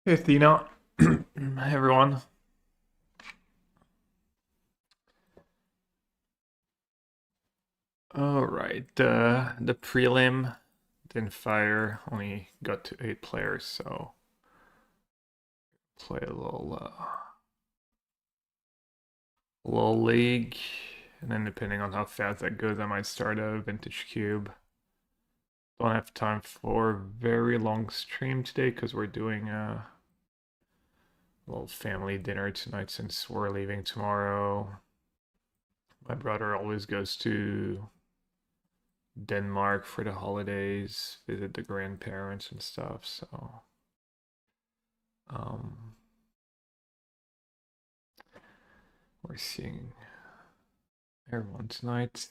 Hey, Athena. Hi, everyone. All right. The prelim didn't fire. Only got to 8 players, so play a little league, and then depending on how fast that goes, I might start a vintage cube. Don't have time for a very long stream today because we're doing a little family dinner tonight since we're leaving tomorrow. My brother always goes to Denmark for the holidays, visit the grandparents and stuff. So, um, we're seeing everyone tonight.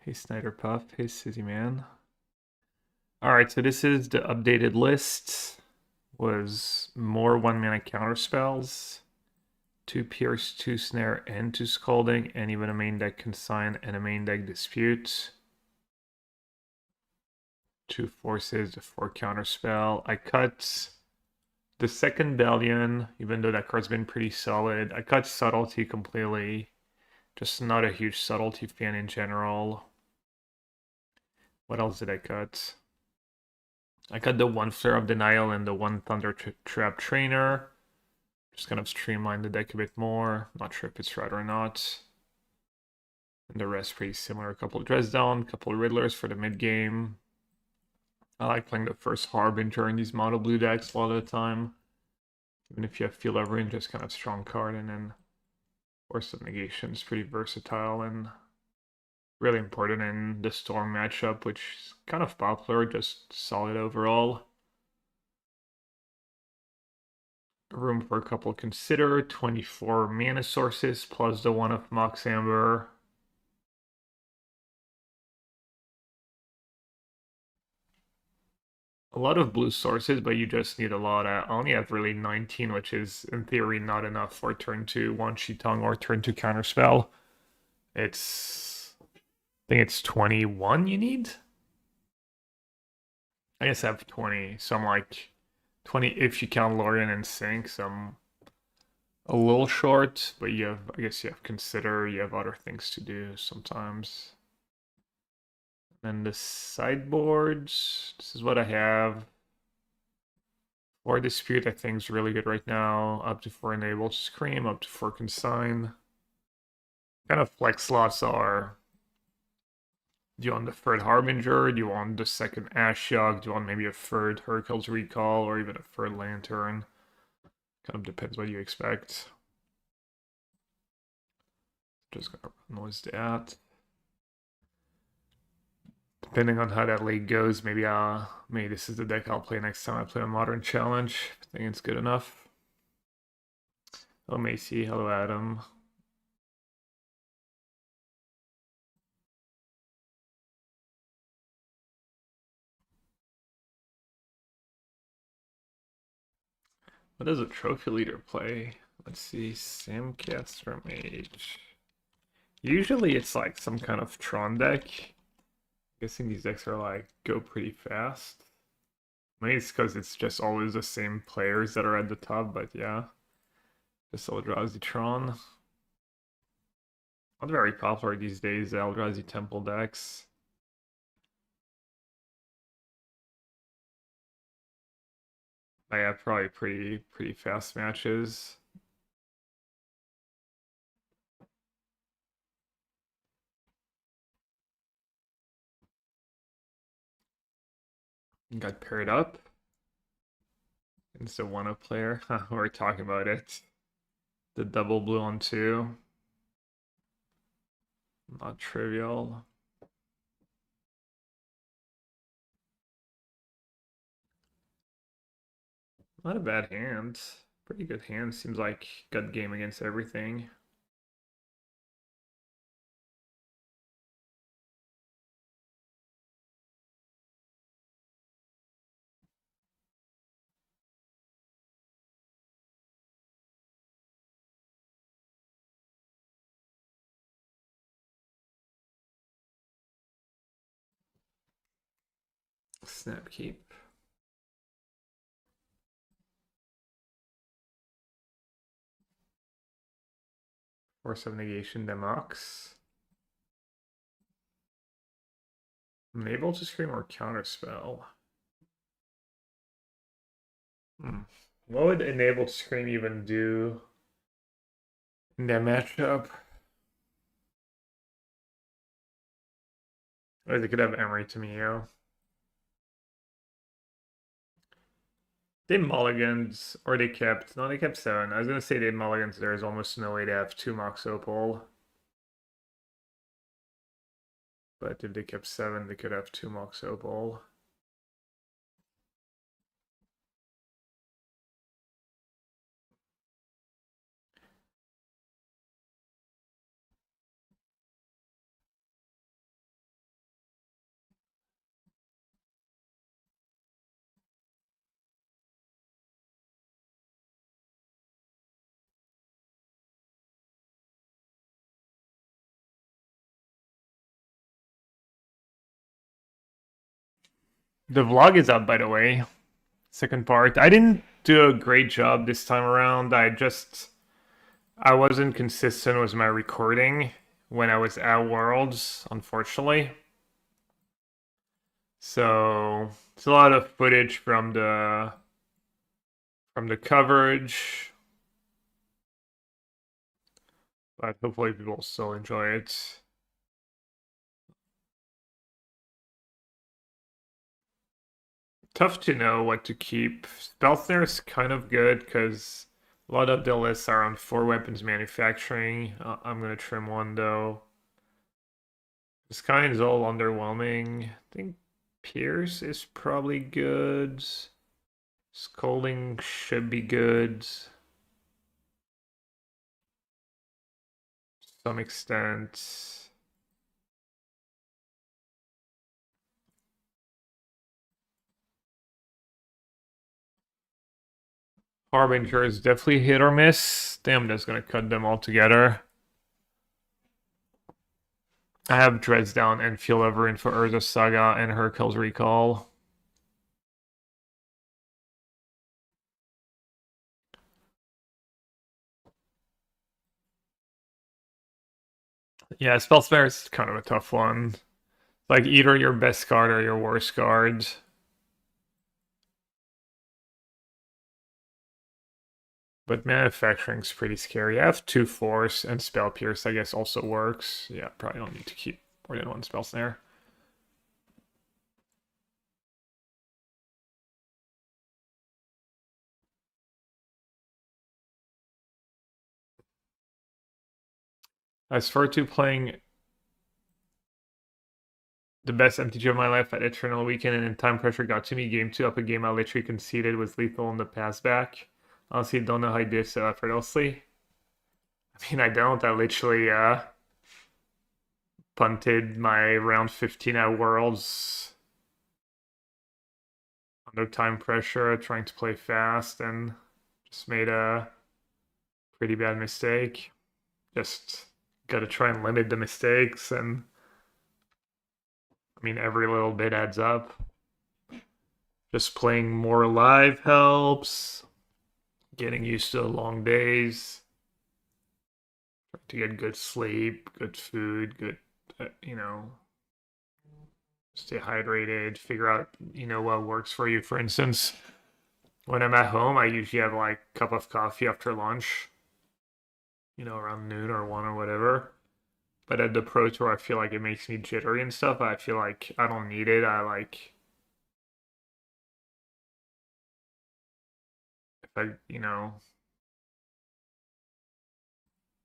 Hey, Snyder Puff. Hey, City Man. All right, so this is the updated list. Was more one-mana counter spells, 2 pierce, 2 snare, and 2 scalding, and even a main deck consign and a main deck dispute. 2 forces, a 4 counter spell. I cut the second Bellion, even though that card's been pretty solid. I cut subtlety completely. Just not a huge subtlety fan in general. What else did I cut? I cut the 1 Flare of Denial and the 1 Thunder Trap Trainer. Just kind of streamline the deck a bit more. Not sure if it's right or not. And the rest pretty similar. A couple of Dress Down, a couple of Riddlers for the mid game. I like playing the first Harbinger in these mono blue decks a lot of the time. Even if you have Feel Every, just kind of strong card, and then Force of Negation is pretty versatile and really important in the Storm matchup, which is kind of popular, just solid overall. Room for a couple to consider. 24 mana sources plus the one of Mox Amber. A lot of blue sources, but you just need a lot. I only have really 19, which is in theory not enough for turn 2 one Tong or turn 2 counterspell. I think it's 21 you need. I guess I have 20, so I'm like 20 if you count Lorien and Sync, so I'm a little short, but I guess you have consider, you have other things to do sometimes. And the sideboards, this is what I have. For Dispute, I think is really good right now. Up to 4 Enable Scream, up to 4 Consign. Kind of flex slots are, do you want the third Harbinger? Do you want the second Ashiok? Do you want maybe a third Hercules Recall or even a third Lantern? Kind of depends what you expect. Just gonna noise that. Depending on how that league goes, maybe this is the deck I'll play next time I play a Modern Challenge. I think it's good enough. Hello Macy, hello Adam. What does a trophy leader play? Let's see, Samcaster Mage. Usually it's like some kind of Tron deck. Guessing these decks are like go pretty fast. Maybe it's because it's just always the same players that are at the top, but yeah. Just Eldrazi Tron. Not very popular these days, the Eldrazi Temple decks. I have probably pretty fast matches. Got paired up. It's a 1-up player. We're talking about it. The double blue on 2. Not trivial. Not a bad hand. Pretty good hand. Seems like good game against everything. Snap keep. Force of Negation Demox. Enable to scream or counterspell. What would Enable Scream even do in that matchup? Or they could have Emery to Mio. They mulligans, or they kept, no, they kept 7. I was going to say they mulligans, there's almost no way to have 2 Mox Opal. But if they kept 7, they could have 2 Mox Opal. The vlog is up, by the way. Second part. I didn't do a great job this time around. I wasn't consistent with my recording when I was at Worlds, unfortunately. So it's a lot of footage from the coverage. But hopefully people still enjoy it. Tough to know what to keep. Spellsnare is kind of good because a lot of the lists are on 4 weapons manufacturing. I'm gonna trim one though. This kind is all underwhelming. I think Pierce is probably good. Scolding should be good. To some extent. Harbinger is definitely hit or miss. Damn, that's gonna cut them all together. I have Dreads down and Feel Ever in for Urza Saga and Hercules Recall. Yeah, Spellsnare is kind of a tough one. Like either your best card or your worst card. But manufacturing's pretty scary. I have 2 Force and Spell Pierce, I guess, also works. Yeah, probably don't need to keep more than 1 Spellsnare. As for to playing the best MTG of my life at Eternal Weekend and Time Pressure got to me, game 2 up a game I literally conceded was lethal in the pass back. Honestly, don't know how I did so effortlessly. I mean, I don't. I literally punted my round 15 at Worlds under time pressure, trying to play fast, and just made a pretty bad mistake. Just gotta try and limit the mistakes, and I mean, every little bit adds up. Just playing more live helps, getting used to the long days, trying to get good sleep, good food, good, stay hydrated, figure out, what works for you. For instance, when I'm at home, I usually have like a cup of coffee after lunch, around noon or 1 or whatever. But at the Pro Tour, I feel like it makes me jittery and stuff. I feel like I don't need it. If I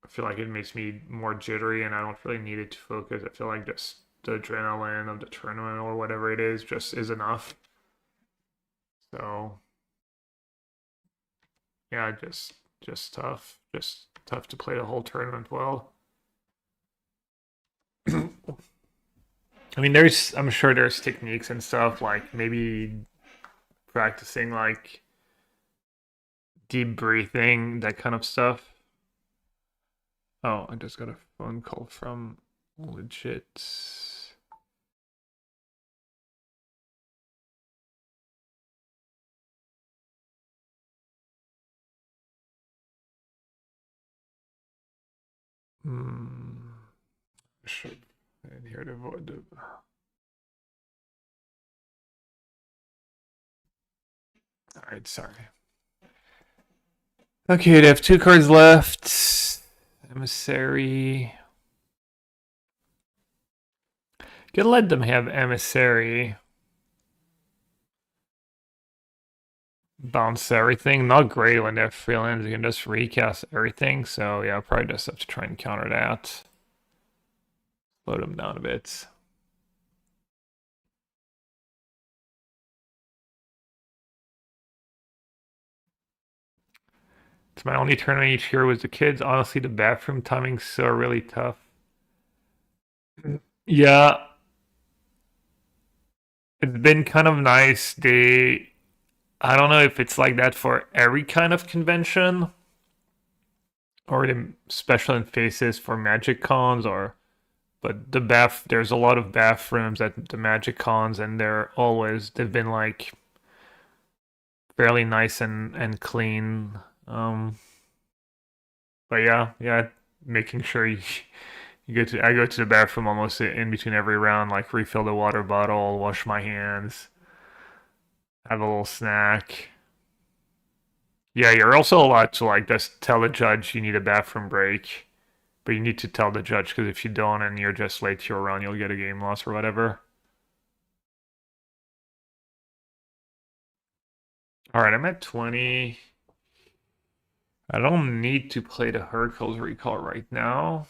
feel like it makes me more jittery and I don't really need it to focus. I feel like just the adrenaline of the tournament or whatever it is just is enough. So yeah, just tough. Just tough to play the whole tournament well. I mean, I'm sure there's techniques and stuff, like maybe practicing like deep breathing, that kind of stuff. Oh, I just got a phone call from legit. Should in here to avoid the. All right, sorry. Okay, they have 2 cards left. Emissary. Could let them have Emissary. Bounce everything. Not great when they're freelance. You can just recast everything. So yeah, probably just have to try and counter that. Slow them down a bit. It's my only tournament each year with the kids. Honestly, the bathroom timing's so really tough. Yeah, it's been kind of nice. I don't know if it's like that for every kind of convention or the special in faces for Magic Cons but there's a lot of bathrooms at the Magic Cons and they've been like fairly nice and clean. But yeah, making sure I go to the bathroom almost in between every round, like refill the water bottle, wash my hands, have a little snack. Yeah, you're also allowed to like just tell the judge you need a bathroom break, but you need to tell the judge because if you don't and you're just late to your run, you'll get a game loss or whatever. All right, I'm at 20. I don't need to play the Hercules recall right now.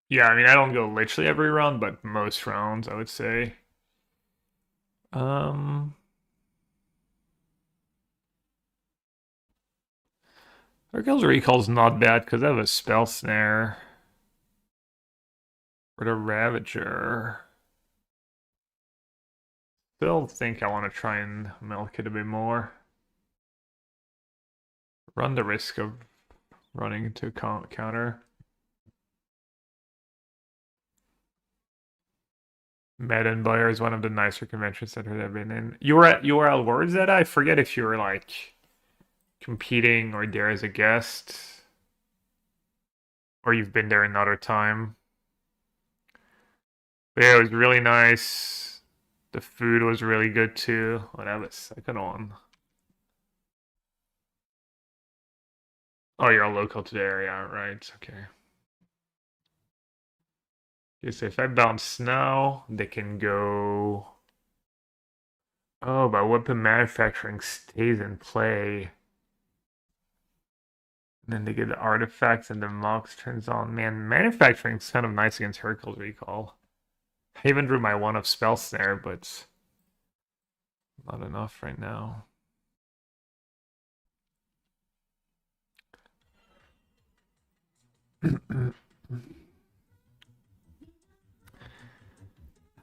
Yeah, I mean, I don't go literally every round, but most rounds, I would say. Um, Hercules recall's not bad because I have a spell snare for the Ravager. Still think I want to try and milk it a bit more. Run the risk of running into counter. Medenbire is one of the nicer convention centers I've been in. You were at URL Words that I forget if you were like competing or there as a guest, or you've been there another time. But yeah, it was really nice. The food was really good too. Oh, that was second one. Oh, you're a local to the area, right? Okay. Okay, so if I bounce now, they can go. Oh, but weapon manufacturing stays in play. And then they get the artifacts and the Mox turns on. Man, manufacturing's kind of nice against Hercules Recall. I even drew my one of Spell Snare, but not enough right now.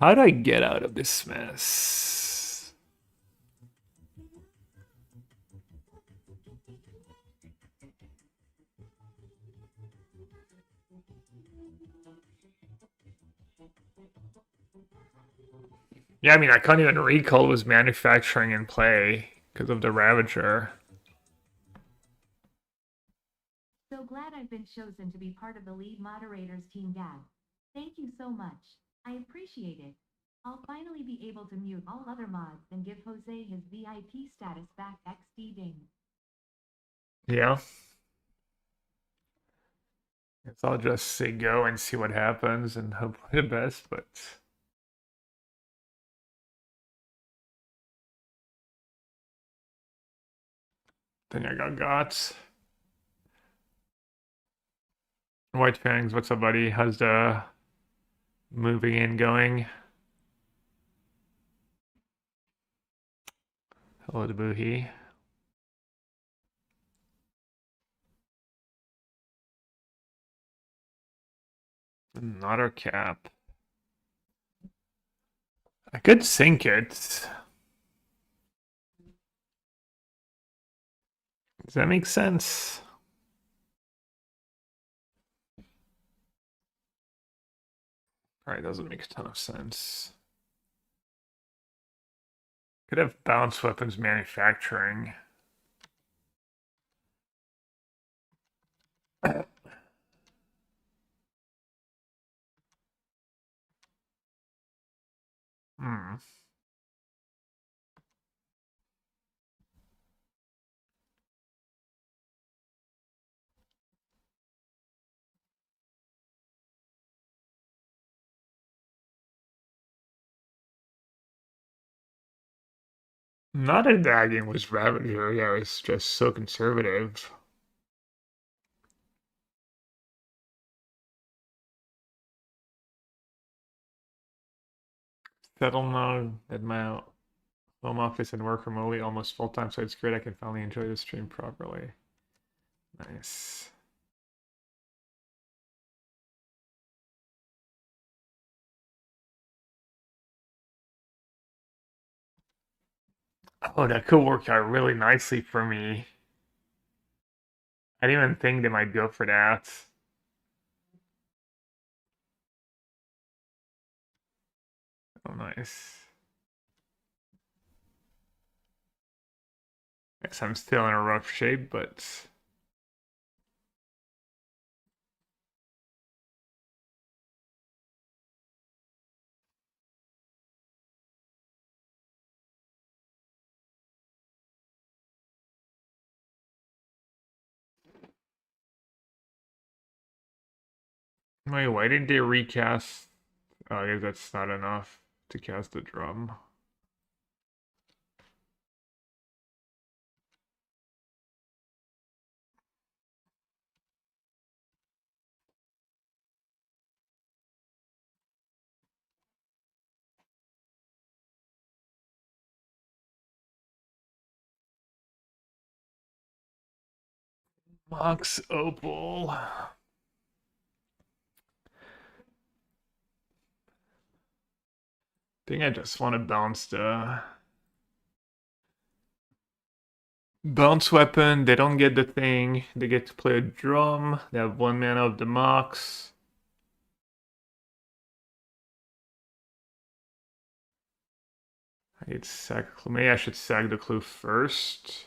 How do I get out of this mess? Yeah, I mean, I can't even recall was manufacturing in play because of the Ravager. So glad I've been chosen to be part of the lead moderators team, Gab. Thank you so much. I appreciate it. I'll finally be able to mute all other mods and give Jose his VIP status back XD ding. Yeah. Guess I'll just say go and see what happens and hope for the best, but then I got. White Fangs, what's up, buddy? How's the moving in going? Hello to Boohie. Another cap. I could sink it. Does that make sense? Probably doesn't make a ton of sense. Could have balanced weapons manufacturing. Hmm. Not a dagging was Ravager. Yeah, it was just so conservative. Settle now at my home office and work remotely almost full time, so it's great I can finally enjoy the stream properly. Nice. Oh, that could work out really nicely for me. I didn't even think they might go for that. Oh, nice. Guess I'm still in a rough shape, but wait, why didn't they recast? Oh, I guess that's not enough to cast the drum. Mox Opal. Think I just want to bounce weapon. They don't get the thing. They get to play a drum. They have 1 mana of the Mox. Maybe I should sack the clue first.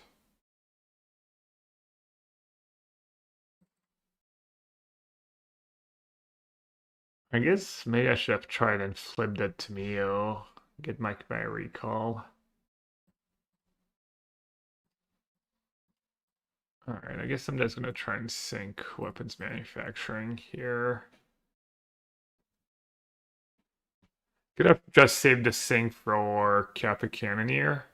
I guess maybe I should have tried and flipped that to Mio. Get my recall. Alright, I guess I'm just gonna try and sync weapons manufacturing here. Could have just saved the sync for Kappa Cannoneer.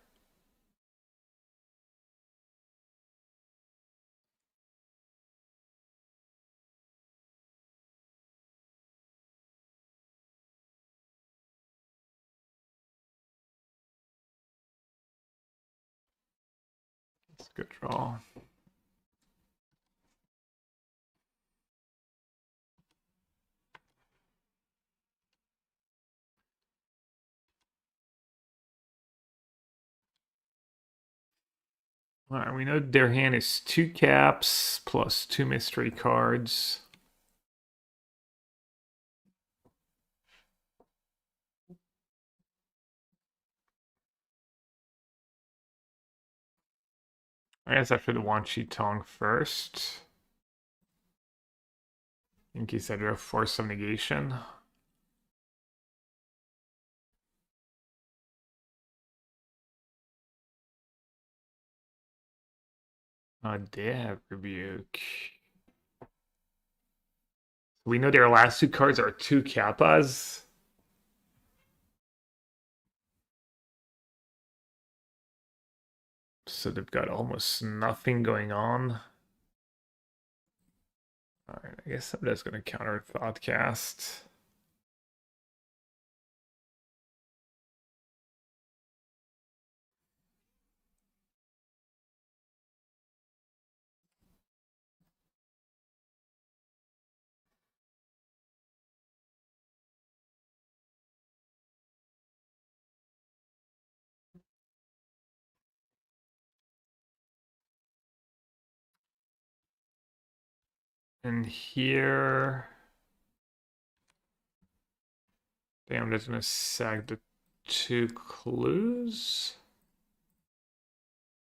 It's a good draw. Alright, we know their hand is 2 caps plus 2 mystery cards. I guess after the one sheet Tong first. In case I draw Force of Negation. They have Rebuke. We know their last 2 cards are 2 kappas. So they've got almost nothing going on. Alright, I guess I'm just gonna counter Thoughtcast. And here, I think I'm just gonna sack the 2 clues.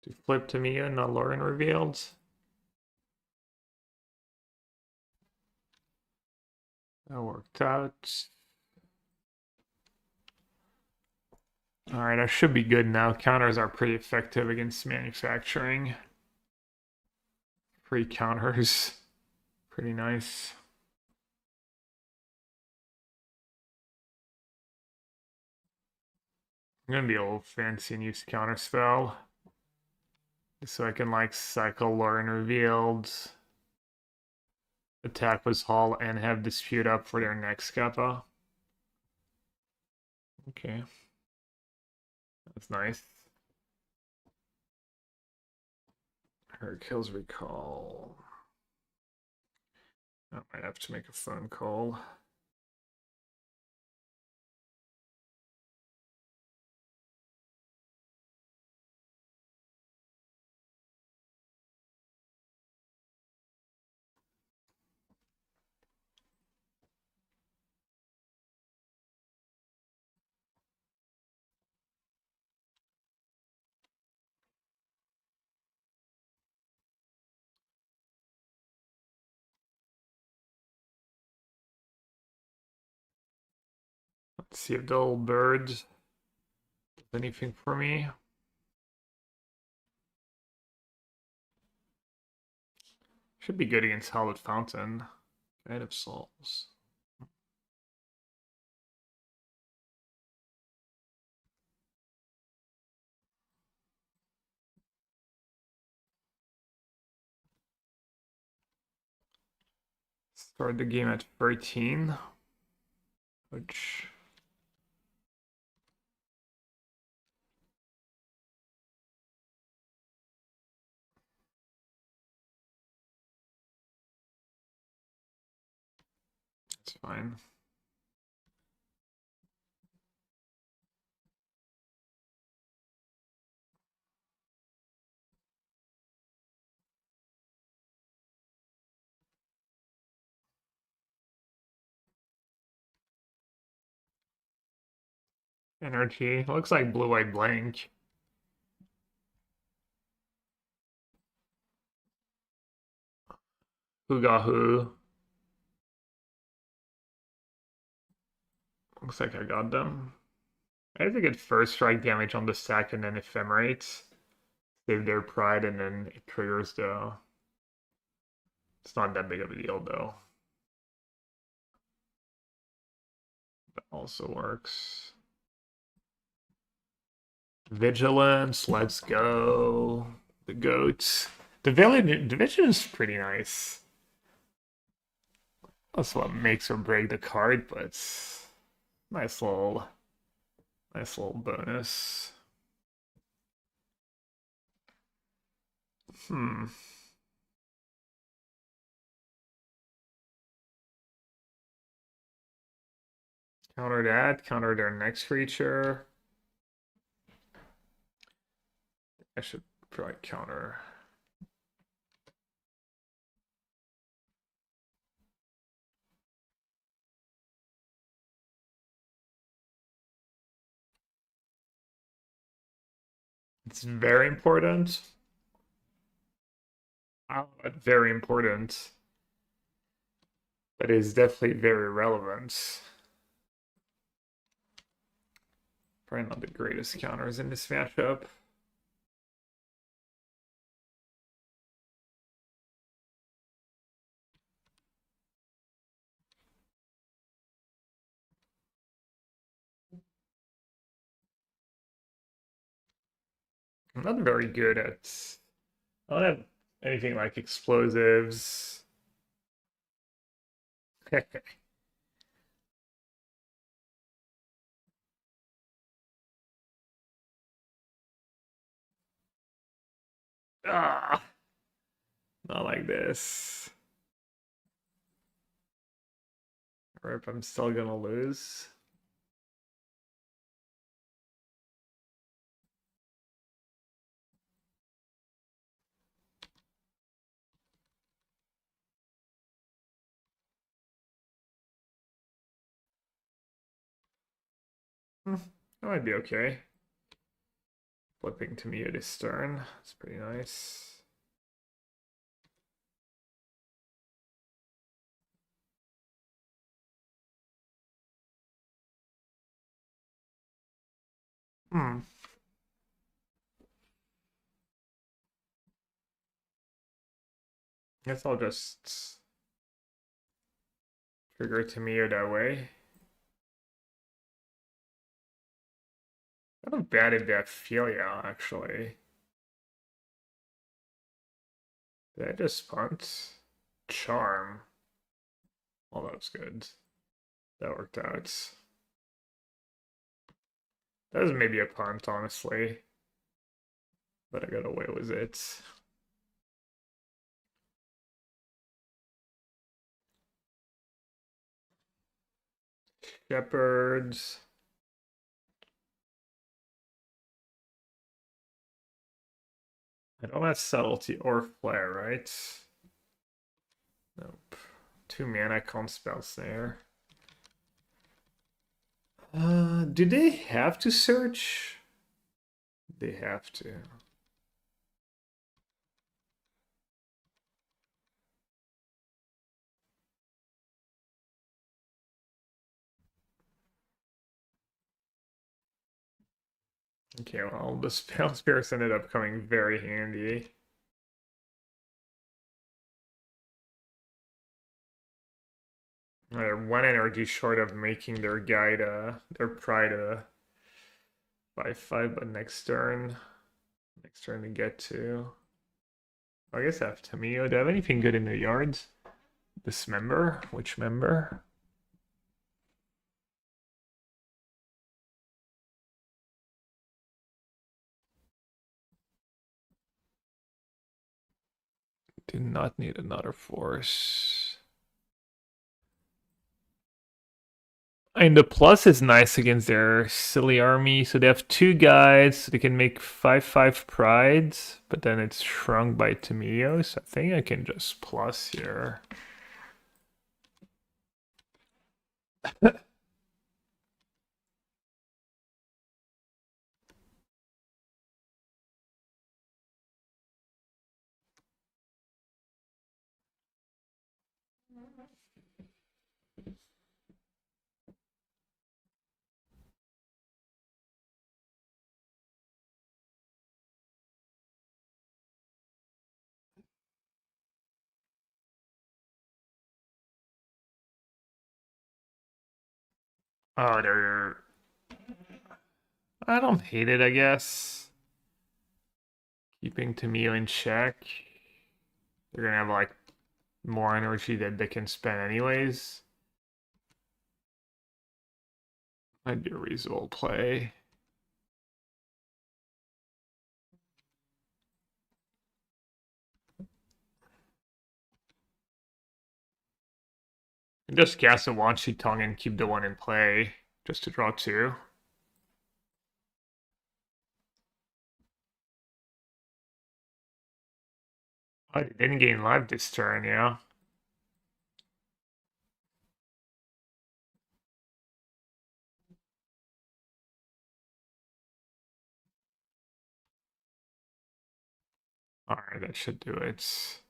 To flip to me and not Lauren revealed. That worked out. Alright, I should be good now. Counters are pretty effective against manufacturing. Free counters. Pretty nice. I'm gonna be a little fancy and use counterspell. Just so I can like cycle Lauren revealed. Attack with Hall and have dispute up for their next kappa. Okay. That's nice. Her kills recall. I might have to make a phone call. Let's see if the little bird does anything for me. Should be good against Hallowed Fountain. Guide of Souls. Start the game at 13. Which... It's fine. Energy. Looks like blue-white blank. Who got who? Looks like I got them. I have to get first strike damage on the stack and then ephemerate. Save their pride and then it triggers the... It's not that big of a deal though. That also works. Vigilance, let's go. The goats. The division is pretty nice. That's what makes or break the card, but it's nice little bonus. Hmm. Counter that, counter their next creature. I should probably counter. It's very important. Very important. But it's definitely very relevant. Probably not the greatest counters in this matchup. I'm not very good at... I don't have anything like explosives. Ah, not like this. Or if I'm still gonna lose. That might be okay. flipping to me this turn. It's pretty nice. Hmm. Guess I'll just trigger Tamiyo that way. Not bad at that Filia, actually. Did I just punt? Charm. Well, that was good. That worked out. That was maybe a punt, honestly. But I got away with it. Shepherds. I don't have subtlety or flare, right? Nope. 2 mana con spells there. Do they have to search? They have to. Okay, well, the spell spirits ended up coming very handy. They're 1 energy short of making their guide, their pride, 5/5, but next turn to get to. I guess I have Tamiyo. Do I have anything good in the yards? This member? Which member? Do not need another force. And the plus is nice against their silly army. So they have 2 guides. So they can make 5/5 prides, but then it's shrunk by Tamiyo. So I think I can just plus here. Oh, they're. I don't hate it, I guess. Keeping Tamiyo in check. They're gonna have like more energy that they can spend anyways. Might be a reasonable play. And just cast a Wanshi Tong and keep the 1 in play, just to draw 2. I didn't gain life this turn, yeah. Alright, that should do it.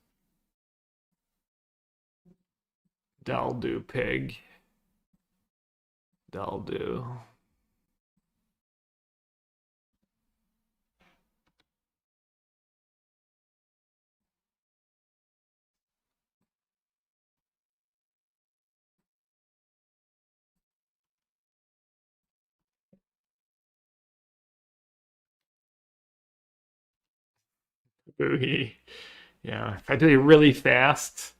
That'll do, pig. That'll do. Boohie. Yeah, if I do it really fast,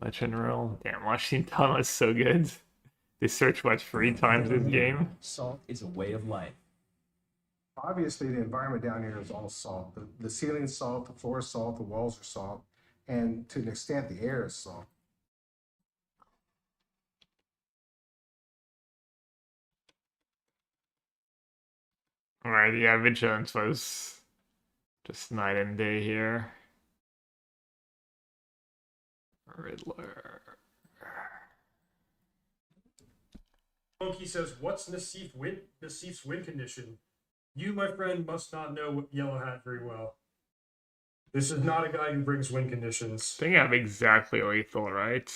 Legend roll. Damn, Washington was so good. They search what 3 times this game. Salt is a way of life. Obviously, the environment down here is all salt. The ceiling's salt, the floor is salt, the walls are salt, and to an extent, the air is salt. Alright, yeah, Vigilance was just night and day here. Riddler. Monkey says, "What's Nassif's win condition?" You, my friend, must not know Yellow Hat very well. This is not a guy who brings win conditions. I think I have exactly lethal, right?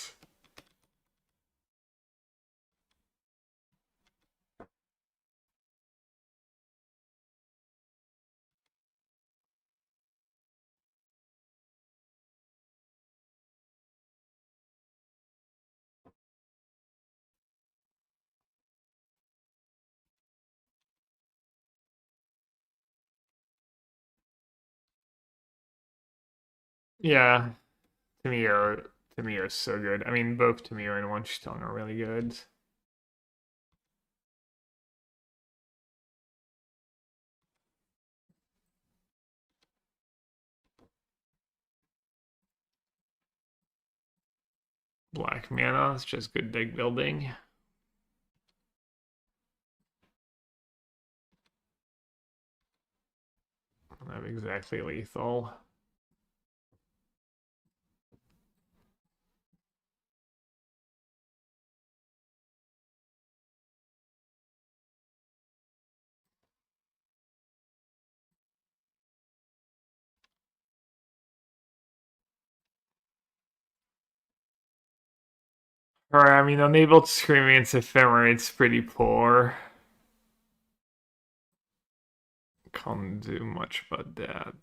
Yeah, Tamio is so good. I mean, both Tamio and One Tong are really good. Black mana is just good deck building. I have exactly lethal. Alright, I mean, unable to scream against Ephemera, it's pretty poor. Can't do much about that.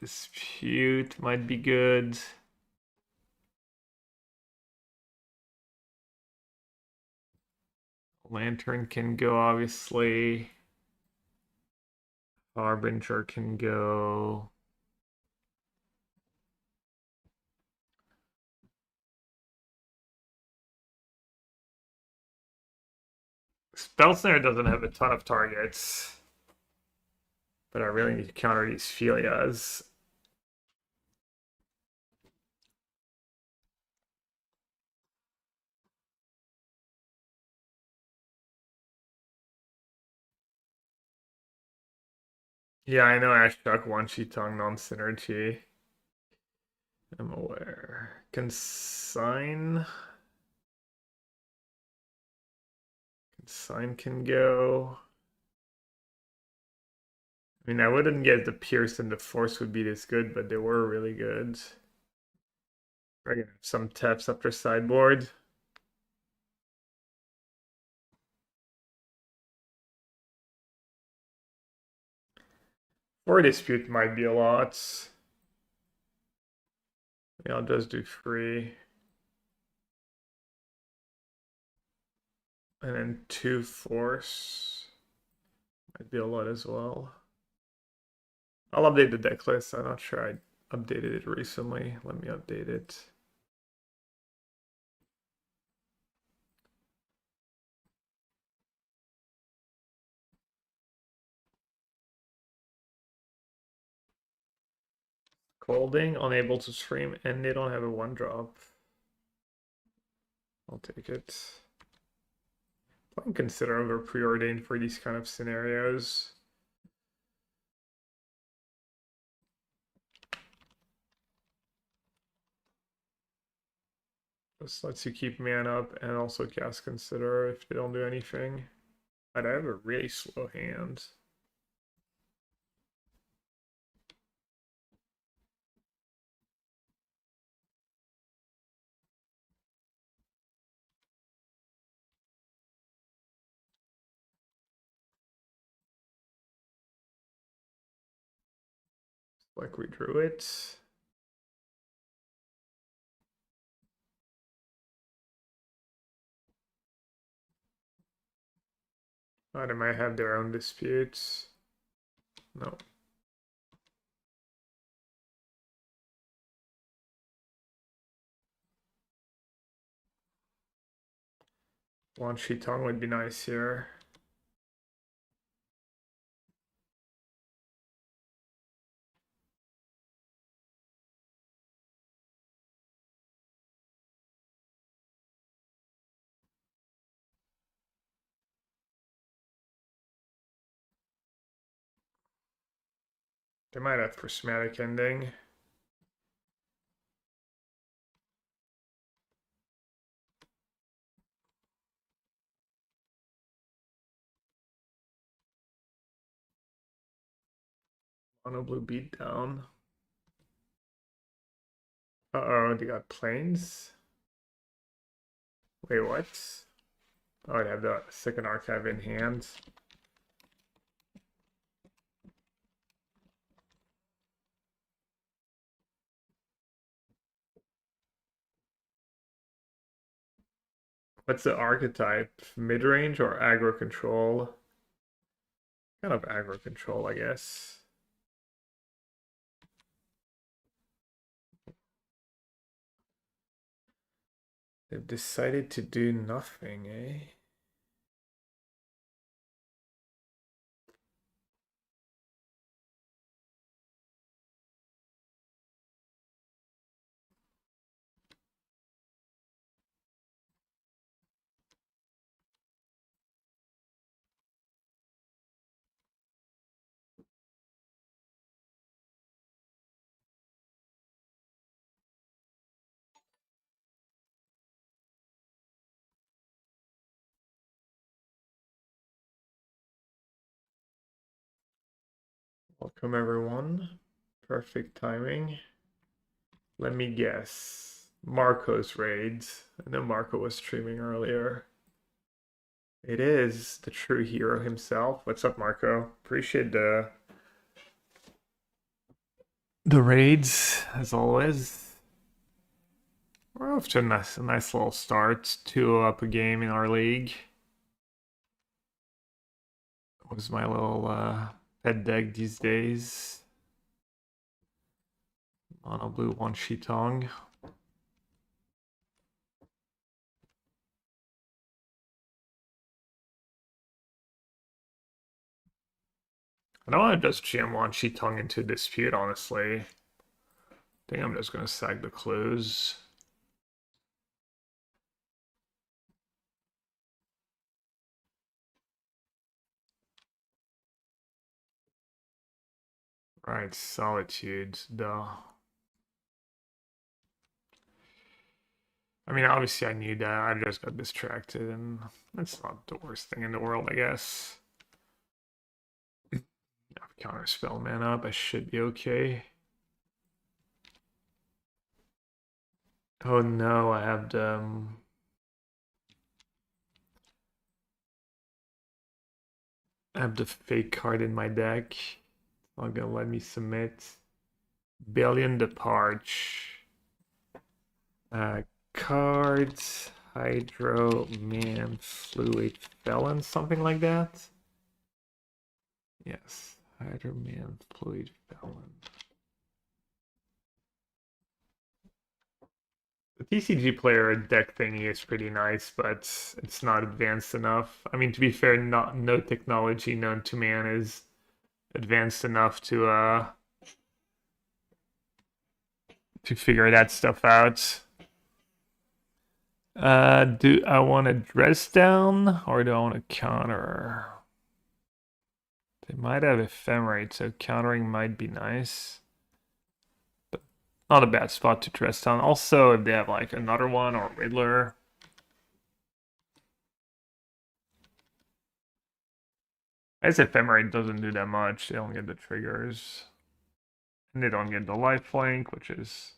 Dispute might be good. Lantern can go, obviously. Harbinger can go. Spellsnare doesn't have a ton of targets. But I really need to counter these Philias. Yeah, I know Ashok one-sheet tongue non-synergy. I'm aware. Consign. Consign can go. I mean, I wouldn't get the Pierce and the Force would be this good, but they were really good. We're gonna have some taps after sideboard. Or dispute might be a lot. Yeah, I'll just do free. And then 2 Force. Might be a lot as well. I'll update the deck list. I'm not sure I updated it recently. Let me update it. Colding, unable to stream, and they don't have a 1-drop. I'll take it. I can consider over preordained for these kind of scenarios. This lets you keep mana up and also cast consider if they don't do anything. But I have a really slow hand. Like we drew it. Oh, they might have their own disputes. No. One sheet tongue would be nice here. They might have prismatic ending. Mono blue beat down. Uh-oh, they got planes. Wait, what? Oh, I have the second archive in hand. What's the archetype? Mid-range or aggro control? Kind of aggro control, I guess. They've decided to do nothing, eh? Welcome everyone. Perfect timing. Let me guess. Marco's raids. I know Marco was streaming earlier. It is the true hero himself. What's up, Marco? Appreciate the raids, as always. We're off to a nice little start. 2 up a game in our league. What was my little pet deck these days? Mono blue, 1 Tong. I don't want to just jam 1 Tong into dispute, honestly. I think I'm just going to sag the clues. Right, Solitude, duh. I mean, obviously I knew that. I just got distracted, and that's not the worst thing in the world, I guess. Counter spell man up. I should be okay. Oh no, I have the fake card in my deck. It's not gonna let me submit. Billion Deparch. Cards, Hydro, Man, Fluid, Felon, something like that. Yes, Hydro, Man, Fluid, Felon. The TCG player deck thingy is pretty nice, but it's not advanced enough. I mean, to be fair, no technology known to man is advanced enough to figure that stuff out. Do I want to dress down or do I want to counter? They might have ephemerate, so countering might be nice. But not a bad spot to dress down. Also, if they have like another one or Riddler. As ephemerate doesn't do that much. They don't get the triggers. And they don't get the lifelink, which is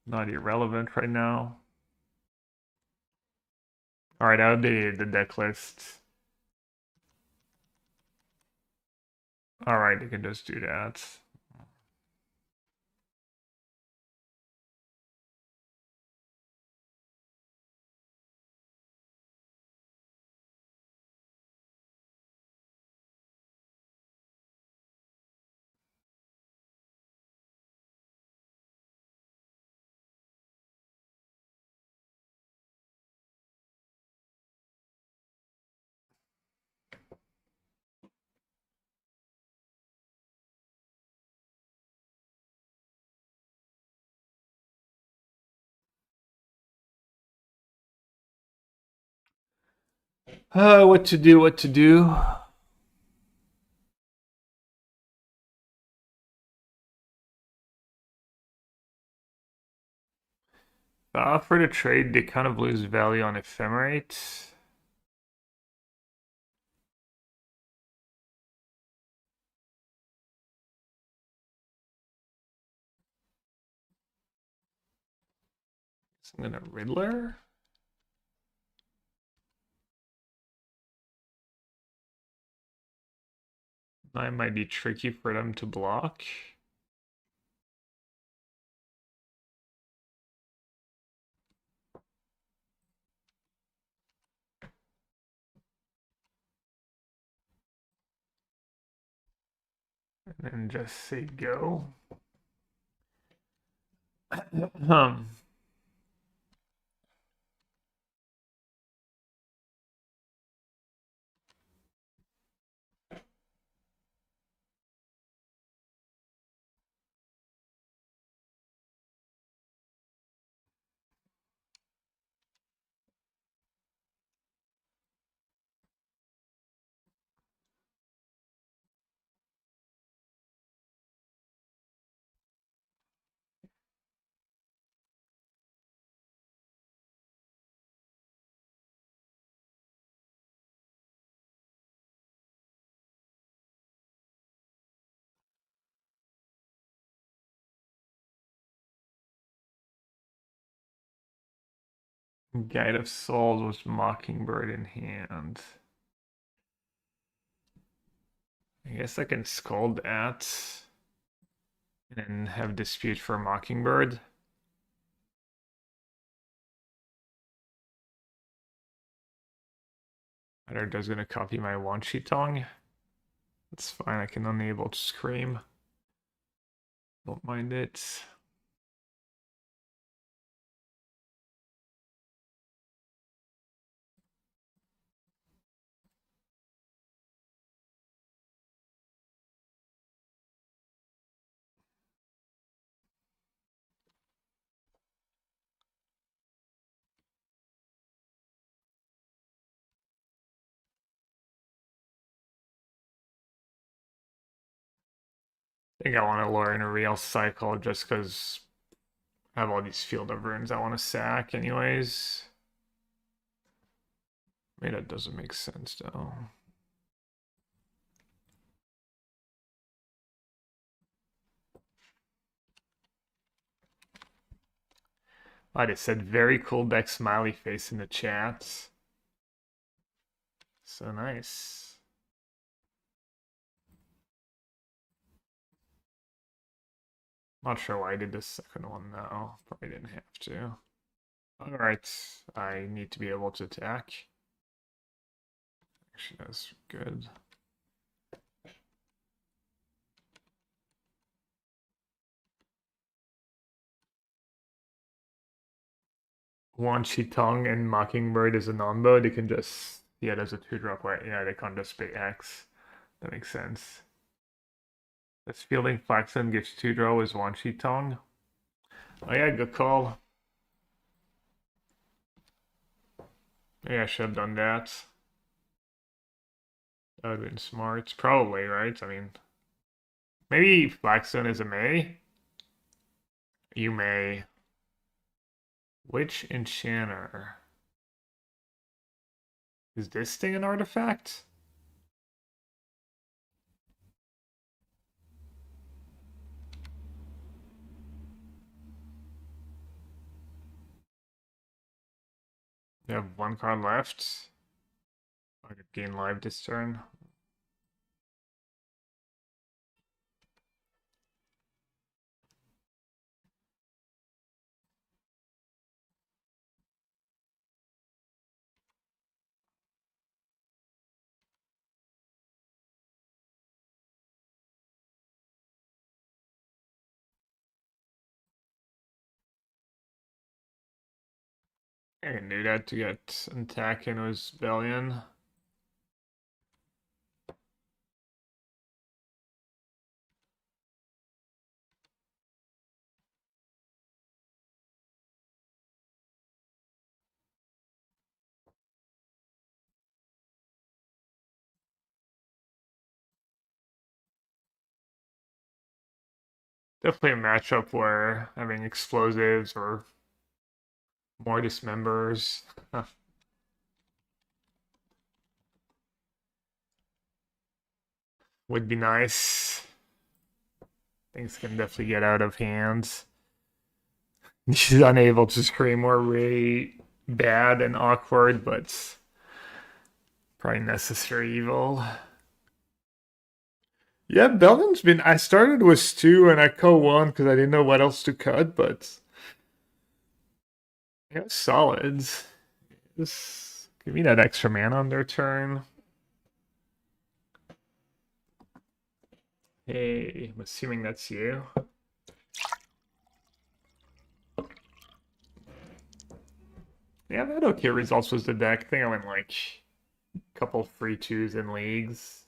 not irrelevant right now. Alright, I updated the deck list. Alright, you can just do that. What to do, what to do. If I offer to trade, they kind of lose value on ephemerate. I'm gonna Riddler. That might be tricky for them to block. And then just say go. um, Guide of Souls with Mockingbird in hand. I guess I can scold at and then have dispute for Mockingbird. Either does gonna copy my Wanshi Tong. That's fine, I can enable Scream. Don't mind it. I think I want to lure in a real cycle just because I have all these field of runes I want to sack anyways. Maybe that doesn't make sense though. I just said very cool deck smiley face in the chat. So nice. Not sure why I did this second one though. Probably didn't have to. Alright, I need to be able to attack. Actually, that's good. Wanshi Tong and Mockingbird is a non-bow. They can just, yeah, there's a 2-drop where, yeah, they can't just pay X. That makes sense. This Fielding Flaxen gives 2-draw is Wanshi Tong. Oh yeah, good call. Maybe I should have done that. That would have been smart. Probably, right? I mean, maybe Flaxen is a May. You may. Which enchanter? Is this thing an artifact? They have 1 card left. I could gain live this turn. I can do that to get an attack in his Bellion. Definitely a matchup where having explosives or more dismembers would be nice. Things can definitely get out of hand. She's unable to scream or really bad and awkward, but probably necessary evil. Yeah, Belden's been. I started with 2 and I cut 1 because I didn't know what else to cut, but yeah, solid. Just give me that extra mana on their turn. Hey, I'm assuming that's you. Yeah, that okay results was the deck. I think I went like a couple free 2s in leagues.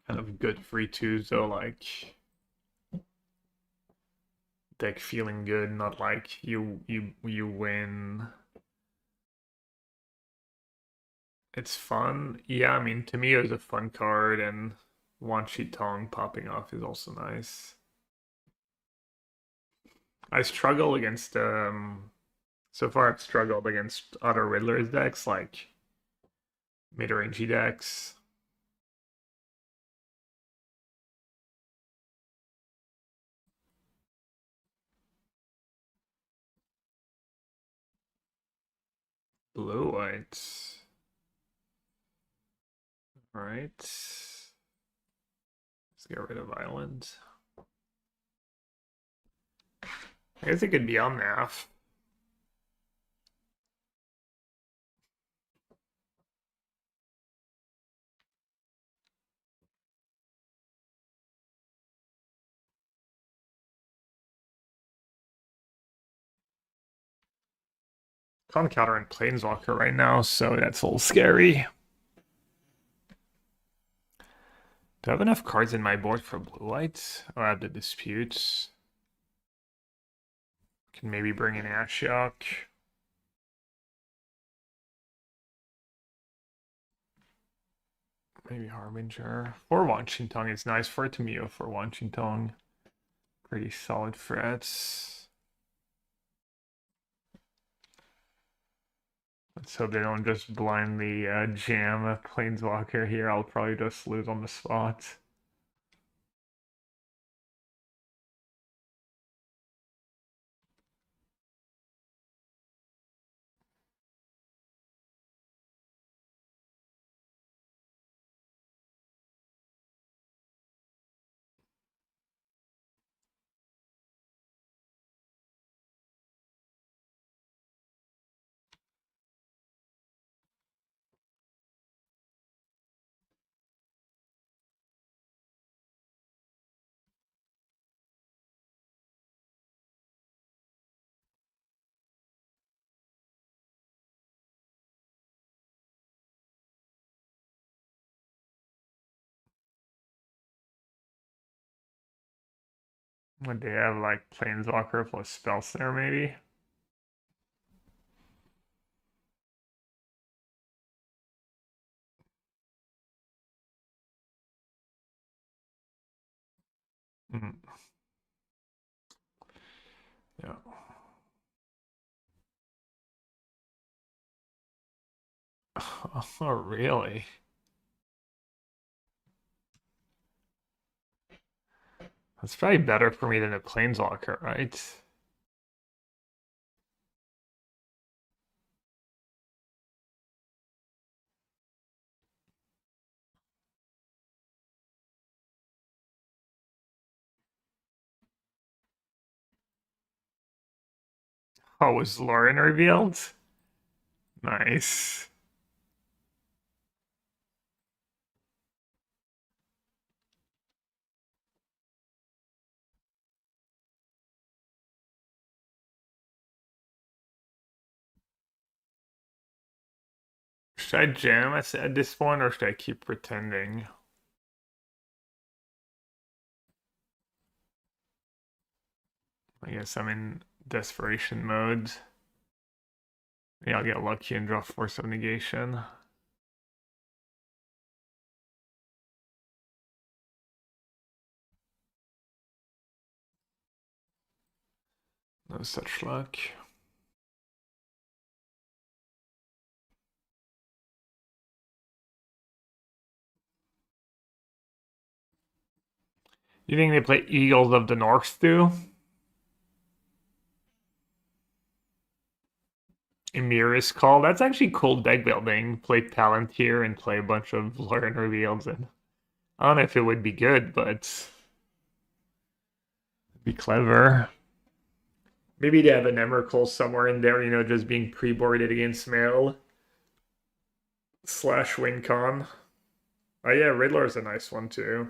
Kind of good free 2s though, like deck feeling good, not like you win. It's fun. Yeah, I mean to me it was a fun card, and Wan Shi Tong popping off is also nice. I struggle against so far I've struggled against other Riddler's decks like mid-rangey decks. Blue white. Alright. Let's get rid of Island. I guess it could be on NAF. Can't counter in Planeswalker right now, so that's a little scary. Do I have enough cards in my board for blue white? Oh, I have the disputes. Can maybe bring in Ashiok. Maybe Harbinger. Or Wanchintong is nice for it to Mio for Wanchintong. Pretty solid threats. Let's hope they don't just blindly jam a Planeswalker here. I'll probably just lose on the spot. Would they have like Planeswalker plus Spellsnare maybe? Mm. Yeah. Oh, really? That's probably better for me than a Planeswalker, right? Oh, was Lauren revealed? Nice. Should I jam at this point, or should I keep pretending? I guess I'm in desperation mode. Maybe I'll get lucky and draw Force of Negation. No such luck. You think they play Eagles of the North too? Emir's Call. That's actually cool deck building. Play Palantir and play a bunch of Learn Reveals. And I don't know if it would be good, but it'd be clever. Maybe they have an Emrakul somewhere in there, just being pre-boarded against Mail. / WinCon. Oh yeah, Riddler's a nice one too.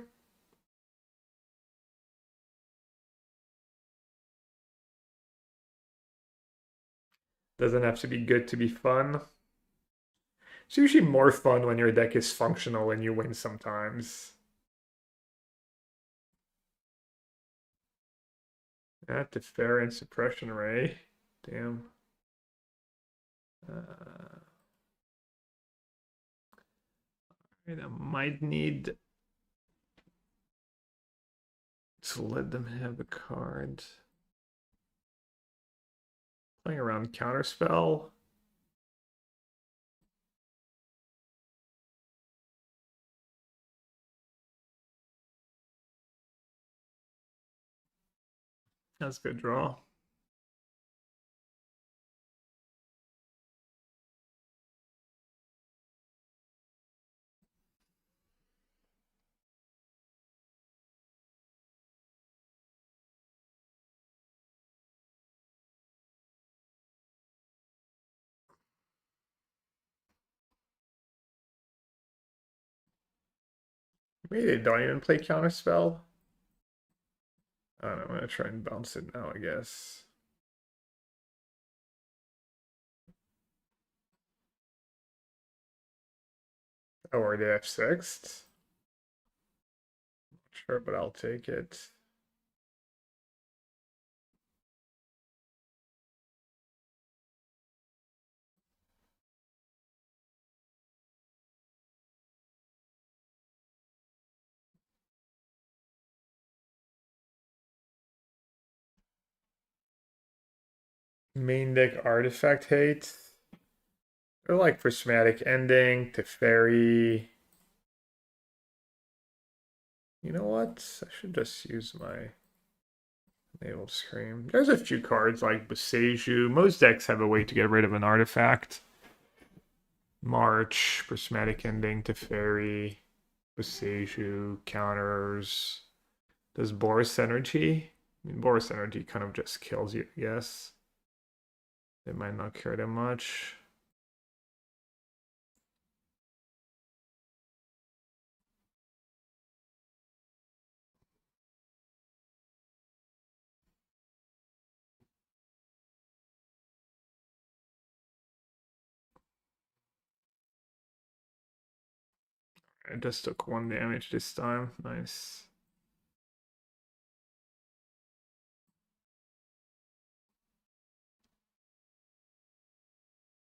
Doesn't have to be good to be fun. It's usually more fun when your deck is functional and you win sometimes. At the fair and suppression ray. Damn. I might need to let them have a card. Playing around Counterspell. That's a good draw. Maybe they don't even play Counterspell. I don't know, I'm gonna try and bounce it now, I guess. Oh, or they have sixth? Not sure, but I'll take it. Main deck artifact hate. Or like prismatic ending, Teferi. You know what? I should just use my Naval Scream. There's a few cards like Boseiju. Most decks have a way to get rid of an artifact. March, prismatic ending, Teferi, Boseiju, counters. Does Boris Energy? I mean, Boris Energy kind of just kills you, I guess. They might not care that much. I just took 1 damage this time. Nice.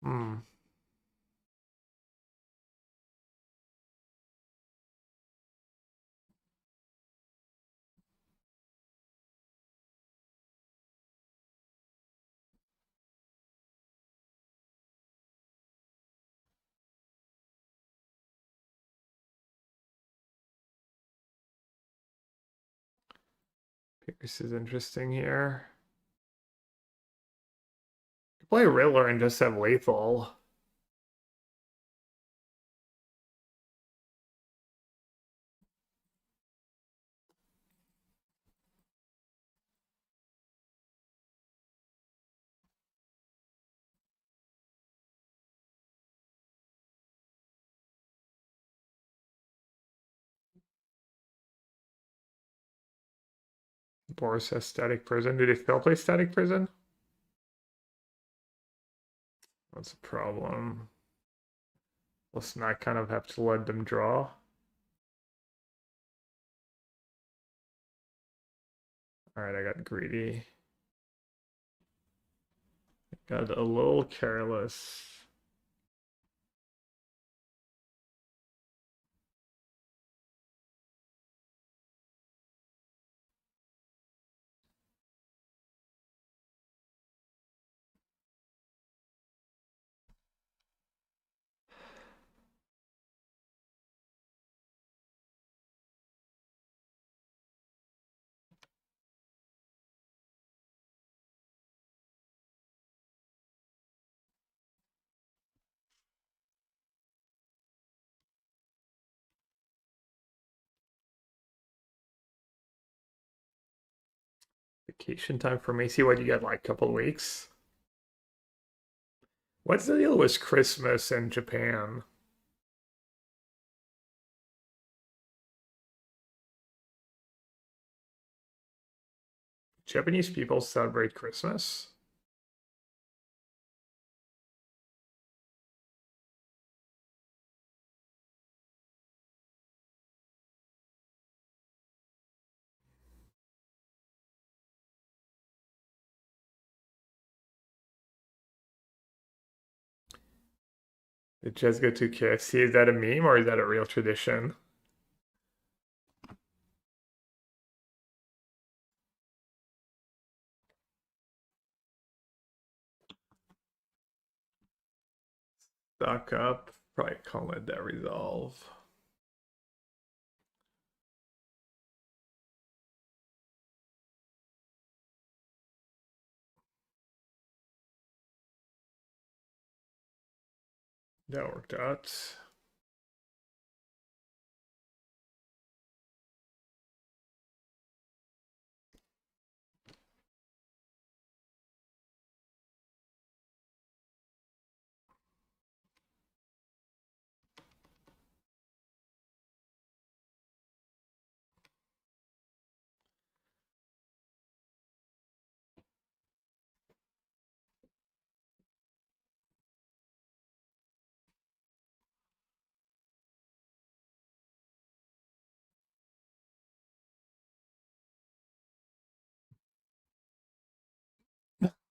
Hmm. Pierce is interesting here. Play Riddler and just have lethal. Boris has Static Prison. Do they still play Static Prison? That's a problem. Let's not kind of have to let them draw. Alright, I got greedy. Got a little careless. Vacation time for Macy. What, you got like a couple of weeks? What's the deal with Christmas in Japan? Japanese people celebrate Christmas? Did Jez go to KFC? Is that a meme or is that a real tradition? Stock up. Probably can't let that resolve. That worked out.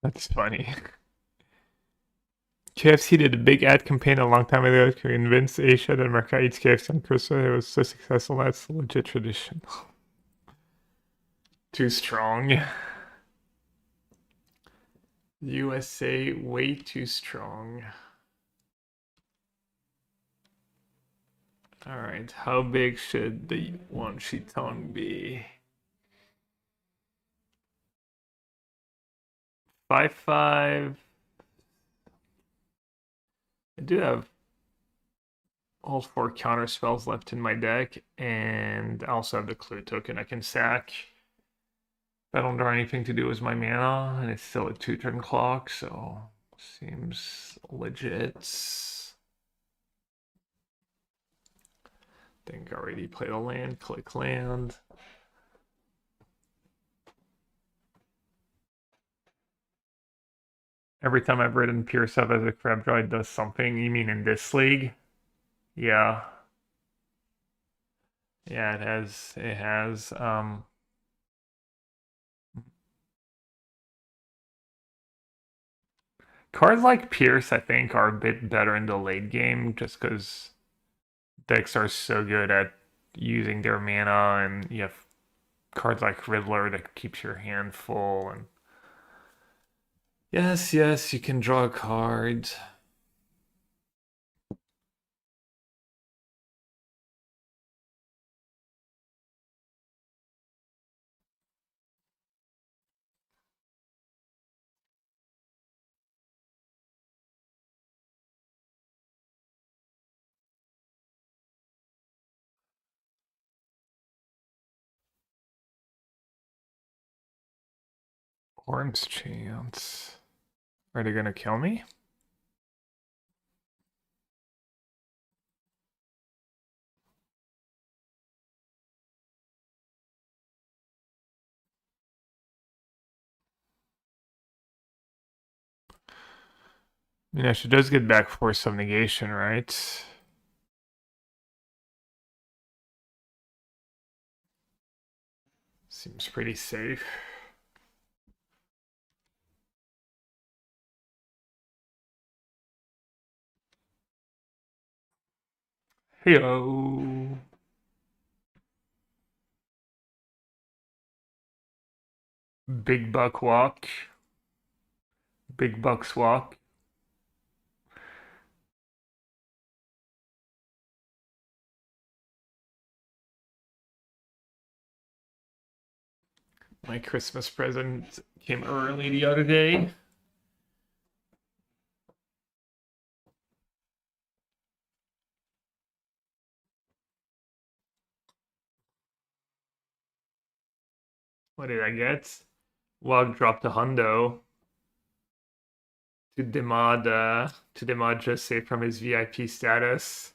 That's funny. KFC did a big ad campaign a long time ago to convince Asia that America eats KFC on Christmas. It was so successful. That's a legit tradition. Too strong. USA way too strong. Alright, how big should the one Tong be? 5/5. I do have all 4 counter spells left in my deck, and I also have the clue token I can sack. I don't draw anything to do with my mana, and it's still a 2-turn clock, so seems legit. Think I already played a land, click land. Every time I've written Pierce up as a crab draw, it does something. You mean in this league? Yeah. Yeah, it has. It has. Cards like Pierce, I think, are a bit better in the late game just because decks are so good at using their mana, and you have cards like Riddler that keeps your hand full. And yes, yes, you can draw a card. Worm's chance. Are they gonna kill me? I mean, I should just get back for some negation, right? Seems pretty safe. Heyo. Big buck walk. Big bucks walk. My Christmas present came early the other day. What did I get? Wog dropped a hundo to demod Jose from his VIP status.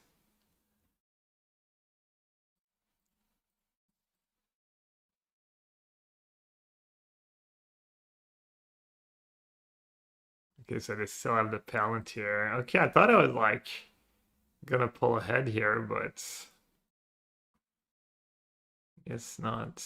Okay, so they still have the Palantir. Okay, I thought I was like gonna pull ahead here, but guess not.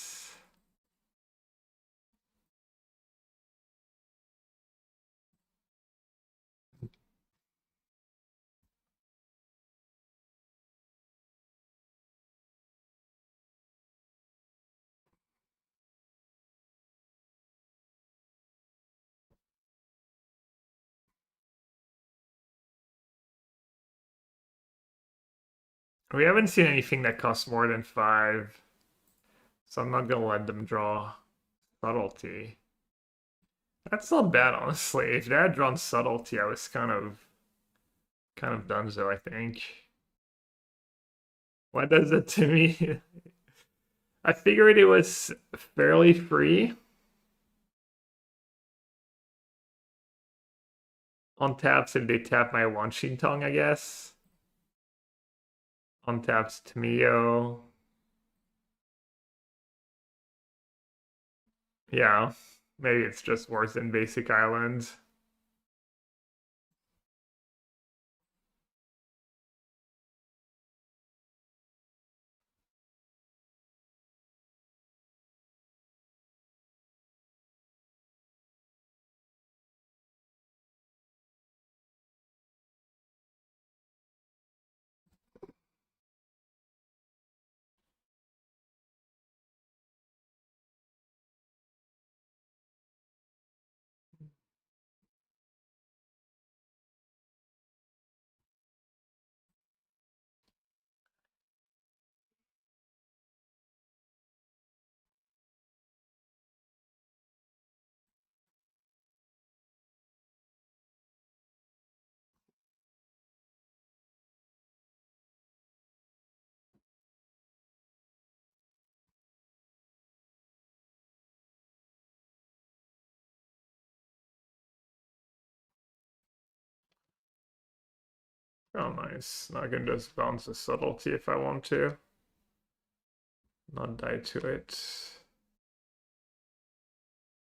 We haven't seen anything that costs more than 5, so I'm not gonna let them draw subtlety. That's not bad, honestly. If they had drawn subtlety, I was kind of donezo, I think. What does it to me? I figured it was fairly free. On taps if they tap my Wanshin Tong, I guess. On taps Tamio. Yeah, maybe it's just worse than Basic Island. Oh, nice. Now I can just bounce the subtlety if I want to. Not die to it.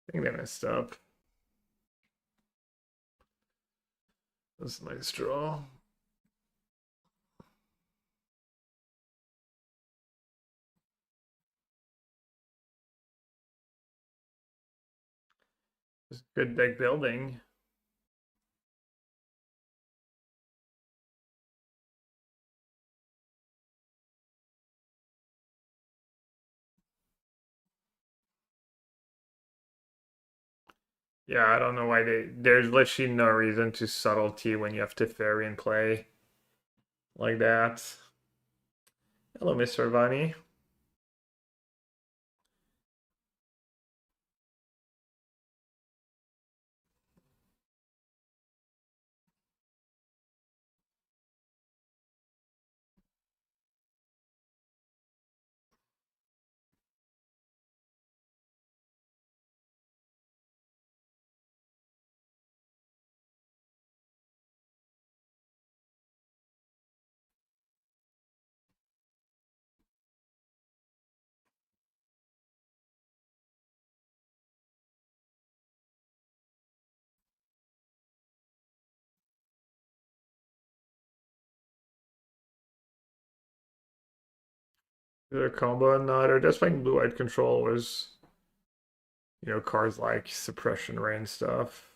I think they messed up. That's a nice draw. Just good deck building. Yeah, I don't know why there's literally no reason to subtlety when you have Teferi in play like that. Hello, Mr. Vani. The combo and they're just playing blue-white control was, cards like suppression rain stuff.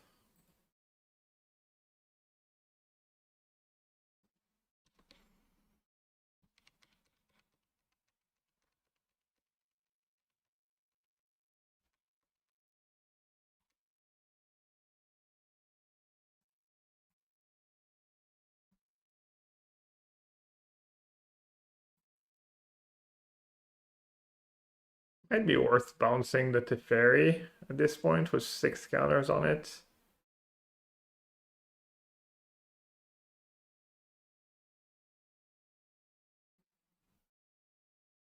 Might be worth bouncing the Teferi at this point with 6 counters on it.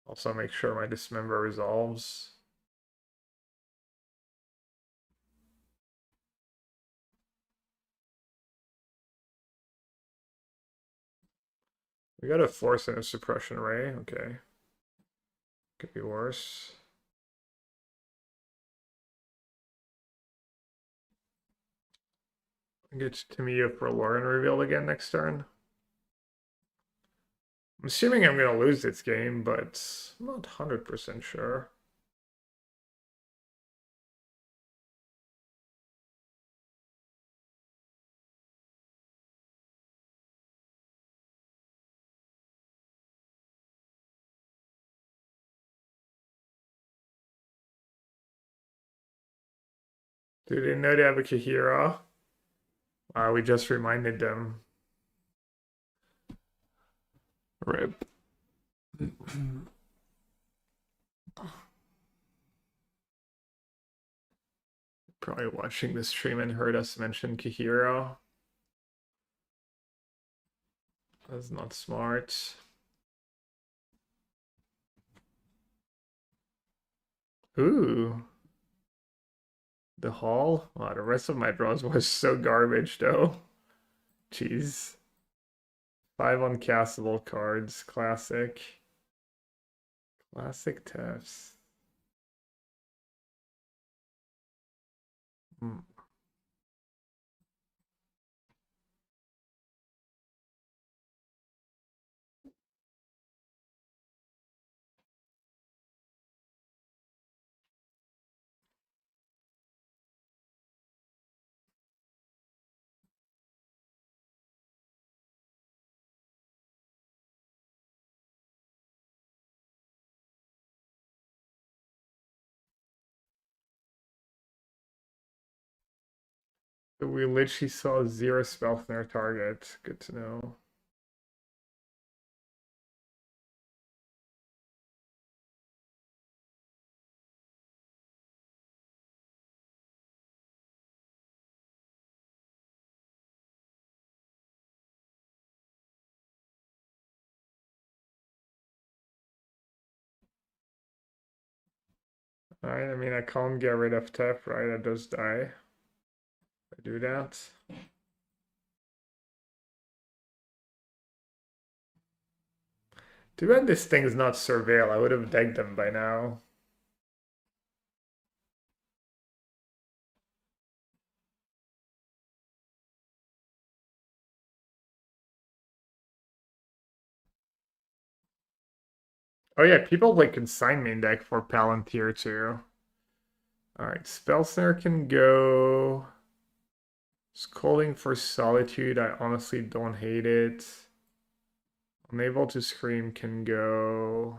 Also make sure my dismember resolves. We got a force and a suppression ray. Okay. Could be worse. Get Tamiya for Lauren revealed again next turn. I'm assuming I'm going to lose this game, but I'm not 100% sure. Do they know they have a Kahira? We just reminded them. Rip. Probably watching this stream and heard us mention Kahira. That's not smart. Ooh. The Hall? Wow, the rest of my draws was so garbage, though. Jeez. 5 uncastable cards. Classic. Classic Tefs. Hmm. We literally saw 0 spell from their target. Good to know. Alright, I mean, I can't get rid of Tef, right? I just die. I do that. Too bad this thing is not Surveil. I would have decked them by now. Oh yeah, people like consign main deck for Palantir too. Alright, Spellsnare can go. Scolding for Solitude, I honestly don't hate it. Unable to Scream can go.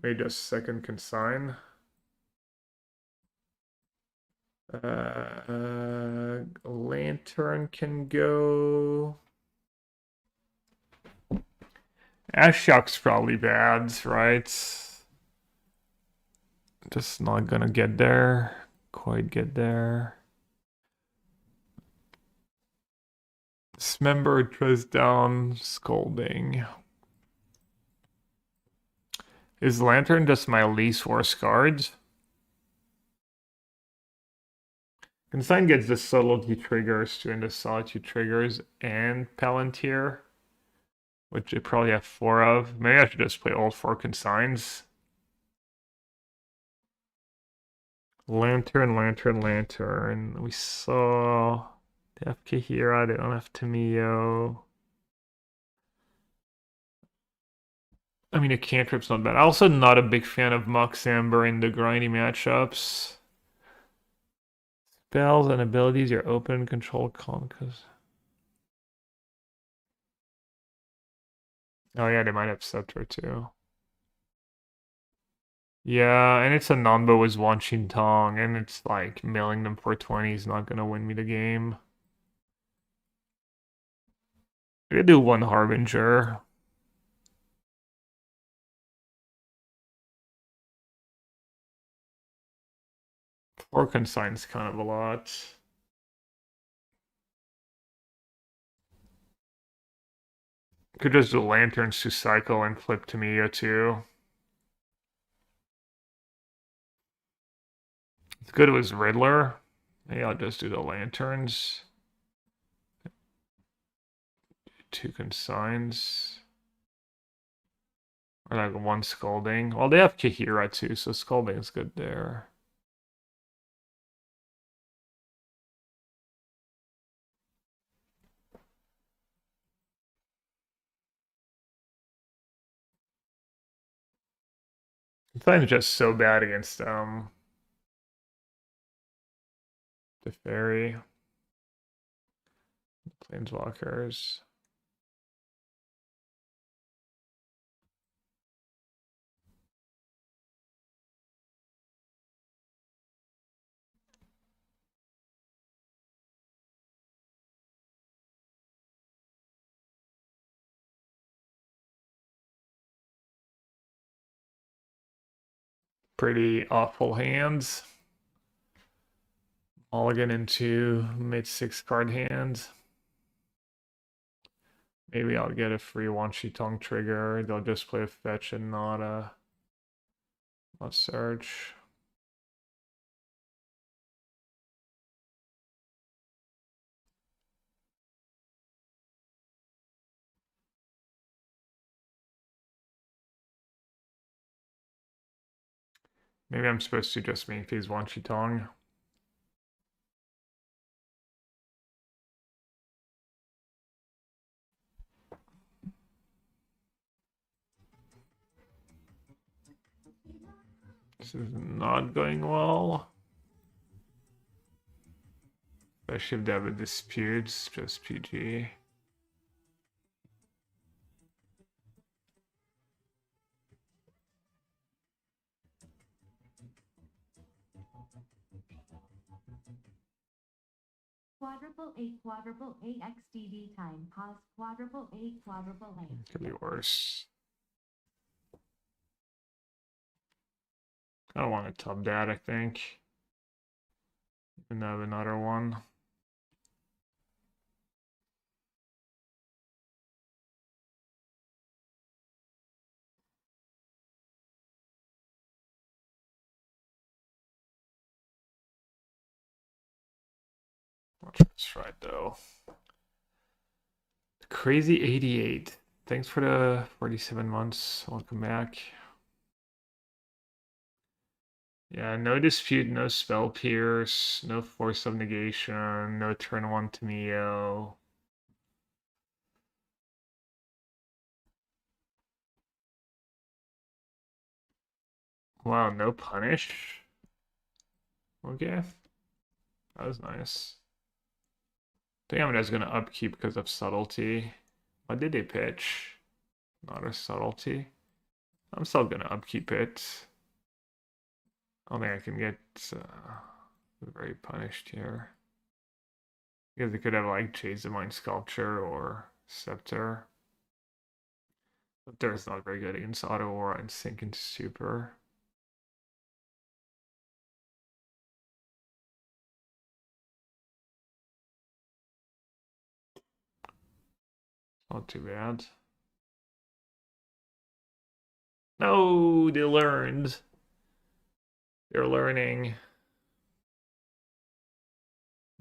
Maybe just second consign. Lantern can go. Shock's probably bad, right? Just not gonna get there. Quite get there. Dismember, Dress Down, Scolding. Is Lantern just my least worst card? Consign gets the Subtlety triggers, 2 into Solitude triggers, and Palantir, which I probably have 4 of. Maybe I should just play all 4 consigns. Lantern, Lantern, Lantern. We saw they have Kahira, they don't have Tamio. I mean, a cantrip's not bad. I'm also not a big fan of Mox Amber in the grindy matchups. Spells and abilities, your open control conquest. Oh yeah, they might have Scepter too. Yeah, and it's a Nanbo with Wanshin Tong, and it's like milling them for 20 is not gonna win me the game. I could do 1 Harbinger. Or consigns kind of a lot. Could just do Lanterns to cycle and flip Tamiya too. It's good with Riddler. Maybe I'll just do the Lanterns. 2 consigns. Or like 1 scalding. Well, they have Kahira too, so scalding is good there. I'm just so bad against the fairy. Planeswalkers. Pretty awful hands. Mulligan into mid 6 card hand. Maybe I'll get a free Tong trigger. They'll just play a fetch and not a search. Maybe I'm supposed to just make these Tong. This is not going well. Especially if they have a dispute, just PG. Quadruple A XDD time pause quadruple A. Could be worse. I don't want to tub that, I think. And have another one. That's right, though. Crazy 88. Thanks for the 47 months. Welcome back. Yeah, no dispute, no spell pierce, no force of negation, no turn 1 to Mio. Wow, no punish? Okay. That was nice. I think I'm just gonna upkeep because of subtlety. What did they pitch? Not a subtlety. I'm still gonna upkeep it. I don't think I can get very punished here. Because they could have like Chase the Mind Sculpture or Scepter. Scepter is not very good against Auto Aura and Sink into Super. Not too bad. No, they learned. They're learning.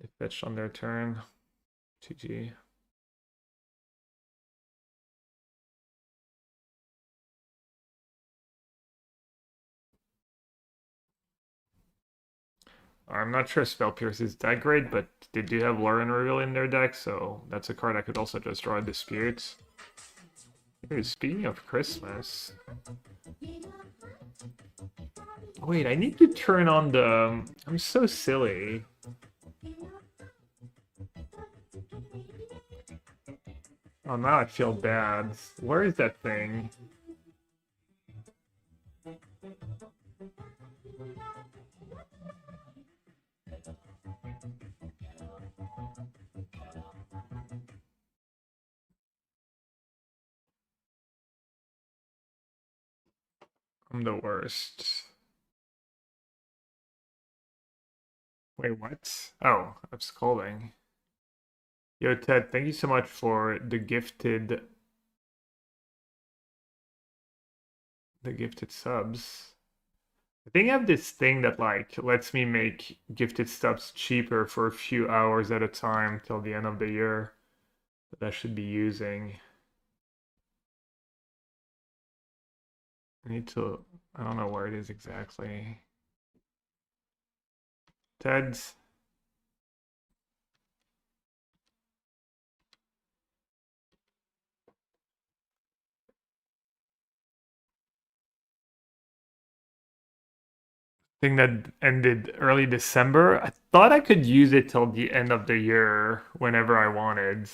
They fetched on their turn. GG. I'm not sure Spell Pierce is that great, but they do have Lauren Reveal in their deck, so that's a card I could also just draw Disputes. Ooh, speaking of Christmas. Wait, I need to turn on the... I'm so silly. Oh, now I feel bad. Where is that thing? I'm the worst. Wait, what? Oh, I'm scolding. Yo, Ted, thank you so much for the gifted subs. I think I have this thing that like lets me make gifted subs cheaper for a few hours at a time till the end of the year. that I should be using. I need to, I don't know where it is exactly. Ted's. Thing that ended early December. I thought I could use it till the end of the year whenever I wanted.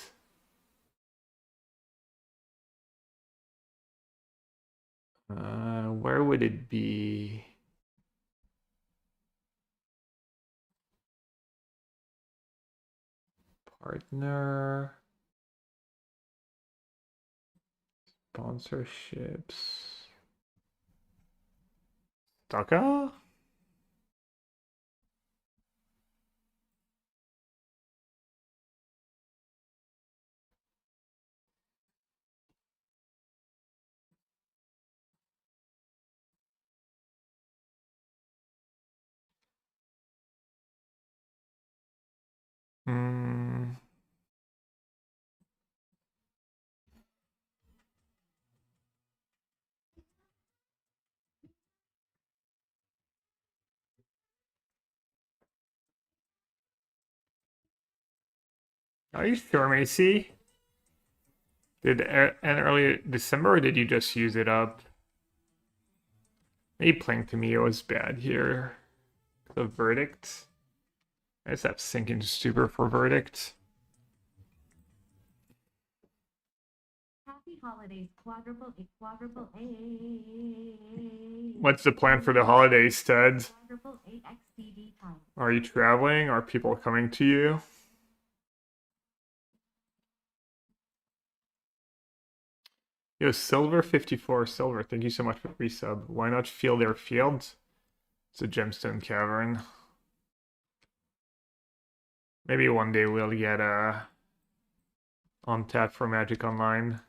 Where would it be? Partner. Sponsorships. Taka? Hmm. Are you sure, Macy? Did it end early December or did you just use it up? Maybe playing to me it was bad here. The verdict. I just have sinking stupor for verdict. Happy holidays, quadruple A. What's the plan for the holidays, Ted? Quadruple AXDD time. Are you traveling? Are people coming to you? Yo, Silver 54 Silver, thank you so much for resub. Why not feel their field? It's a gemstone cavern. Maybe one day we'll get on tap for Magic Online.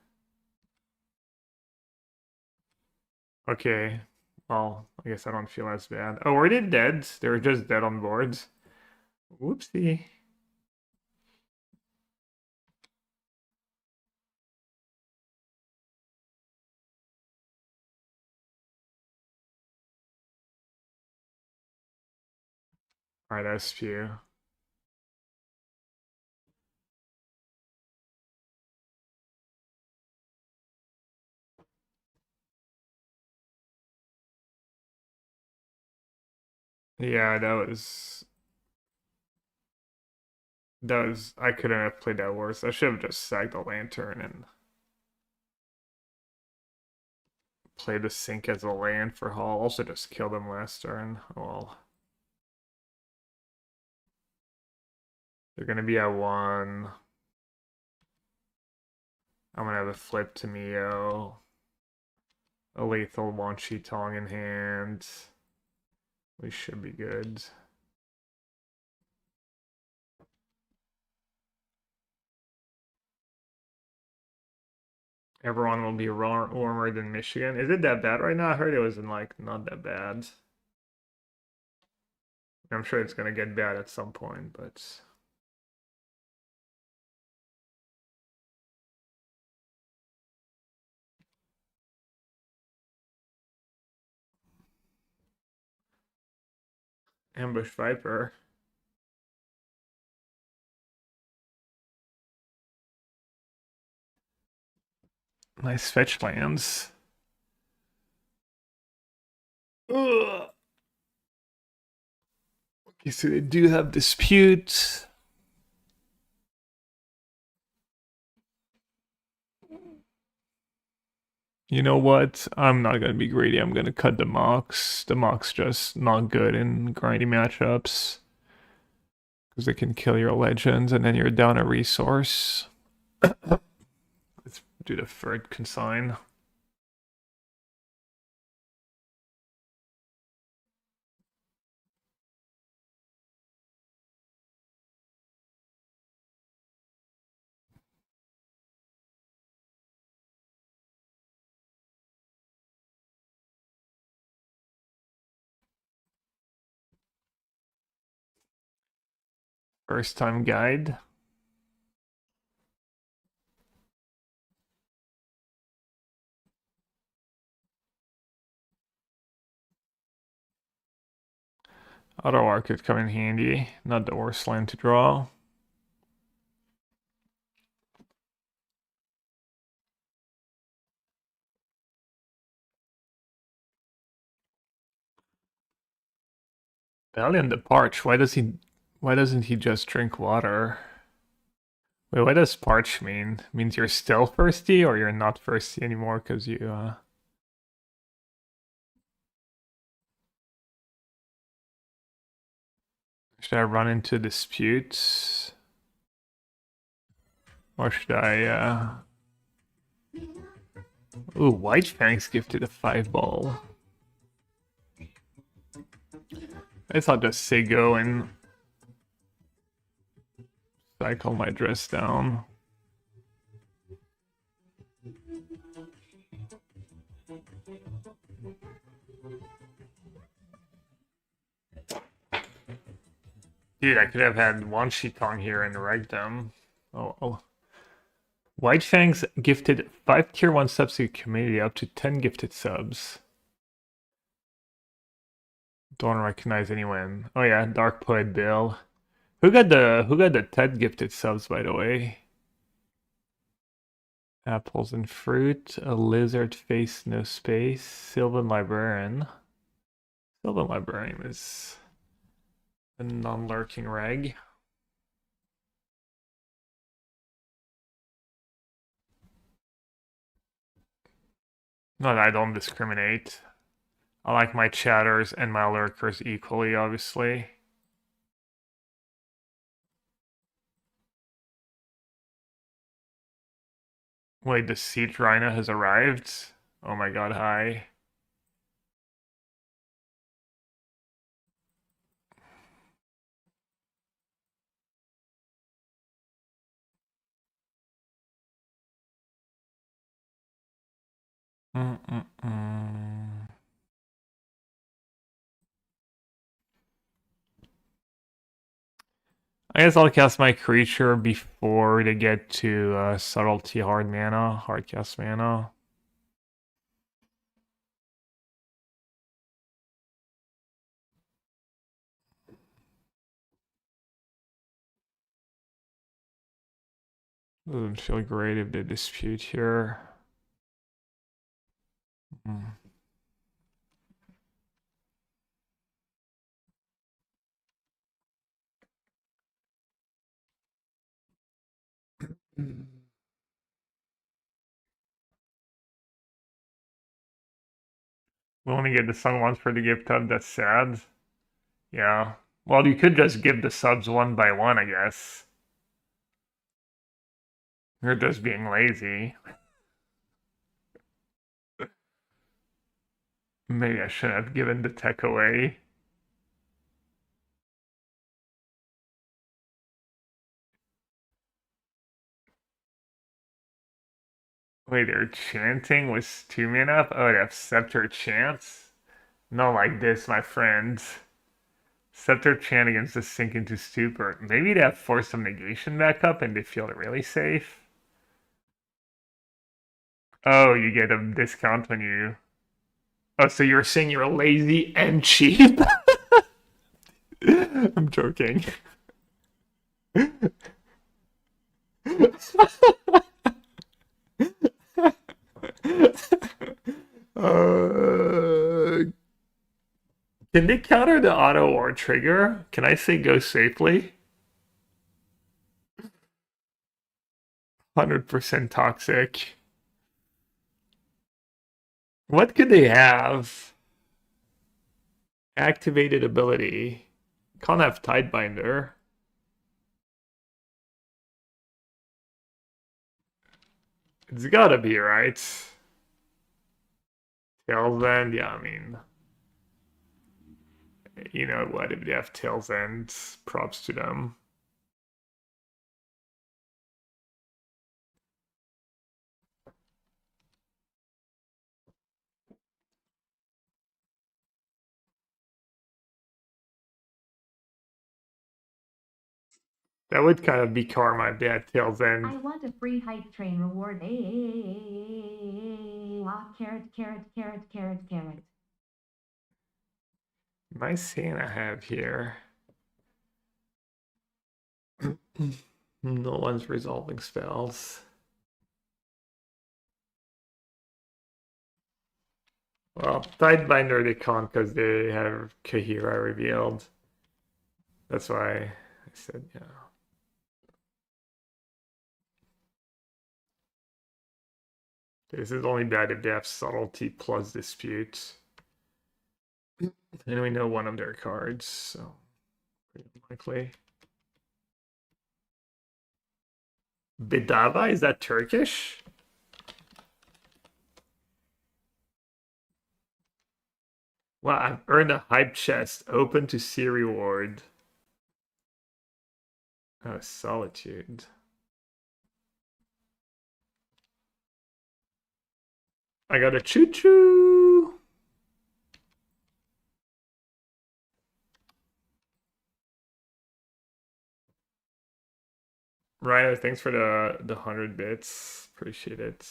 Okay, well, I guess I don't feel as bad. Oh, were they dead? They were just dead on boards. Whoopsie. Alright, that's few. Yeah, I couldn't have played that worse. I should have just sacked the lantern and played the sink as a land for Hall. Also just killed him last turn. Oh, well. They're gonna be at 1. I'm gonna have a flip to Mio. A lethal Wanshi Tong in hand. We should be good. Everyone will be warmer than Michigan. Is it that bad right now? I heard it was not that bad. I'm sure it's gonna get bad at some point, but Ambush Viper. Nice fetch lands. Ugh. Okay, so they do have dispute. You know what? I'm not gonna be greedy. I'm gonna cut the Mox. The Mox just not good in grindy matchups. Because they can kill your legends and then you're down a resource. Let's do the third consign. First time guide. Auto Arc could come in handy. Not the worst land to draw. Valiant the Parch. Why doesn't he just drink water? Wait, what does parch mean? It means you're still thirsty or you're not thirsty anymore because you should I run into disputes? Or should I Ooh, White Fang's gifted a 5-ball. I guess I'll just say go and cycle my dress down. Dude, I could have had one Tong here and ragged them. Oh. White Fang's gifted 5 tier 1 subs to the community, up to 10 gifted subs. Don't recognize anyone. Oh yeah, Dark Poet Bill. Who got the 10 gifted subs, by the way? Apples and fruit, a lizard face, no space, Sylvan Librarian. Sylvan Librarian is a non-lurking reg. Not that I don't discriminate. I like my chatters and my lurkers equally, obviously. Wait, the Siege Rhino has arrived? Oh my god, hi. I guess I'll cast my creature before they get to Subtlety hard cast mana. Doesn't feel great if they dispute here. We only get the sun once for the gift hub, that's sad. Yeah. Well, you could just give the subs one by one, I guess. You're just being lazy. Maybe I shouldn't have given the tech away. Wait, they're chanting with 2 mana up? Oh, they have Scepter Chants? Not like this, my friends. Scepter Chant against the Sink into Stupor. Maybe they have Force of Negation back up and they feel really safe. Oh, you get a discount when you... Oh, so you're saying you're lazy and cheap? I'm joking. Can they counter the auto or trigger? Can I say go safely? 100% toxic. What could they have? Activated ability. Can't have Tidebinder. It's gotta be, right? Tail's End, yeah, I mean... You know what, if they have Tail's End, props to them. That would kind of be karma if they had Tail's End. I want a free hype train reward. Carrot. Nice hand I have here. No one's resolving spells. Well, Tidebinder they can't because they have Kahira revealed. That's why I said, yeah. This is only bad if they have Subtlety plus Dispute. And we know one of their cards, so pretty likely. Bedava, is that Turkish? Wow, I've earned a hype chest. Open to see reward. Oh, Solitude. I got a choo-choo. Rhino, thanks for the 100 bits. Appreciate it.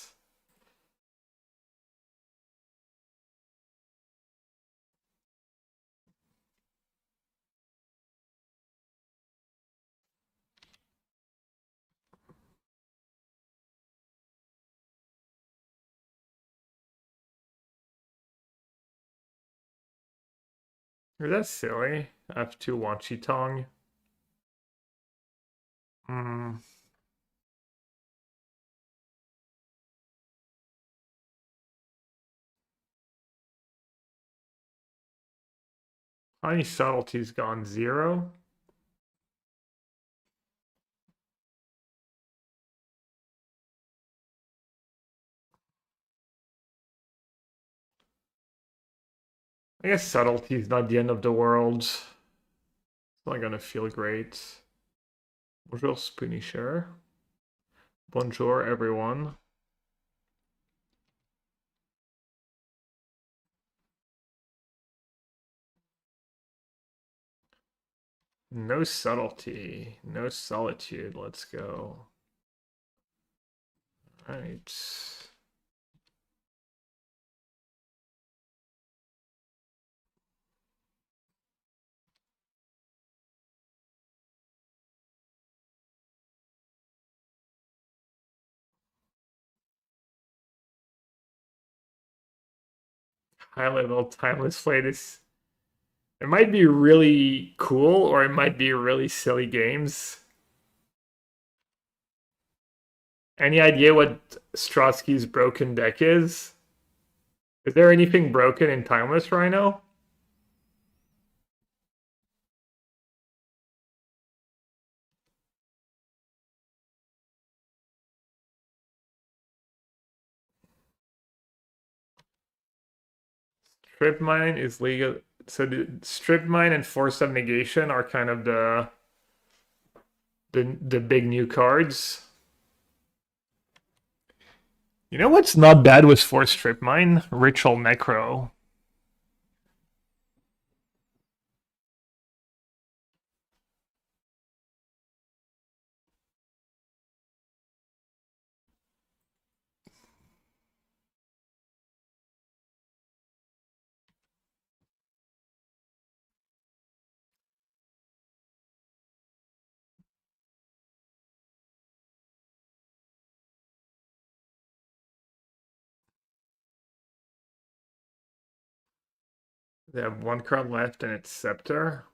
Is that silly? I have two Wanchi Tong. Hmm. How many subtleties gone? 0? I guess subtlety is not the end of the world. It's not gonna feel great. Bonjour, Spoony Share. Bonjour, everyone. No subtlety, no solitude. Let's go. All right. High level timeless play. This it might be really cool or it might be really silly games. Any idea what Strosky's broken deck is? Is there anything broken in Timeless Rhino? Strip Mine is legal. So the Strip Mine and Force of Negation are kind of the big new cards. You know what's not bad with Force Strip Mine? Ritual Necro. They have one card left and it's Scepter.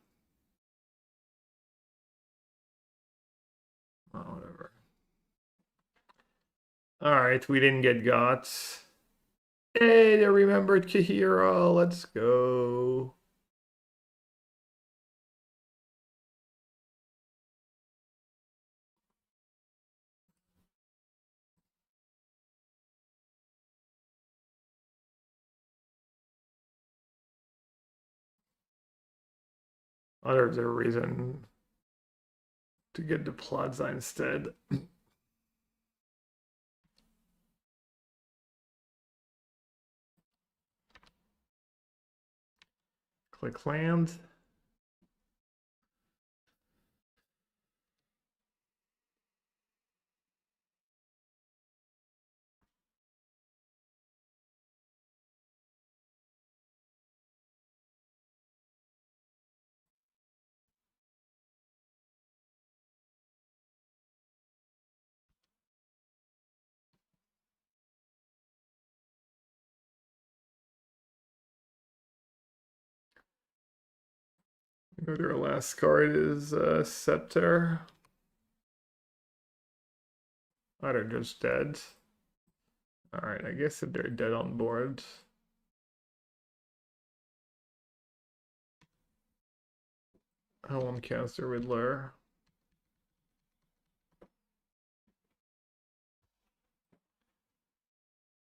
Oh, whatever. Alright, we didn't get Gots. Hey, they remembered Kahira. Let's go. Oh, there's a reason to get the Plaza instead. Click land. Their last card is Scepter. Oh, they're just dead. Alright, I guess if they're dead on board. I won't cast the Riddler.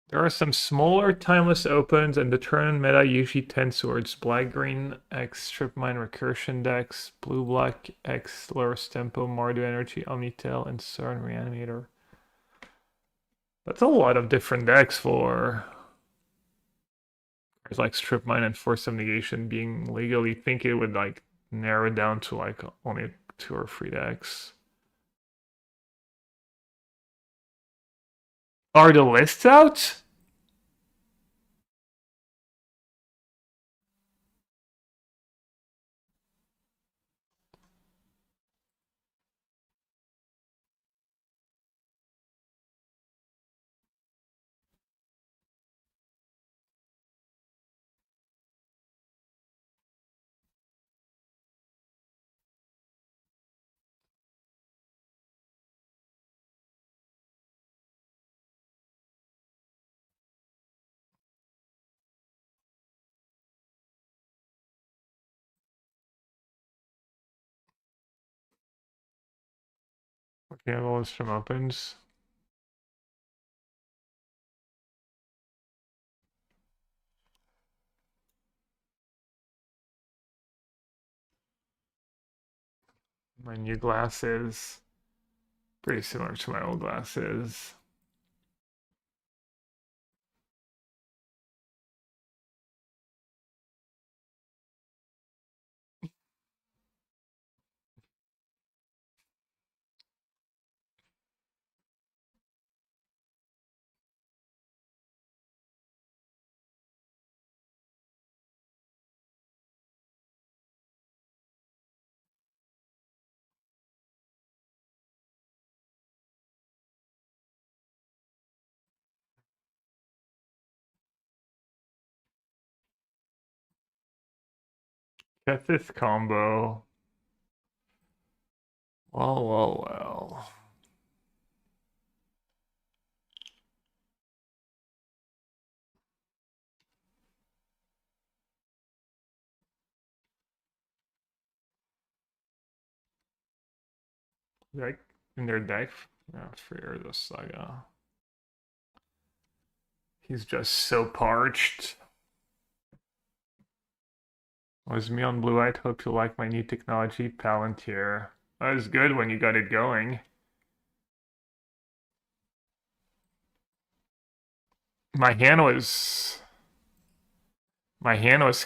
There are some smaller timeless opens, and the turn meta usually tends towards black-green X Strip Mine Recursion decks, blue-black X lowest tempo Mardu Energy Omnitail, and Cern Reanimator. That's a lot of different decks for. There's like Strip Mine and Force of Negation being legally. Think it would like narrow it down to like only 2 or 3 decks. Are the lists out? Okay, I have all this from opens. My new glasses. Pretty similar to my old glasses. Get this combo. Well. Like in their deck? Yeah, for the Saga. He's just so parched. Was me on Blue Eyed. Hope you like my new technology, Palantir. That was good when you got it going. My hand was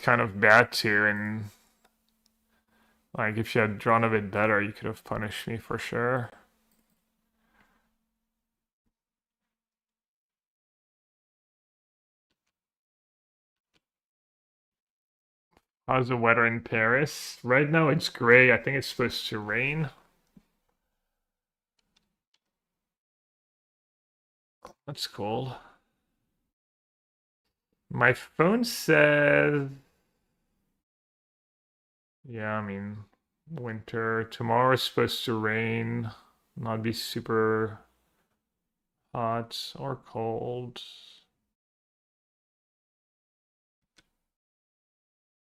kind of bad too, and like if you had drawn a bit better, you could have punished me for sure. How's the weather in Paris? Right now it's gray. I think it's supposed to rain. That's cool. My phone says, yeah, I mean, winter. Tomorrow is supposed to rain, not be super hot or cold.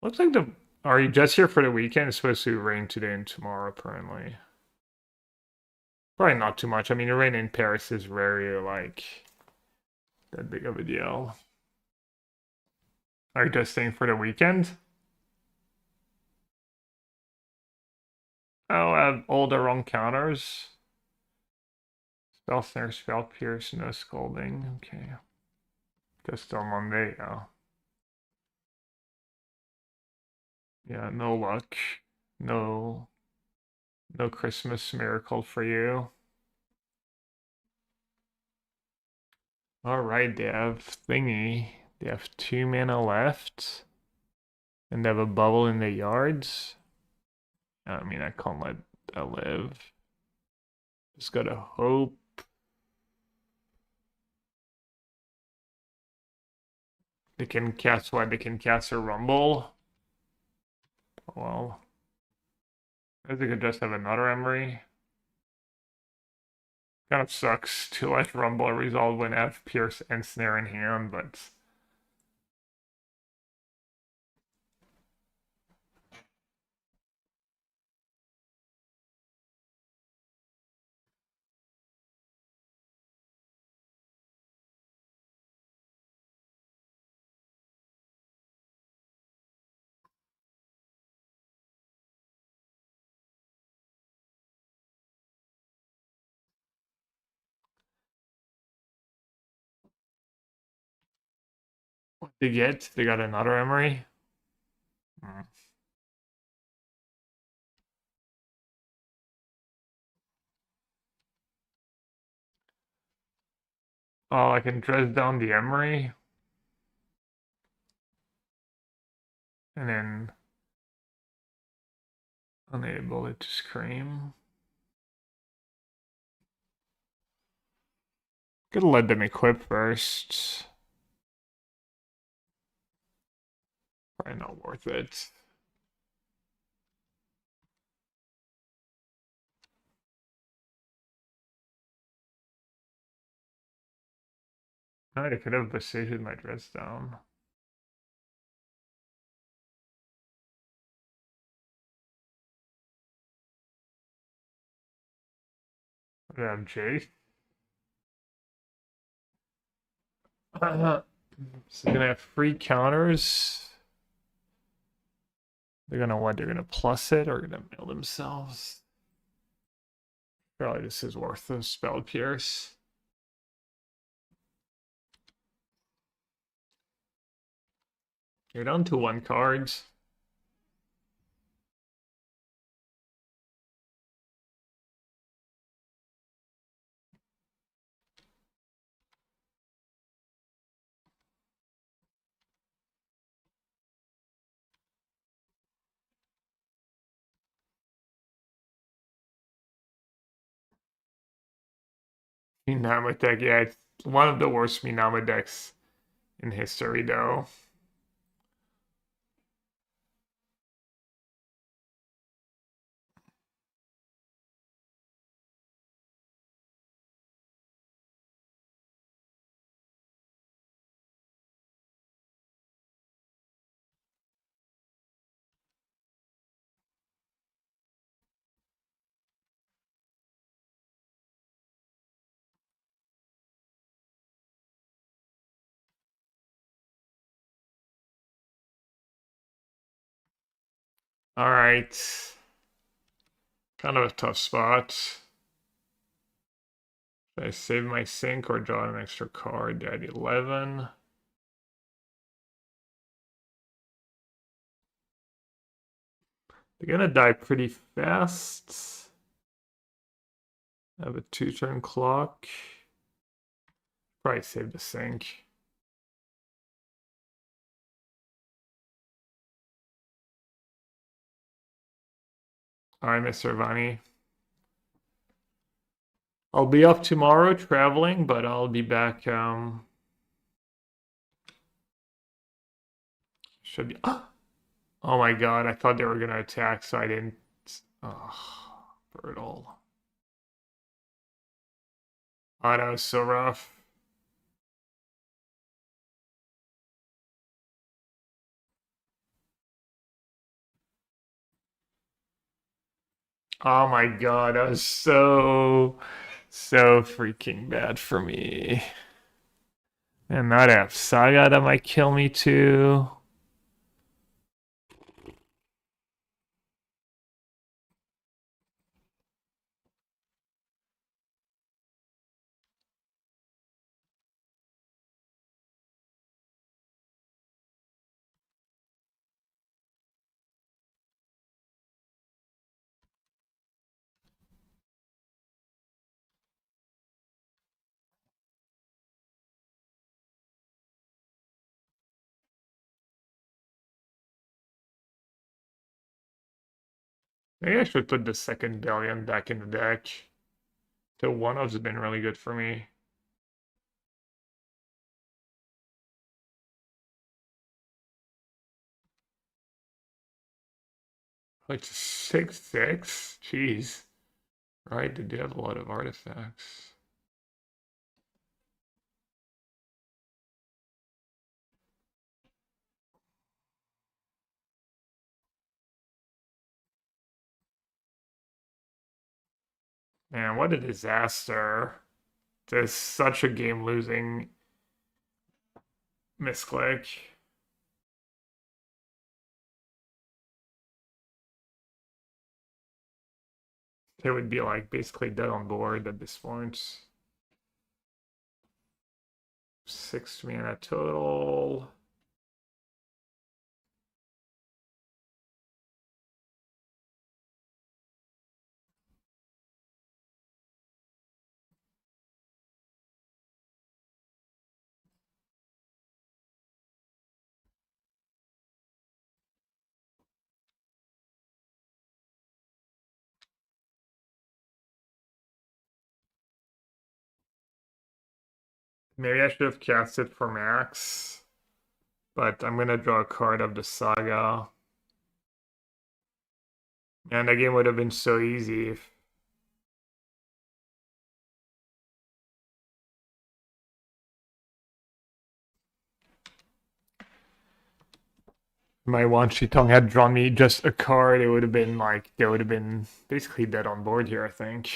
Looks like the. Are you just here for the weekend? It's supposed to rain today and tomorrow, apparently. Probably not too much. I mean, the rain in Paris is rarely like that big of a deal. Are you just staying for the weekend? Oh, I have all the wrong counters. Spell snare, spell pierce, no scolding. Okay. Just on Monday, yeah. Yeah, no luck. No Christmas miracle for you. Alright, they have thingy. They have 2 mana left. And they have a bubble in the yards. I mean, I can't let that live. Just gotta hope. They can cast what? They can cast a rumble. Well, I think I could just have another Emery. Kind of sucks to let Rumble resolve when I have Pierce and Snare in hand, but what they get? They got another Emery. Hmm. Oh, I can dress down the Emery and then enable it to scream. Gotta let them equip first. Probably not worth it. I could have besieged my dress down. I have Jace. So they're gonna have free counters. They're gonna what? They're gonna plus it or gonna mill themselves. Probably this is worth the spell pierce. You're down to 1 card. Minama deck, yeah, it's one of the worst Minama decks in history, though. All right, kind of a tough spot. Should I save my sync or draw an extra card at 11? They're gonna die pretty fast. I have a 2-turn clock. Probably save the sync. Alright, Mr. Vani. I'll be off tomorrow traveling, but I'll be back. Should be. Oh my god, I thought they were gonna attack, so I didn't. Oh, brutal. Oh, that was so rough. Oh my god, that was so freaking bad for me. And that F Saga that might kill me too. Maybe I should put the second Billion back in the deck. The one-off's been really good for me. Like 6/6? Jeez. Right, they do have a lot of artifacts. Man, what a disaster. There's such a game losing misclick. They would be like basically dead on board at this point. 6 mana total. Maybe I should have cast it for max, but I'm gonna draw a card of the saga. And that game would have been so easy if my Wanshi Tong had drawn me just a card. It would have been like, they would have been basically dead on board here, I think.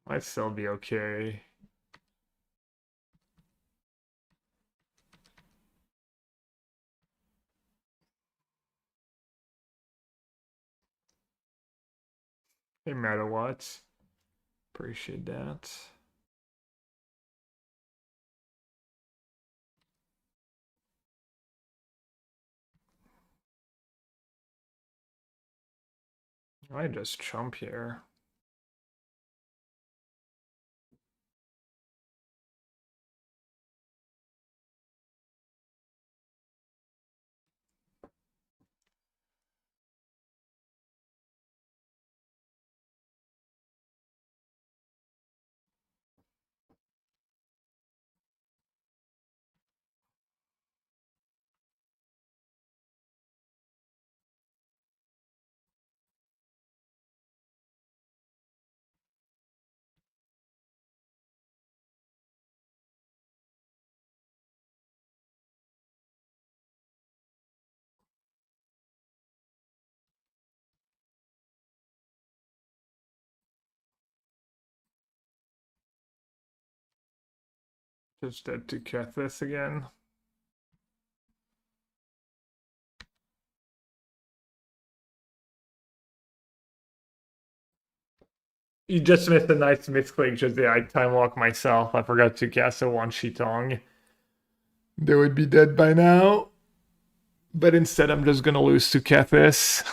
Might still be okay. No matter what. Appreciate that. I just chump here. Just dead to Kethis again. You just missed a nice misclick, just I time walk myself. I forgot to cast a Wanshi Tong. They would be dead by now. But instead I'm just gonna lose to Kethis.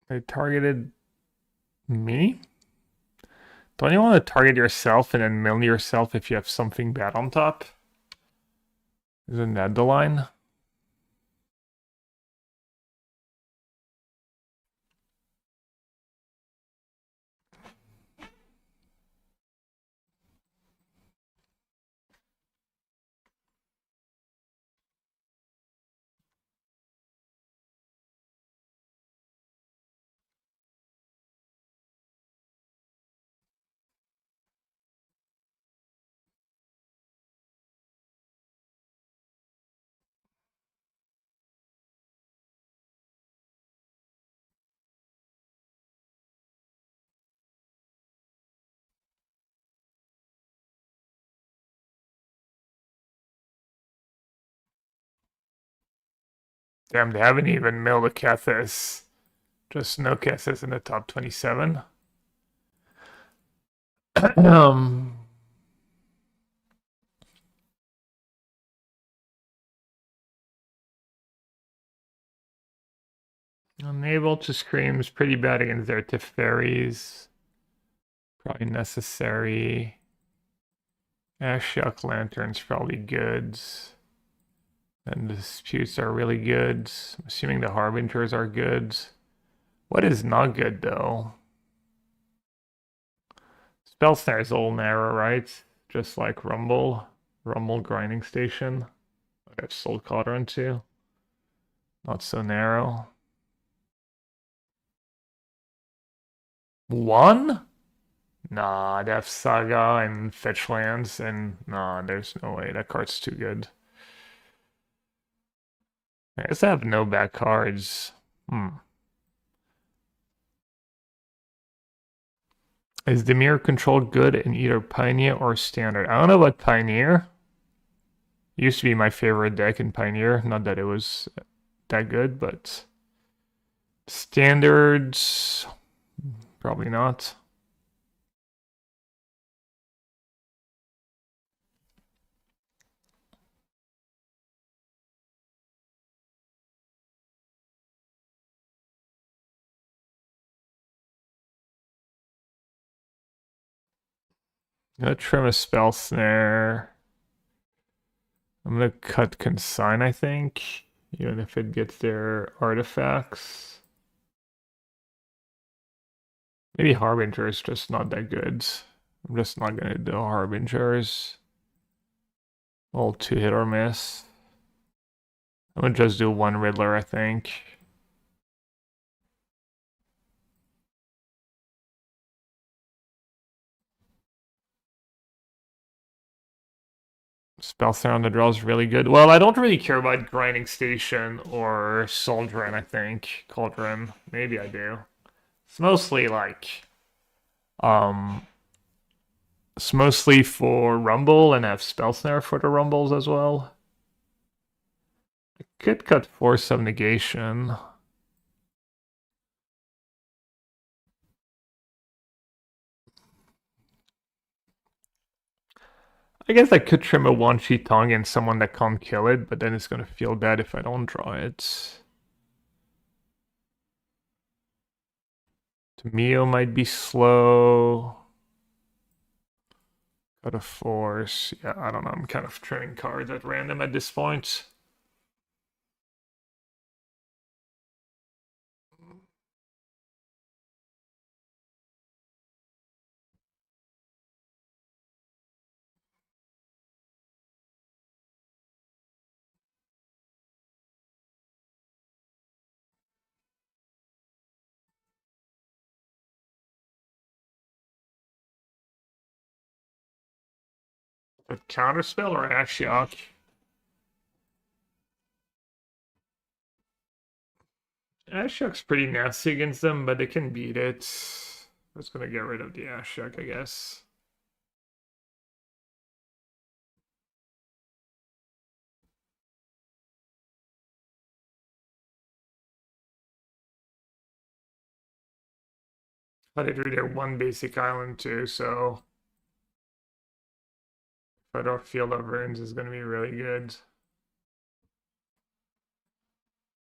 They targeted me? Don't you want to target yourself and then mill yourself if you have something bad on top? Isn't that the line? Damn, they haven't even milled a Kethis. Just no Kethis in the top 27. Unable to scream is pretty bad against their Teferis. Probably necessary. Ashok Lantern's probably good. And the disputes are really good. I'm assuming the Harbingers are good. What is not good though? Spell Snare is a little narrow, right? Just like Rumble. Rumble Grinding Station. I have Soul Cauldron too. Not so narrow. 1? Nah, Death Saga and Fetch Lands, and nah, there's no way. That card's too good. I guess I have no bad cards. Is the mirror control good in either Pioneer or Standard? I don't know about Pioneer. It used to be my favorite deck in Pioneer. Not that it was that good, but Standards, probably not. I'm gonna trim a Spell Snare. I'm gonna cut Consign, I think, even if it gets their artifacts. Maybe Harbinger is just not that good. I'm just not gonna do Harbingers. All 2-hit or miss. I'm gonna just do 1 Riddler, I think. Spell Snare on the draw is really good. Well, I don't really care about Grinding Station or Soldrin, I think. Cauldron. Maybe I do. It's mostly like... It's mostly for Rumble and have Spell Snare for the Rumbles as well. I could cut Force of Negation. I guess I could trim a one-sheet Tong and someone that can't kill it, but then it's gonna feel bad if I don't draw it. Tamio might be slow. Got a Force. Yeah, I don't know. I'm kind of trimming cards at random at this point. A counterspell or Ashiok? Ashiok's pretty nasty against them, but they can beat it. I'm just gonna get rid of the Ashiok, I guess. But I drew their 1 basic island too, so if I don't Field of Runes is gonna be really good.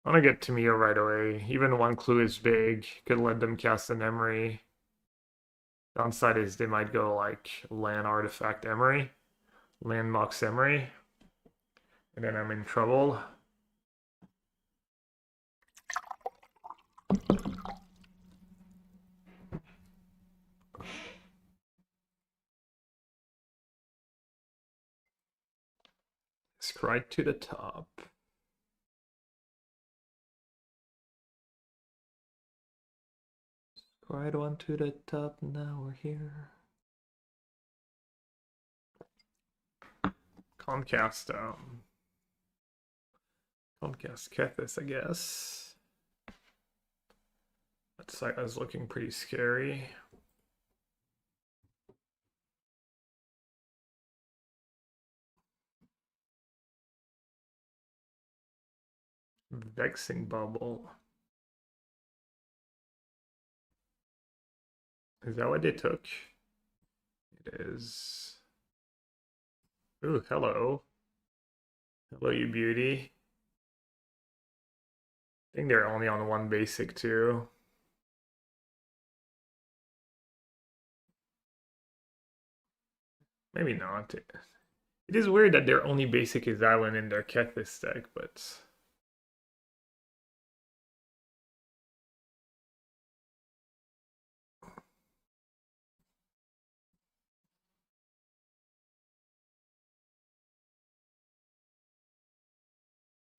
I want to get Tamio right away. Even 1 clue is big. Could let them cast an Emery. Downside is they might go like Land Artifact Emery. Landmarks Emery. And then I'm in trouble. Scry to the top. Right on to the top, now we're here. Comcast Kethis, I guess. That site is looking pretty scary. Vexing Bubble. Is that what they took? It is. Ooh, hello. Hello, you beauty. I think they're only on 1 basic too. Maybe not. It is weird that their only basic is Island in their Kethis deck, but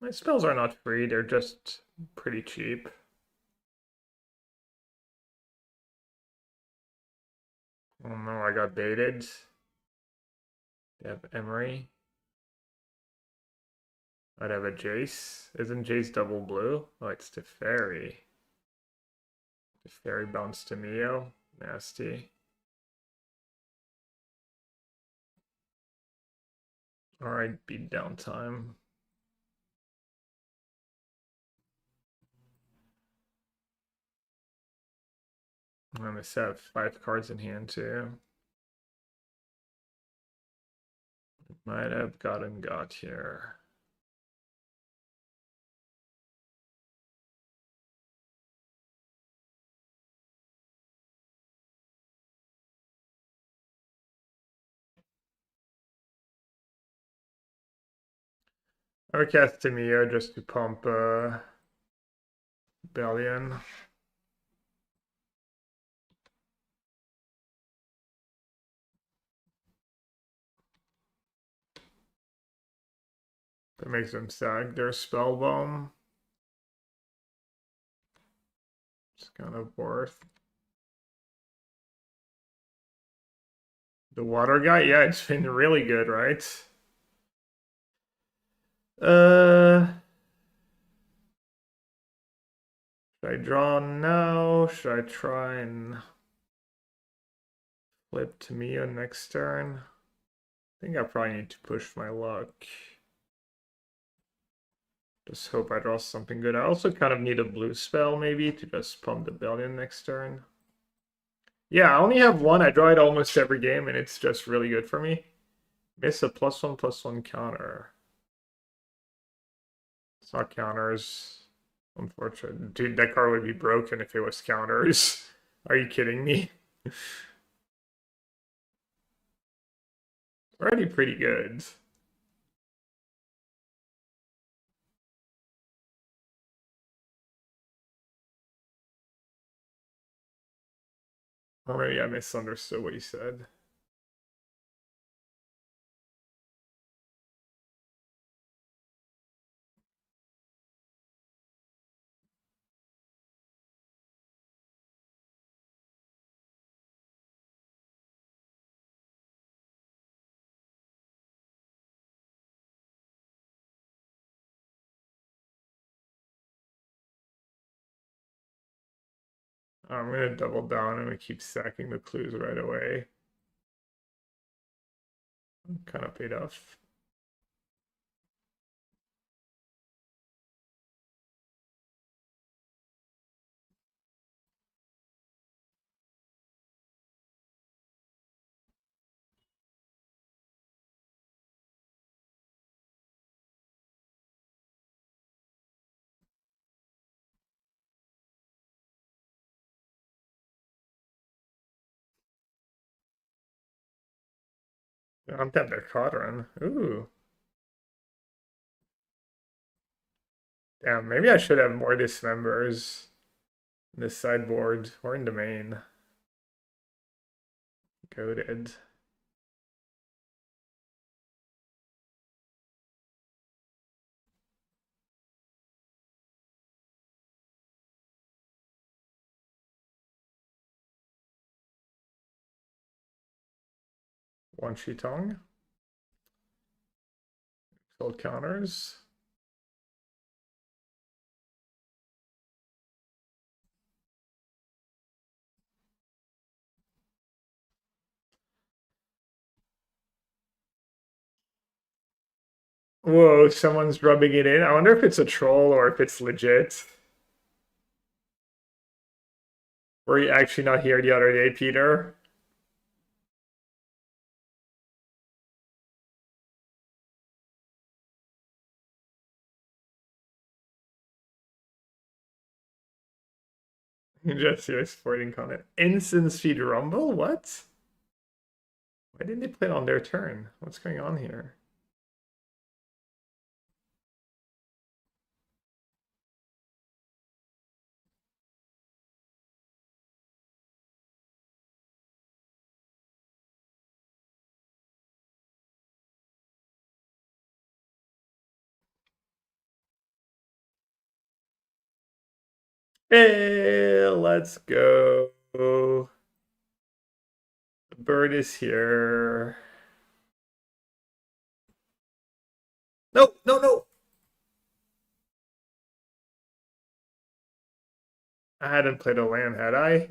my spells are not free, they're just pretty cheap. Oh no, I got baited. They have Emery. I'd have a Jace. Isn't Jace double blue? Oh, it's the fairy. The fairy bounced to Mio. Nasty. Alright, beat down time. I'm gonna have 5 cards in hand too. Might have gotten got here. I would cast Tamio just to pump Bellion. That makes them sag their spell bomb. It's kind of worth. The water guy, yeah, it's been really good, right? Should I draw now? Should I try and flip to Mia next turn? I think I probably need to push my luck. Just hope I draw something good. I also kind of need a blue spell maybe to just pump the Bellion next turn. Yeah, I only have one. I draw it almost every game and it's just really good for me. Miss a +1/+1 counter. It's not counters. Unfortunate. Dude, that card would be broken if it was counters. Are you kidding me? Already pretty good. Or maybe I misunderstood what you said. I'm gonna double down and we keep stacking the clues right away. Kind of paid off. Untap their Cauldron. Ooh. Damn, maybe I should have more dismembers in the sideboard or in the main. Goated. One Tong. Sold counters. Whoa, someone's rubbing it in. I wonder if it's a troll or if it's legit. Were you actually not here the other day, Peter? Just here sporting content. Instant speed rumble? What? Why didn't they play it on their turn? What's going on here? Hey, let's go. The bird is here. No, no, no. I hadn't played a land, had I?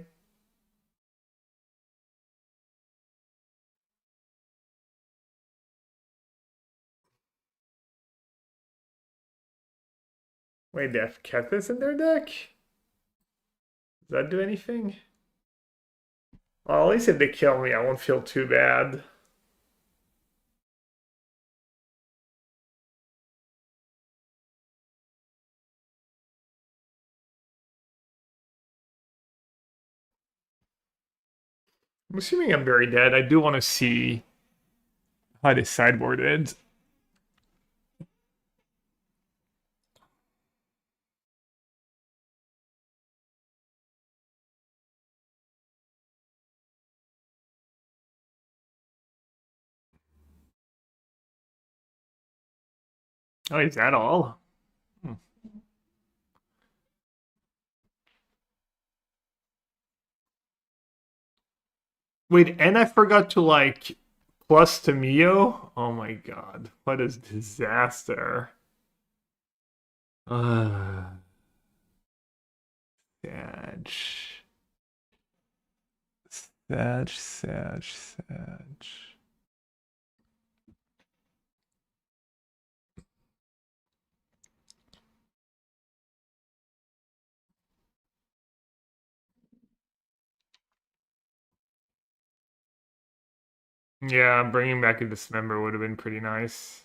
Wait, they have Kethis in their deck? Does that do anything? Well, at least if they kill me, I won't feel too bad. I'm assuming I'm very dead. I do want to see how this sideboard ends. Oh, is that all? Hmm. Wait, and I forgot to like plus to Mio. Oh my god, what a disaster! Uh, Sag, Sag. Yeah, bringing back a dismember would have been pretty nice.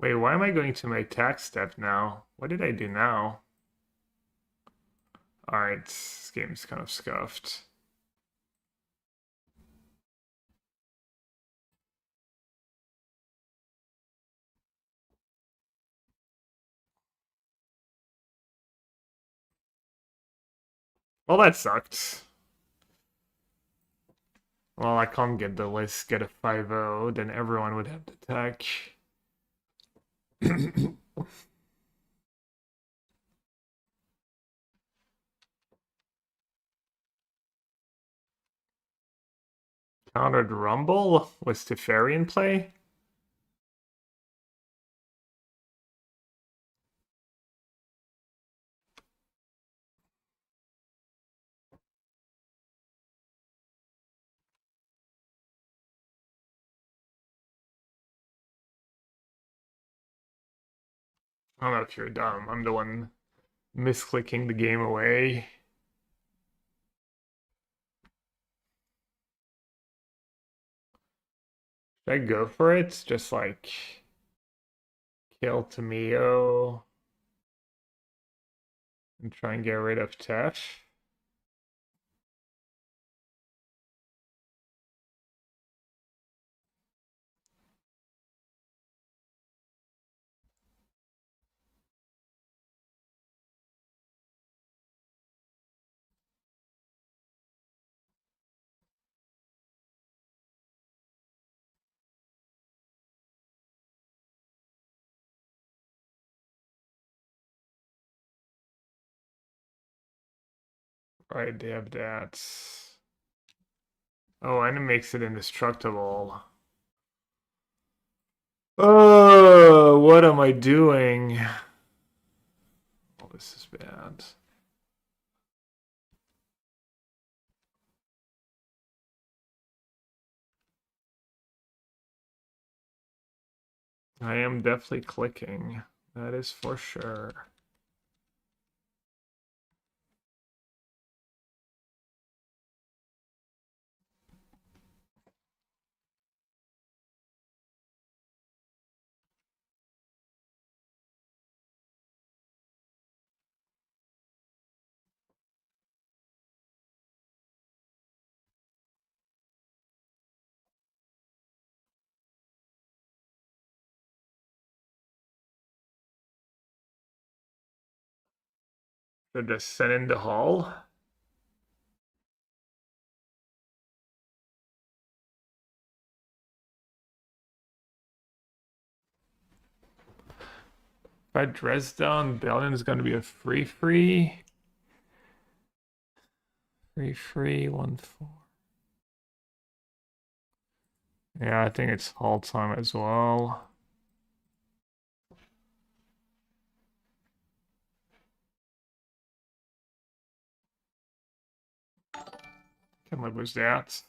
Wait, why am I going to my attack step now? What did I do now? Alright, this game's kind of scuffed. Well, that sucked. Well, I can't get the list, get a 5-0, then everyone would have to attack. Countered Rumble? Was Teferi in play? I don't know if you're dumb. I'm the one misclicking the game away. Should I go for it? Just like kill Tamio and try and get rid of Tef? Right, they have that. Oh, and it makes it indestructible. Oh, what am I doing? Oh, this is bad. I am definitely clicking. That is for sure. Should just send in the hull. If I dress down, Bellion is going to be a free. 1-4. Yeah, I think it's hull time as well. Can live with that.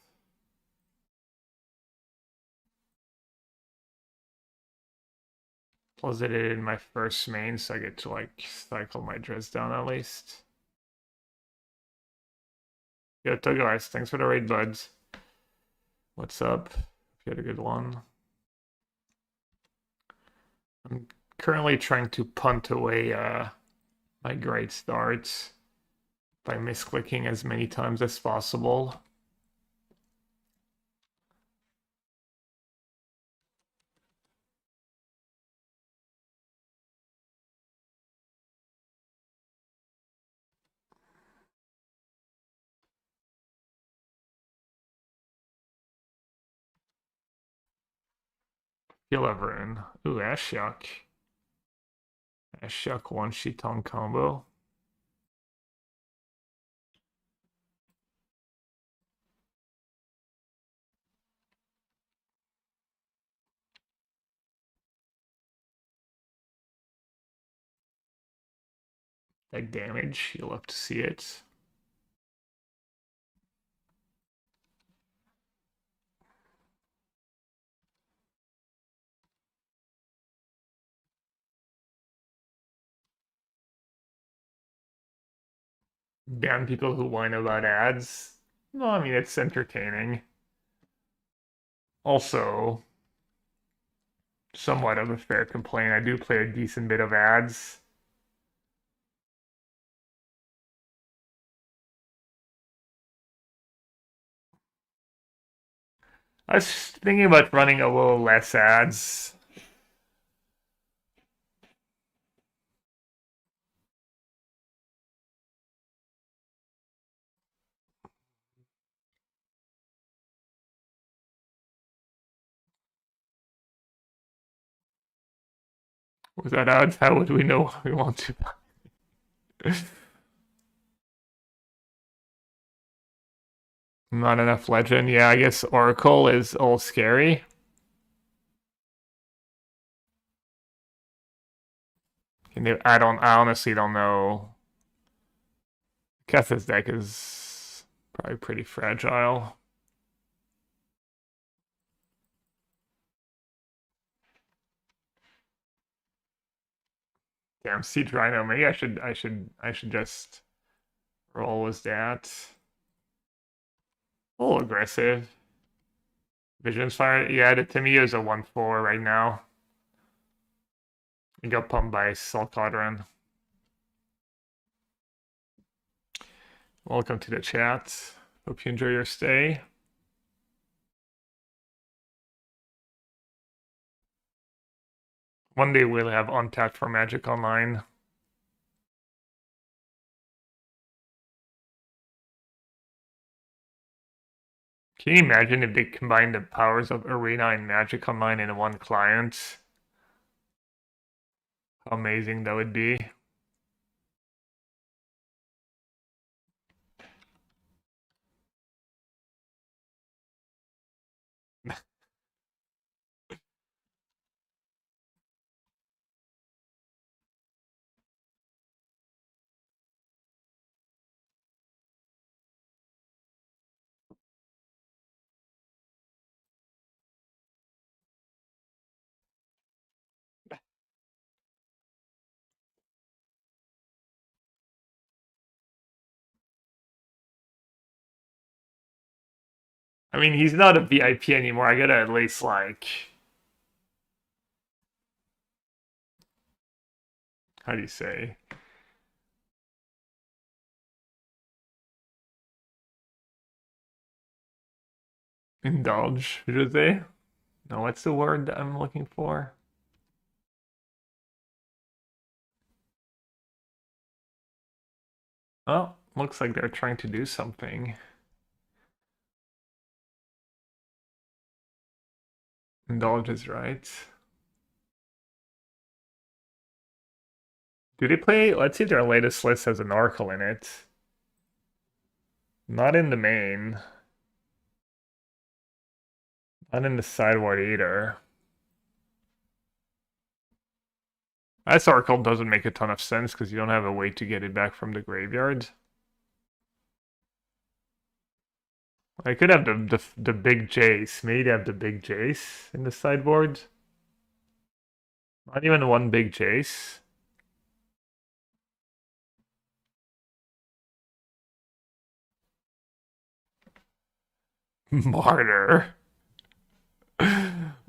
Plus it in my first main, so I get to like cycle my dress down at least. Yo, guys, thanks for the raid, buds. What's up? You had a good one. I'm currently trying to punt away my great starts by misclicking as many times as possible. He'll ever in. Ooh, Ashiok. Ashiok one Tong combo. Like damage, you'll have to see it. Ban people who whine about ads. No, I mean, it's entertaining. Also, somewhat of a fair complaint. I do play a decent bit of ads. I was thinking about running a little less ads. Without ads, how would we know what we want to buy? Not enough legend. Yeah, I guess Oracle is all scary. I honestly don't know. Guess deck is probably pretty fragile. Damn, Siege Rhino. Maybe I should just roll with that. A little aggressive. Vision's Fire. Yeah, the Tamiya is a 1-4 right now. You got pumped by Sulcadron. Welcome to the chat. Hope you enjoy your stay. One day we'll have Untapped for Magic Online. Can you imagine if they combined the powers of Arena and Magic Online in one client? How amazing that would be. I mean, he's not a VIP anymore. I gotta at least like, how do you say? Indulge, should I say? No, what's the word that I'm looking for? Oh, looks like they're trying to do something. Indulge is right. Do they play? Let's see if their latest list has an Oracle in it. Not in the main. Not in the sideboard either. This Oracle doesn't make a ton of sense because you don't have a way to get it back from the graveyard. I could have the big Jace. Maybe they have the big Jace in the sideboard. Not even one big Jace. Martyr.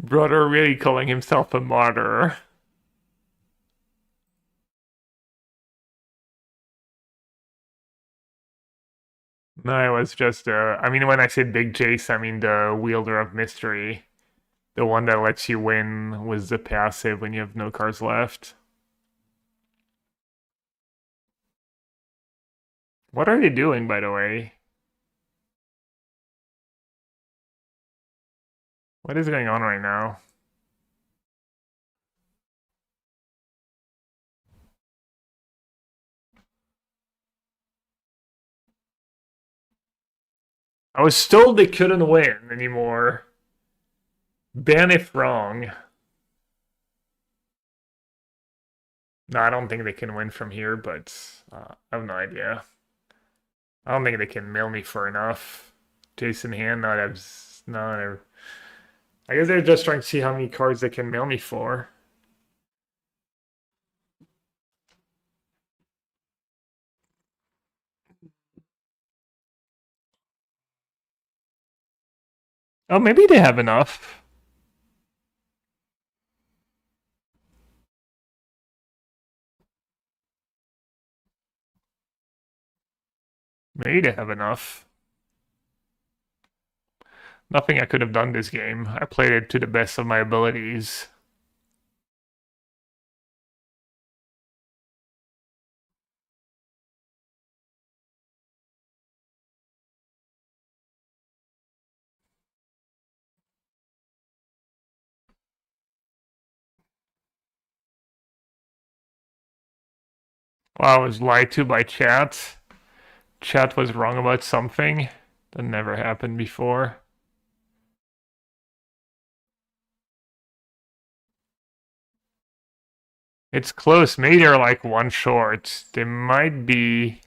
Brother really calling himself a martyr. No, it was just, I mean, when I say big Jace, I mean the wielder of mystery. The one that lets you win with the passive when you have no cards left. What are they doing, by the way? What is going on right now? I was told they couldn't win anymore. Ban if wrong. No, I don't think they can win from here, but I have no idea. I don't think they can mill me for enough. Jason hand, not have, no. I guess they're just trying to see how many cards they can mill me for. Oh, maybe they have enough. Maybe they have enough. Nothing I could have done this game. I played it to the best of my abilities. Wow, I was lied to by chat. Chat was wrong about something that never happened before. It's close. Maybe they're like one short. They might be.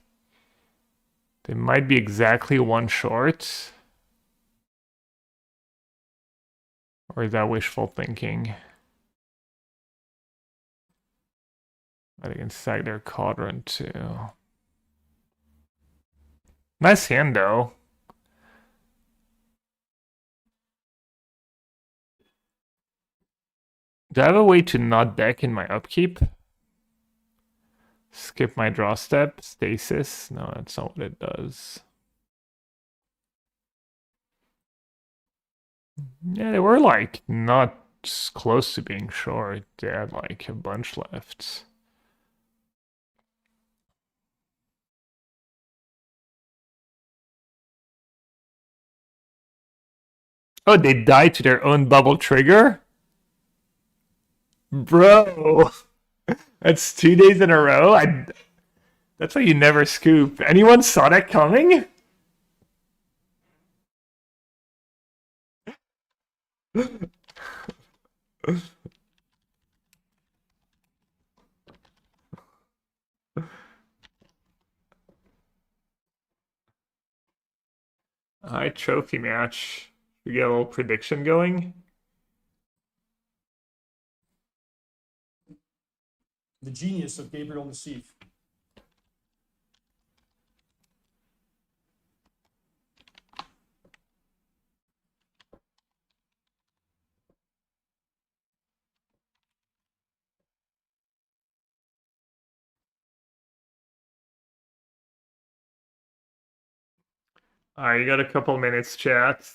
They might be exactly one short. Or is that wishful thinking? I can sack their quadrant too. Nice hand though. Do I have a way to not deck in my upkeep? Skip my draw step? Stasis? No, that's not what it does. Yeah, they were like not close to being short. They had like a bunch left. Oh, they died to their own bubble trigger? Bro, that's 2 days in a row. That's why you never scoop. Anyone saw that coming? Alright, trophy match. We get a little prediction going. The genius of Gabriel Nassif. Alright, you got a couple minutes, chat.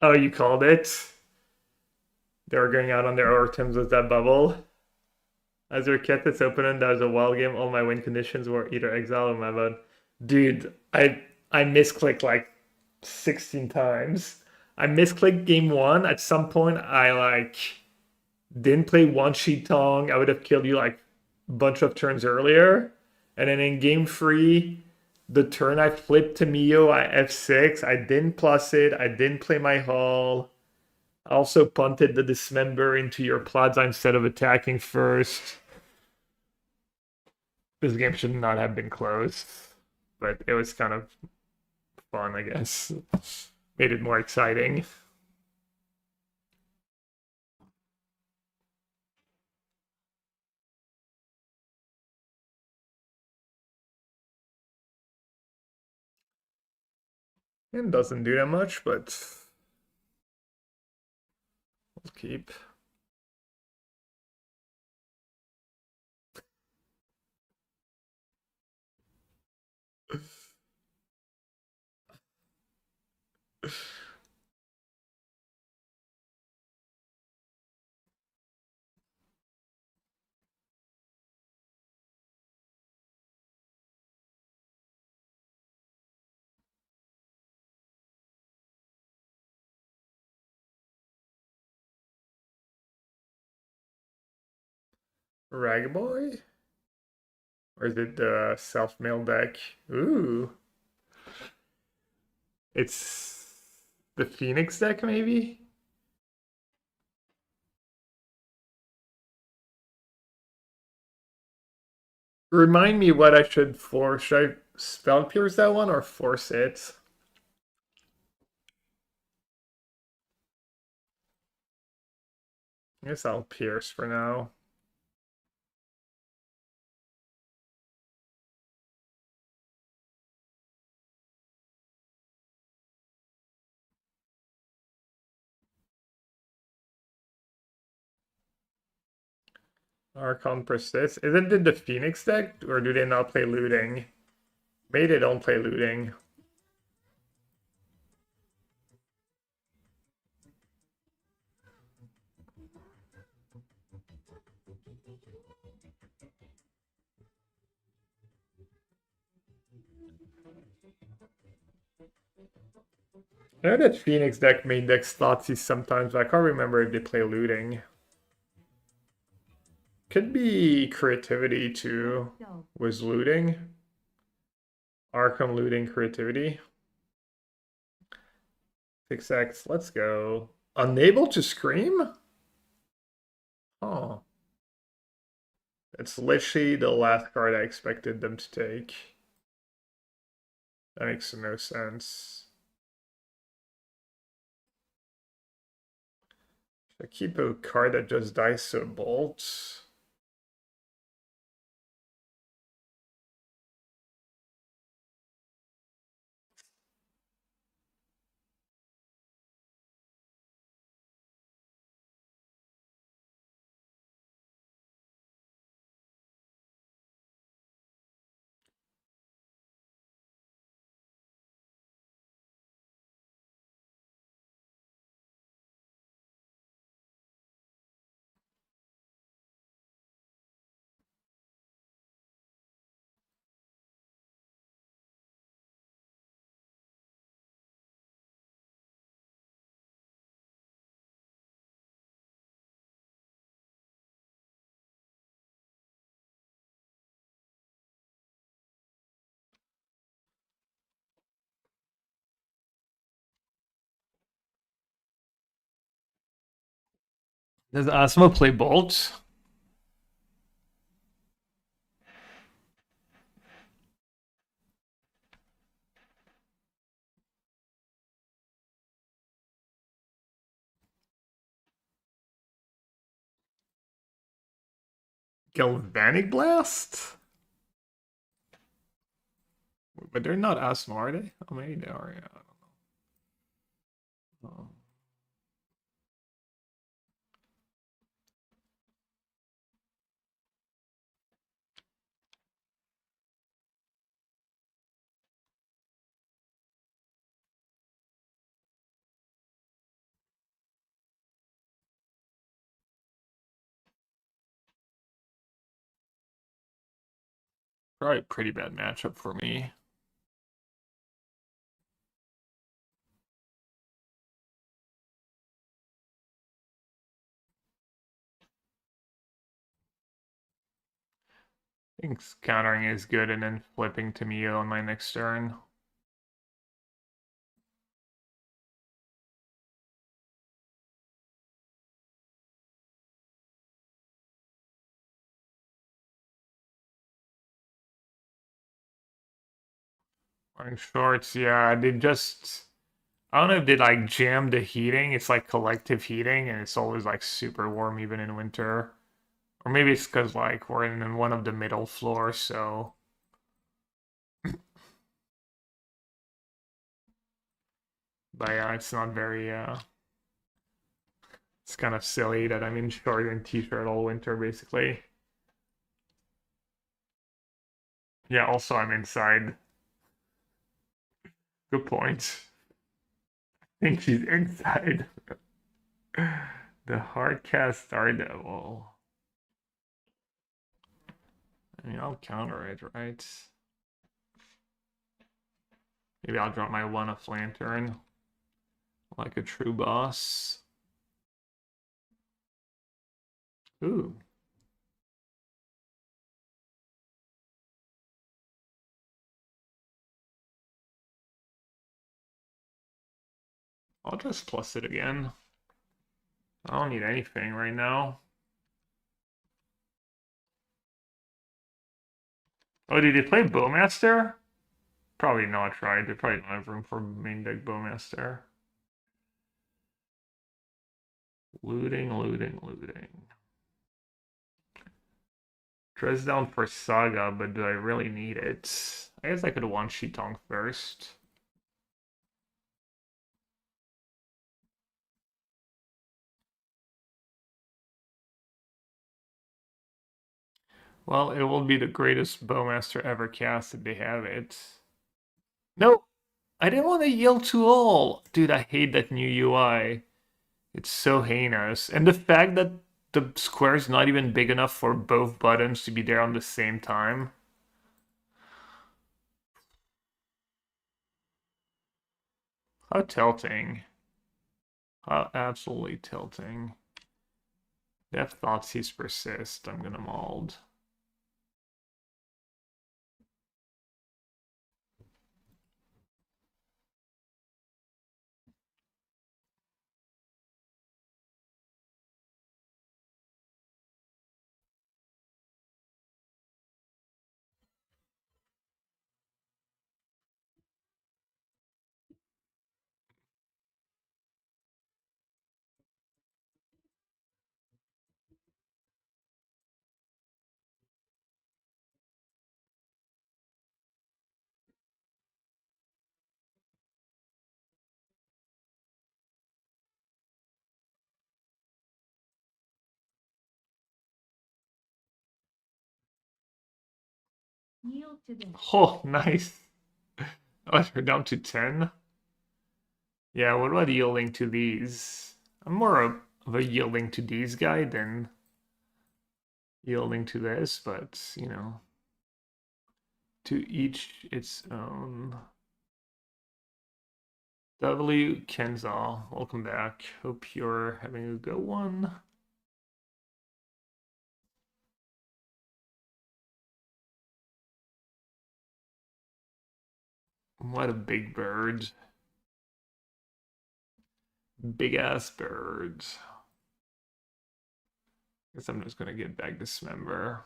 Oh, you called it? They were going out on their own terms with that bubble. As your cat that's open, that was a wild game. All my win conditions were either exile or my vote. Dude, I misclicked like 16 times. I misclicked game one. At some point, I like didn't play one sheet Tong. I would have killed you like a bunch of turns earlier. And then in game three, the turn I flipped to Mio, I F6. I didn't plus it. I didn't play my hull. I also punted the dismember into your plaza instead of attacking first. This game should not have been close, but it was kind of fun, I guess. Made it more exciting. And doesn't do that much, but we'll keep. Ragboy? Or is it the self-mail deck? Ooh. It's the Phoenix deck, maybe? Remind me what I should force. Should I spell pierce that one or force it? I guess I'll pierce for now. Archon persists. Isn't it the Phoenix deck, or do they not play looting? Maybe they don't play looting. I know that Phoenix deck main deck Slotsy sometimes, but I can't remember if they play looting. Could be creativity too. So, Was looting. Arkham looting creativity. 6x, let's go. Unable to scream? Oh. It's literally the last card I expected them to take. That makes no sense. I keep a card that just dies to a bolt. Does Asmo play bolt? Galvanic Blast? But they're not Asmo, are they? Oh, maybe they are, yeah. I don't know. Oh. Probably a pretty bad matchup for me. I think countering is good and then flipping to Mio on my next turn. Wearing shorts, yeah, they just I don't know if they like jam the heating. It's like collective heating and it's always like super warm even in winter. Or maybe it's because like we're in one of the middle floors, so but yeah, it's not very it's kind of silly that I'm in short and t-shirt all winter basically. Yeah, also I'm inside. Good point. I think she's inside. The hardcast Daredevil. I mean, I'll counter it, right? Maybe I'll drop my one of Lantern. Like a true boss. Ooh. I'll just plus it again. I don't need anything right now. Oh, did they play Bowmaster? Probably not, right? They probably don't have room for main deck Bowmaster. Looting, looting, looting. Dress down for Saga, but do I really need it? I guess I could one-sheet Tong first. Well, it will be the greatest Bowmaster ever cast if they have it. No! I didn't want to yield to all! Dude, I hate that new UI. It's so heinous. And the fact that the square is not even big enough for both buttons to be there on the same time. How tilting. How absolutely tilting. Death thoughts he's persist. I'm gonna mauled. Yield to this. Oh, nice. Oh, we're down to 10. Yeah, what about yielding to these? I'm more of a yielding to these guy than yielding to this, but you know, to each its own. W Kenzal, welcome back. Hope you're having a good one. What a big bird. Big ass bird. Guess I'm just gonna get back Dismember.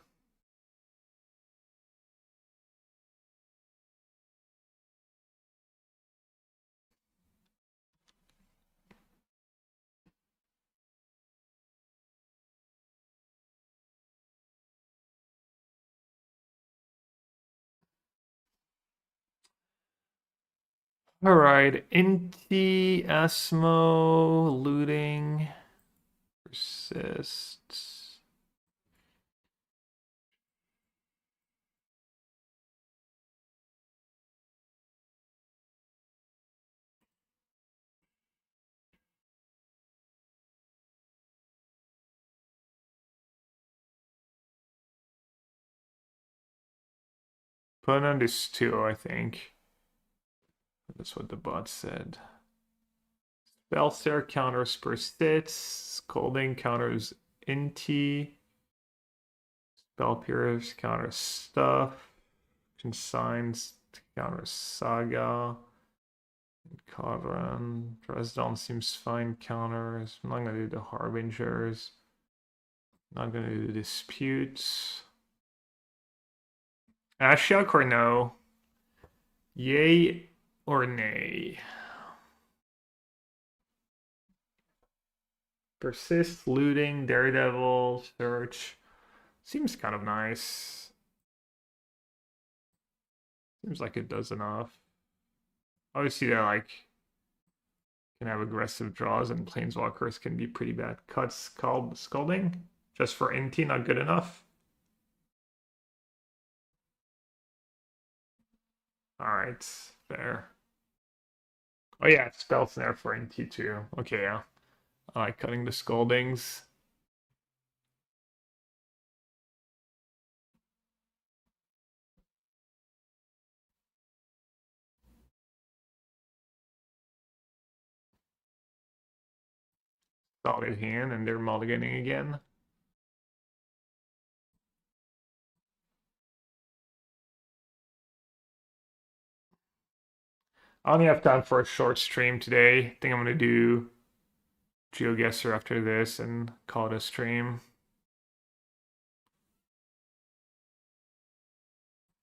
Alright, Inti, Asmo, looting, persist. Put on this 2, I think. That's what the bot said. Spellstare counters persist. Scolding counters Inti. Spell Pierce counters stuff. Consigns counters Saga. Kadran. Dresden seems fine counters. I'm not gonna do the Harbingers. Not gonna do the Disputes. Ashiok or no? Yay or nay? Persist, looting, Daredevil, search. Seems kind of nice. Seems like it does enough. Obviously, they like can have aggressive draws, and planeswalkers can be pretty bad. Cuts, scalding, just for Inti, not good enough. All right, fair. Oh yeah, spell snare for Inti too. Okay, yeah. I like cutting the scaldings. Solid hand, and they're mulliganing again. I only have time for a short stream today. I think I'm gonna do GeoGuessr after this and call it a stream.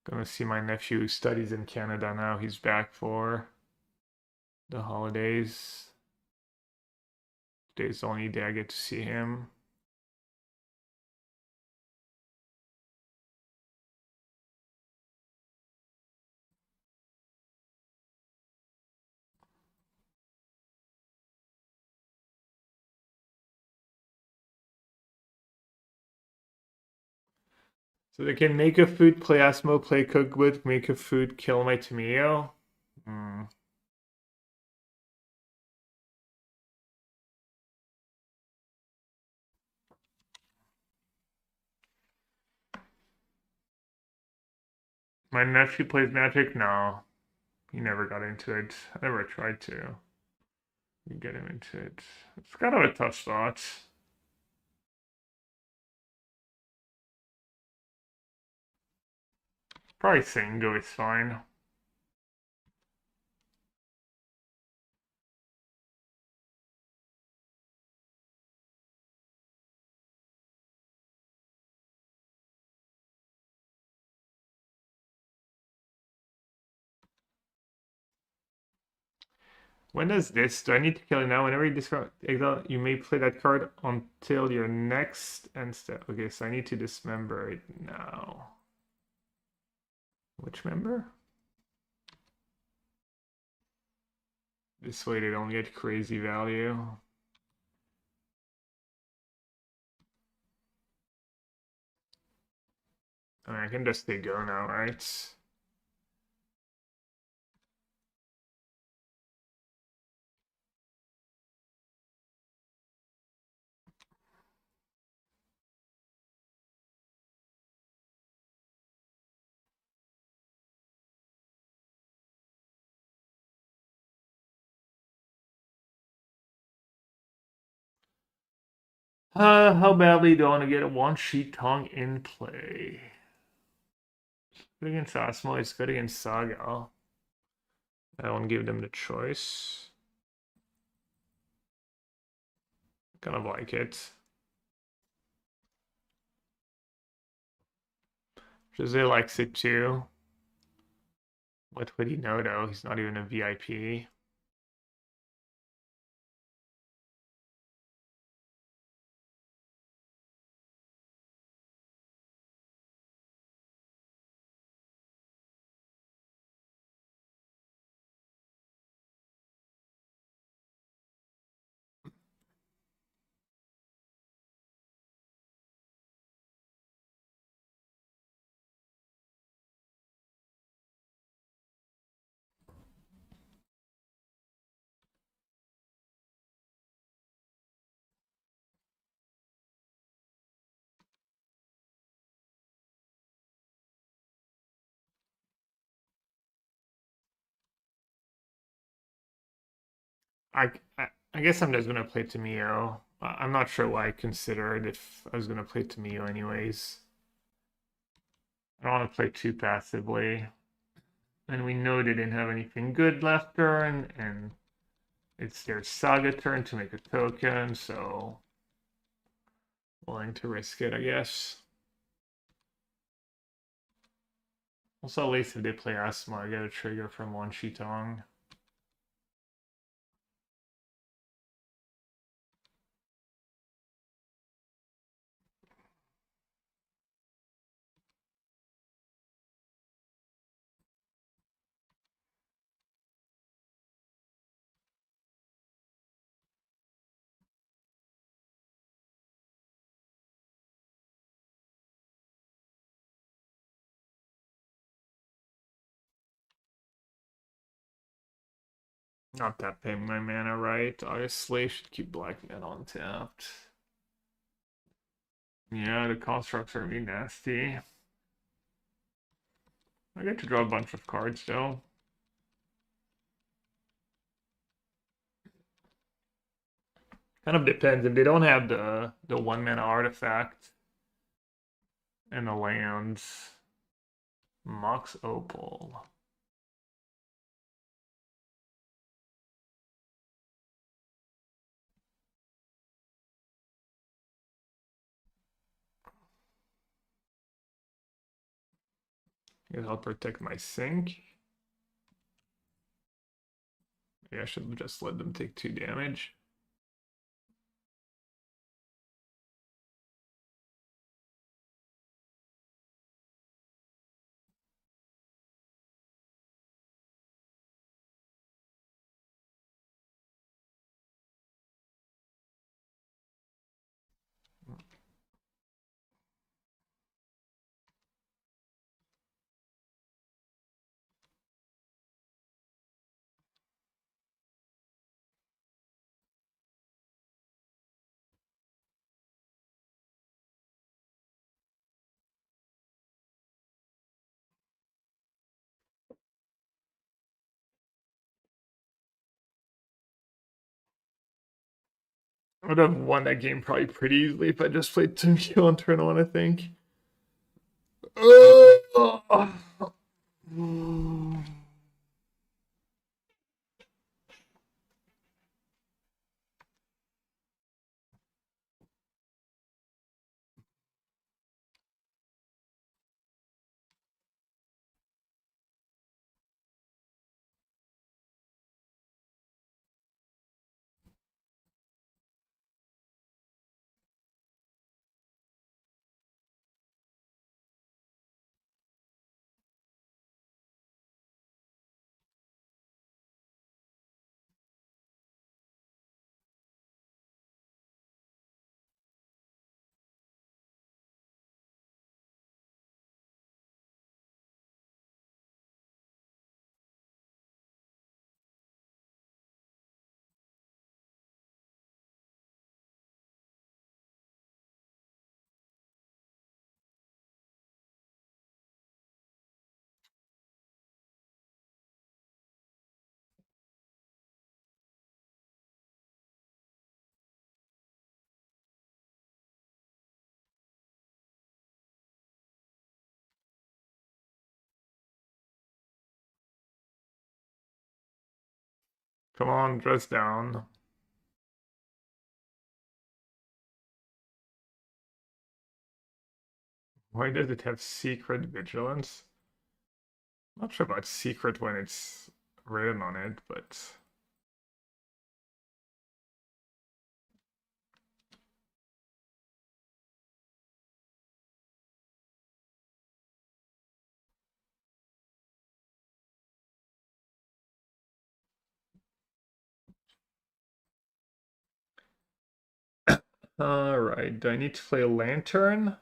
Gonna see my nephew who studies in Canada now. He's back for the holidays. Today's the only day I get to see him. So they can make a food, play Asmo, play cook with, make a food, kill my tomato. Hmm. My nephew plays Magic? No. He never got into it. I never tried to get him into it. It's kind of a tough spot. Probably Singo is fine. When does this? Do I need to kill it now? Whenever you discard exile, you may play that card until your next end step. Okay, so I need to dismember it now. Which member? This way they don't get crazy value. I mean, I can just say go now, right? How badly do I want to get a one-sheet Tong in play? Good against Osmo, it's good against Saga. I won't give them the choice. Kind of like it. Jose likes it too. What would he know though? He's not even a VIP. I guess I'm just gonna play Tamio. I'm not sure why I considered if I was gonna play Tamio anyways. I don't want to play too passively. And we know they didn't have anything good left turn, and it's their Saga turn to make a token, so willing to risk it, I guess. Also, at least if they play Asthma, I get a trigger from one Tong. Not that paying my mana right. Obviously, should keep black mana untapped. Yeah, the constructs are really nasty. I get to draw a bunch of cards though. Kind of depends if they don't have the 1 mana artifact and the lands. Mox Opal. Guess I'll protect my sink. Maybe I should just let them take 2 damage. I would have won that game probably pretty easily if I just played Tomio on turn 1, I think. Come on, dress down. Why does it have secret vigilance? Not sure about secret when it's written on it, but alright, do I need to play a lantern?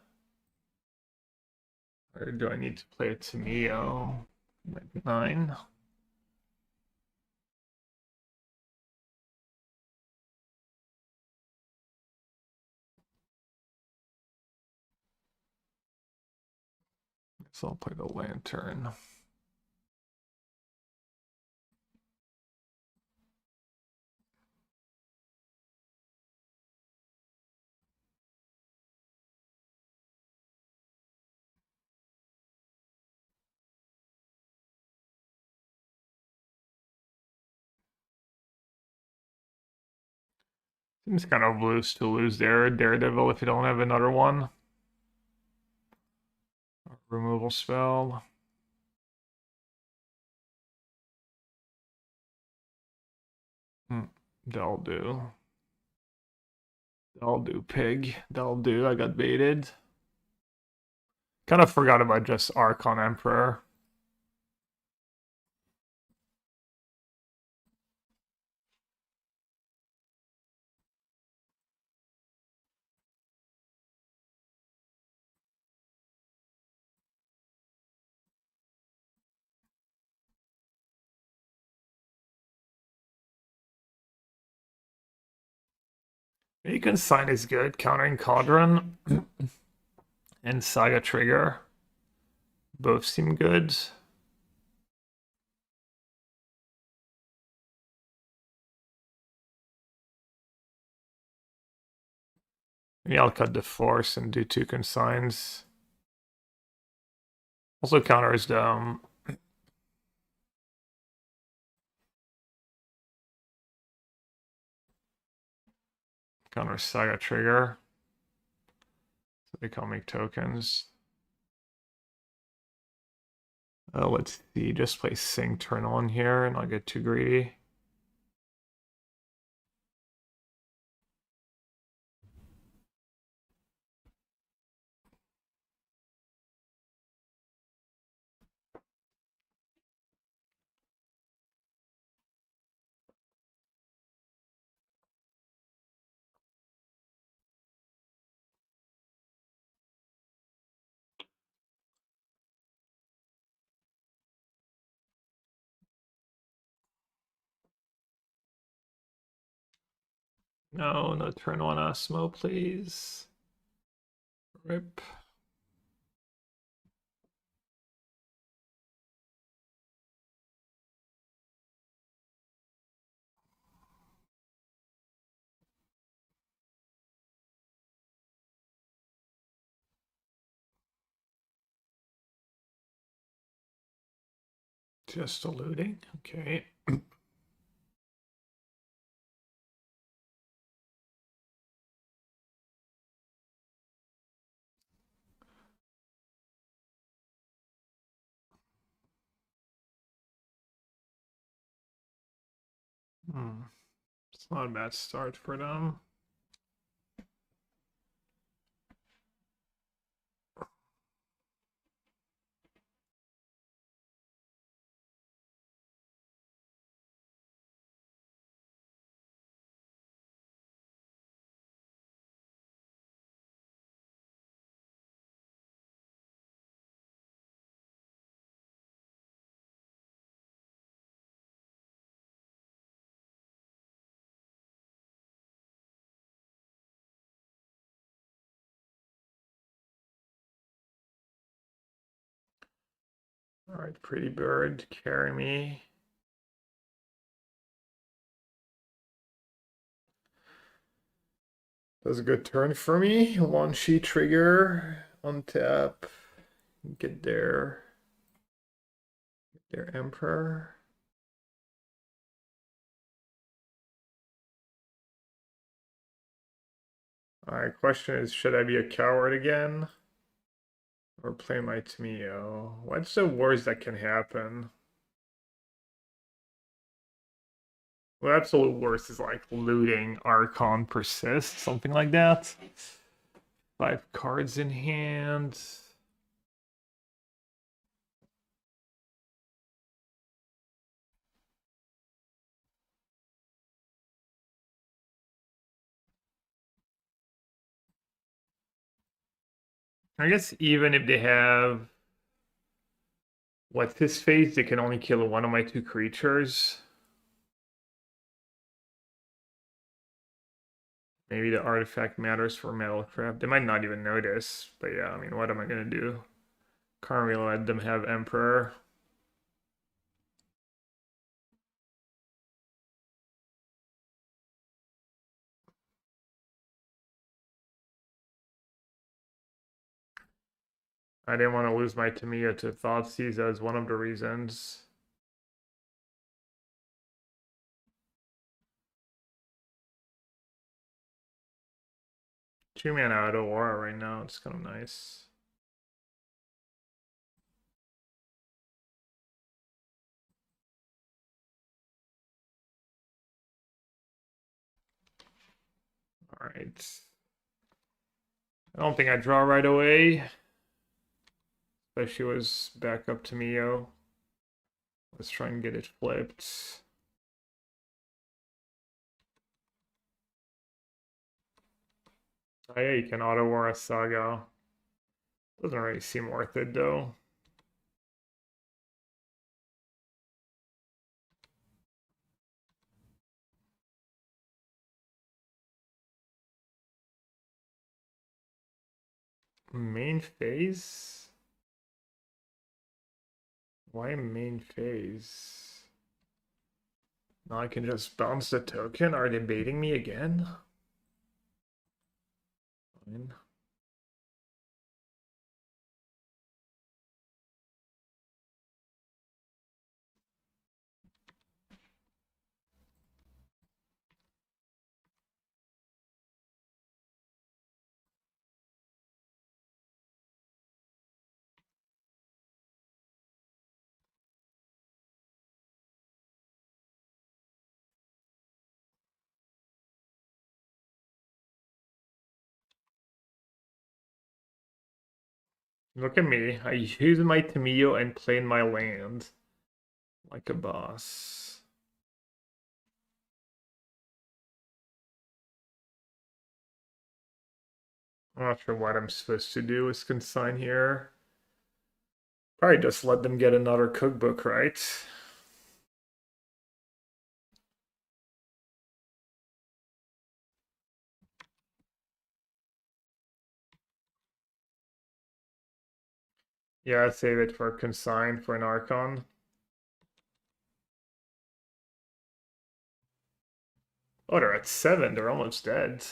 Or do I need to play a Tamio? Red 9. So I'll play the lantern. Seems kind of loose to lose there, Daredevil, if you don't have another one. Removal spell. That'll do. That'll do, pig. That'll do. I got baited. Kind of forgot about just Archon Emperor. Beacon Sign is good. Countering Cauldron and Saga Trigger both seem good. Maybe I'll cut the Force and do 2 consigns. Also counters counter Saga Trigger. So they can't make tokens. Let's see, just play Sing turn on here and I'll get too greedy. No, no turn on Osmo, please. Rip. Just eluding, okay. It's not a bad start for them. All right, pretty bird, carry me. That's a good turn for me. One sheet trigger, untap, get their Emperor. Alright, question is, should I be a coward again? Or play my Tamio? What's the worst that can happen? Well, absolute worst is like looting Archon Persist, something like that. 5 cards in hand. I guess even if they have what's his face, they can only kill one of my 2 creatures. Maybe the artifact matters for Metalcraft. They might not even notice, but yeah, I mean, what am I gonna do? Can't really let them have Emperor. I didn't want to lose my Tamiya to Thoughtseize as one of the reasons. 2-mana out of aura right now. It's kind of nice. All right. I don't think I draw right away. Especially was back up to Mio. Let's try and get it flipped. Oh yeah, you can auto aura Saga. Doesn't really seem worth it though. Main phase? Why main phase? Now I can just bounce the token. Are they baiting me again? Fine. Look at me. I use my Tamiyo and play in my land. Like a boss. I'm not sure what I'm supposed to do with consign here. Probably just let them get another cookbook, right? Yeah, I'd save it for consign for an Archon. Oh, they're at 7. They're almost dead.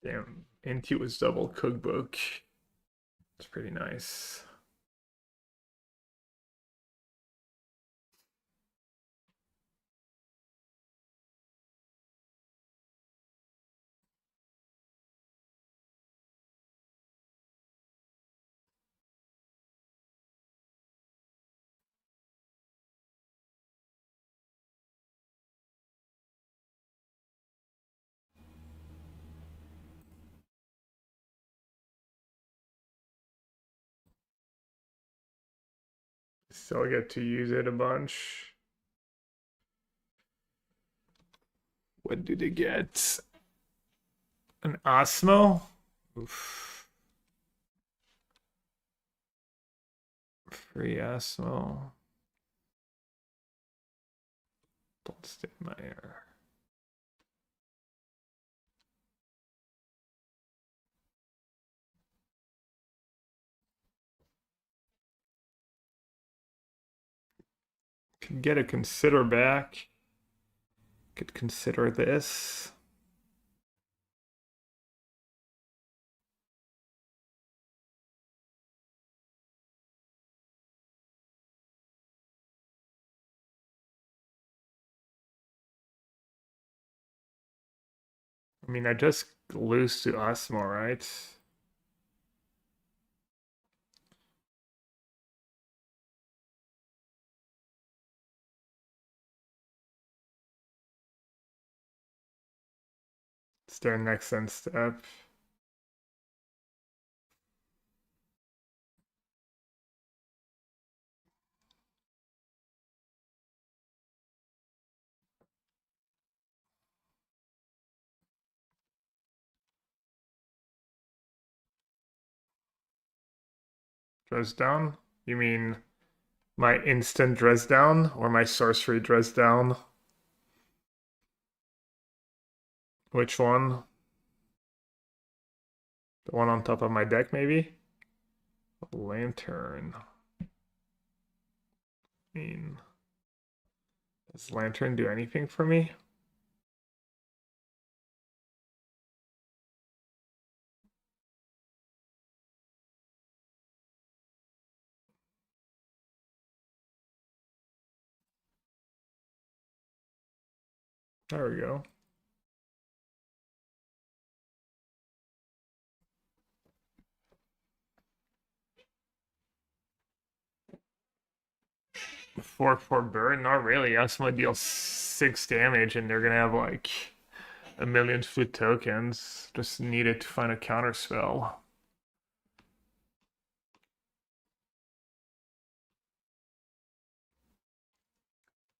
Damn, into his double cookbook. It's pretty nice. Still get to use it a bunch. What do they get? An Osmo? Oof. Free Osmo. Don't stay in my air. Could get a consider back. Could consider this. I mean, I just lose to Osmo, right? It's their next end step. Dress down? You mean my instant dress down or my sorcery dress down? Which one? The one on top of my deck, maybe? Lantern. I mean, does Lantern do anything for me? There we go. For burn, not really. Asmo deals 6 damage, and they're gonna have like a million food tokens. Just needed to find a counter spell.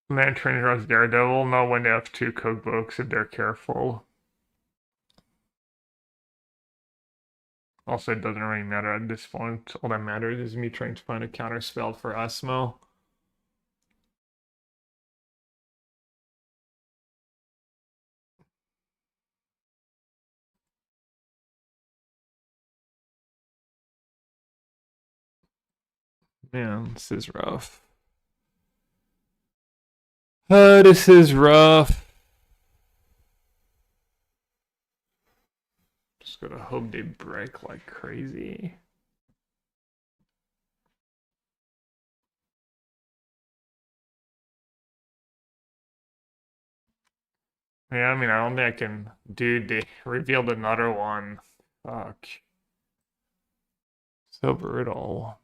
Lantern draws Daredevil, not when they have 2 cookbooks if they're careful. Also, it doesn't really matter at this point. All that matters is me trying to find a counter spell for Asmo. Man, this is rough. This is rough. Just gotta hope they break like crazy. Yeah, I mean, I don't think I can. Dude, they revealed another one. Fuck. So brutal.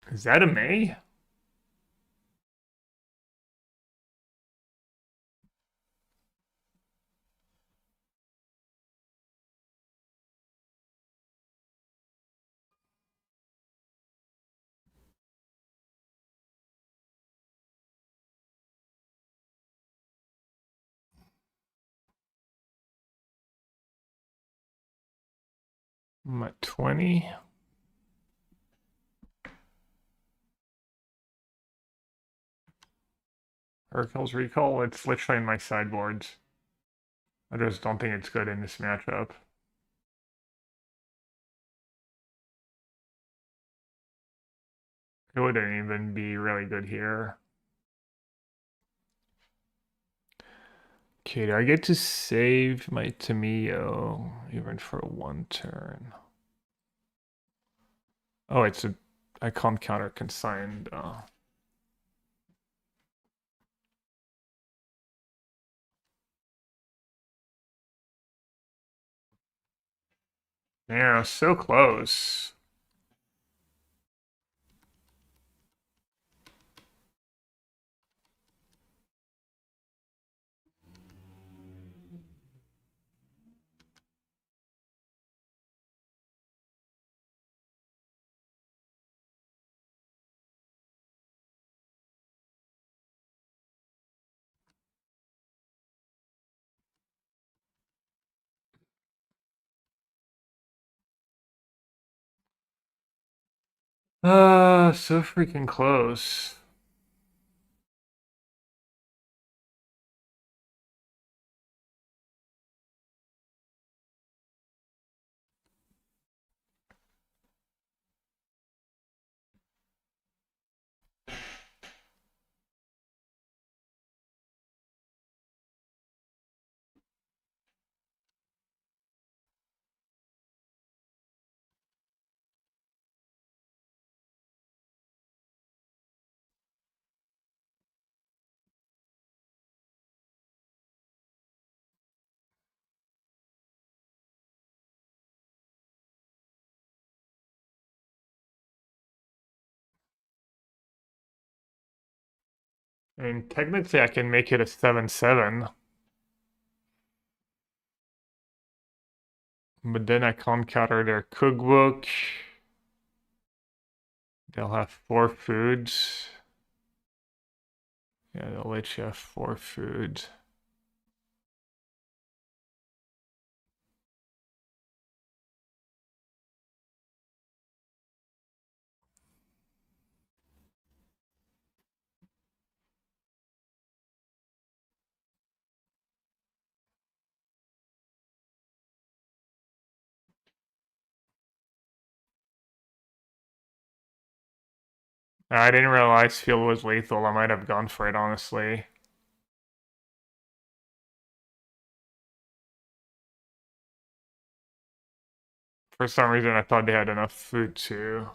Is that a May? I'm at 20. Urkel's Recall, it's literally in my sideboards. I just don't think it's good in this matchup. It wouldn't even be really good here. Okay, do I get to save my Tamio even for 1 turn? Oh, it's a... I can't counter consigned. Yeah, so close. So freaking close. And technically I can make it a 7-7. But then I can't counter their cookbook. They'll have 4 foods. Yeah, they'll let you have 4 foods. I didn't realize Field was lethal. I might have gone for it, honestly. For some reason, I thought they had enough food too.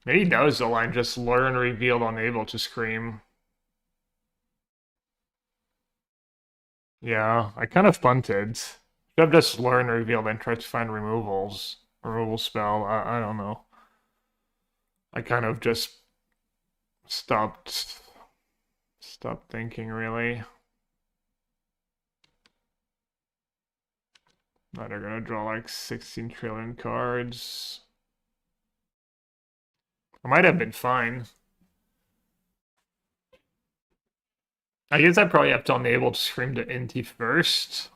Maybe that was the line, just learn, revealed, unable to scream. Yeah, I kind of punted. Should have just learned, revealed, and tried to find removals. Removal spell, I don't know. I kind of just stopped thinking, really. Now they're gonna draw like 16 trillion cards. I might have been fine. I guess I probably have to enable to scream to Inti first.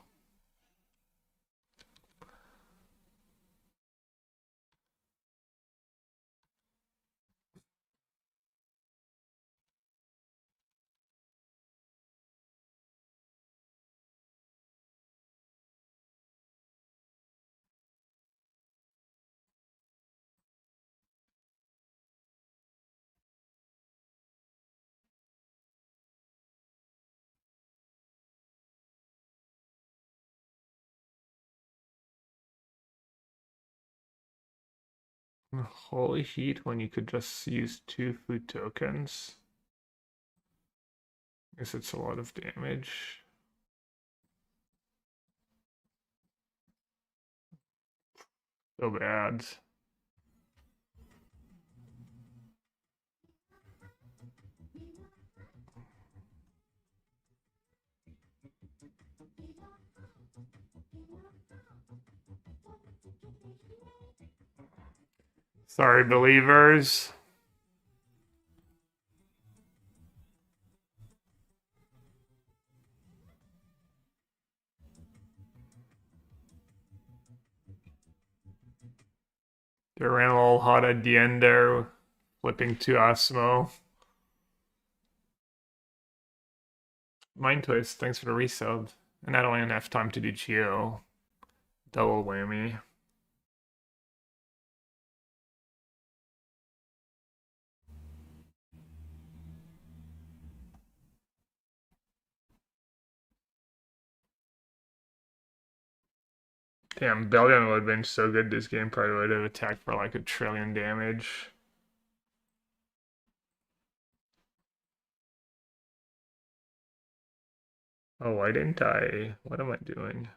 Holy heat when you could just use 2 food tokens. Guess it's a lot of damage. So bad. Sorry, believers. They ran a little hot at the end there, flipping to Osmo. Mind Twist, thanks for the resub. And I don't even have time to do Geo. Double whammy. Damn, Bellion would have been so good this game, probably would have attacked for like 1 trillion damage. Oh, why didn't I? What am I doing?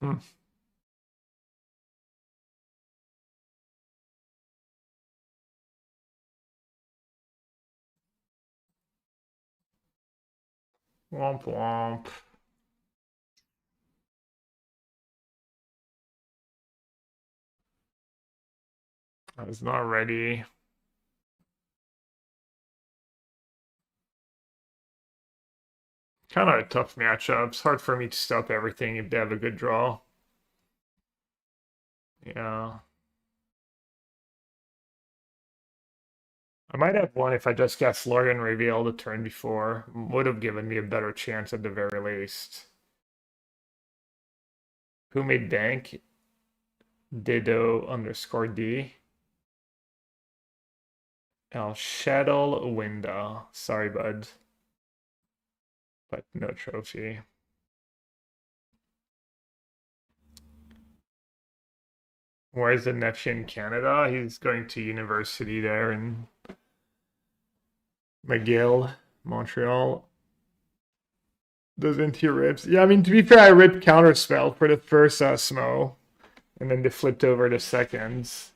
Hmm. Womp womp. I was not ready. Kind of a tough matchup. It's hard for me to stop everything if they have a good draw. Yeah. I might have won if I just got Slorian reveal the turn before. Would have given me a better chance at the very least. Who made bank? Dido_D. El Shadow Window. Sorry, bud. But no trophy. Where's the nephew in Canada? He's going to university there in McGill, Montreal. Doesn't he rips? Yeah, I mean, to be fair, I ripped Counterspell for the first Smo, and then they flipped over the seconds.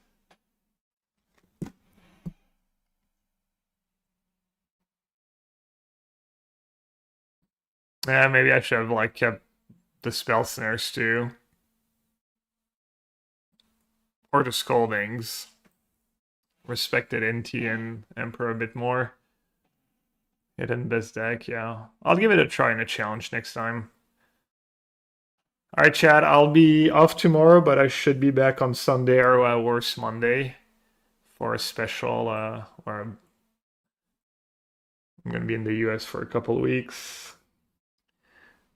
Yeah, maybe I should have like kept the spell snares too. Or the scoldings. Respected NT and Emperor a bit more. Hidden best deck, yeah. I'll give it a try in a challenge next time. Alright, chat, I'll be off tomorrow, but I should be back on Sunday or at worst Monday. for a special where I'm gonna be in the US for a couple of weeks.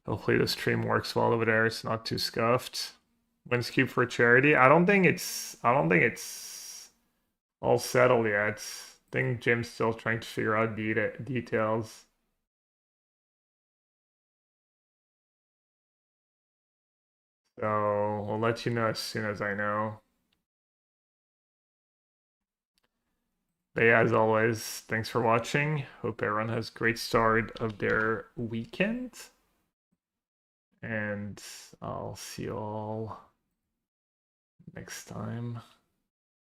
Hopefully the stream works well over there. It's not too scuffed. Wins cube for charity. I don't think it's all settled yet. I think Jim's still trying to figure out details. So we'll let you know as soon as I know. But yeah, as always, thanks for watching. Hope everyone has a great start of their weekend. And I'll see you all next time.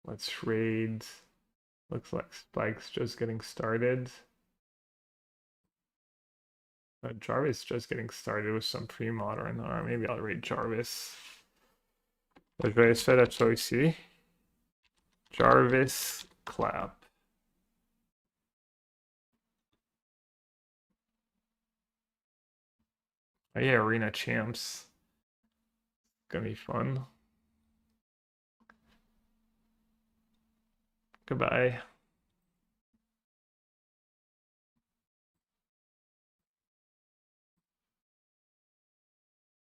Let's raid. Looks like Spike's just getting started. Jarvis just getting started with some pre-modern, or maybe I'll raid Jarvis. Jarvis Fed HOC. Jarvis clap. Oh yeah, Arena Champs. Gonna be fun. Goodbye.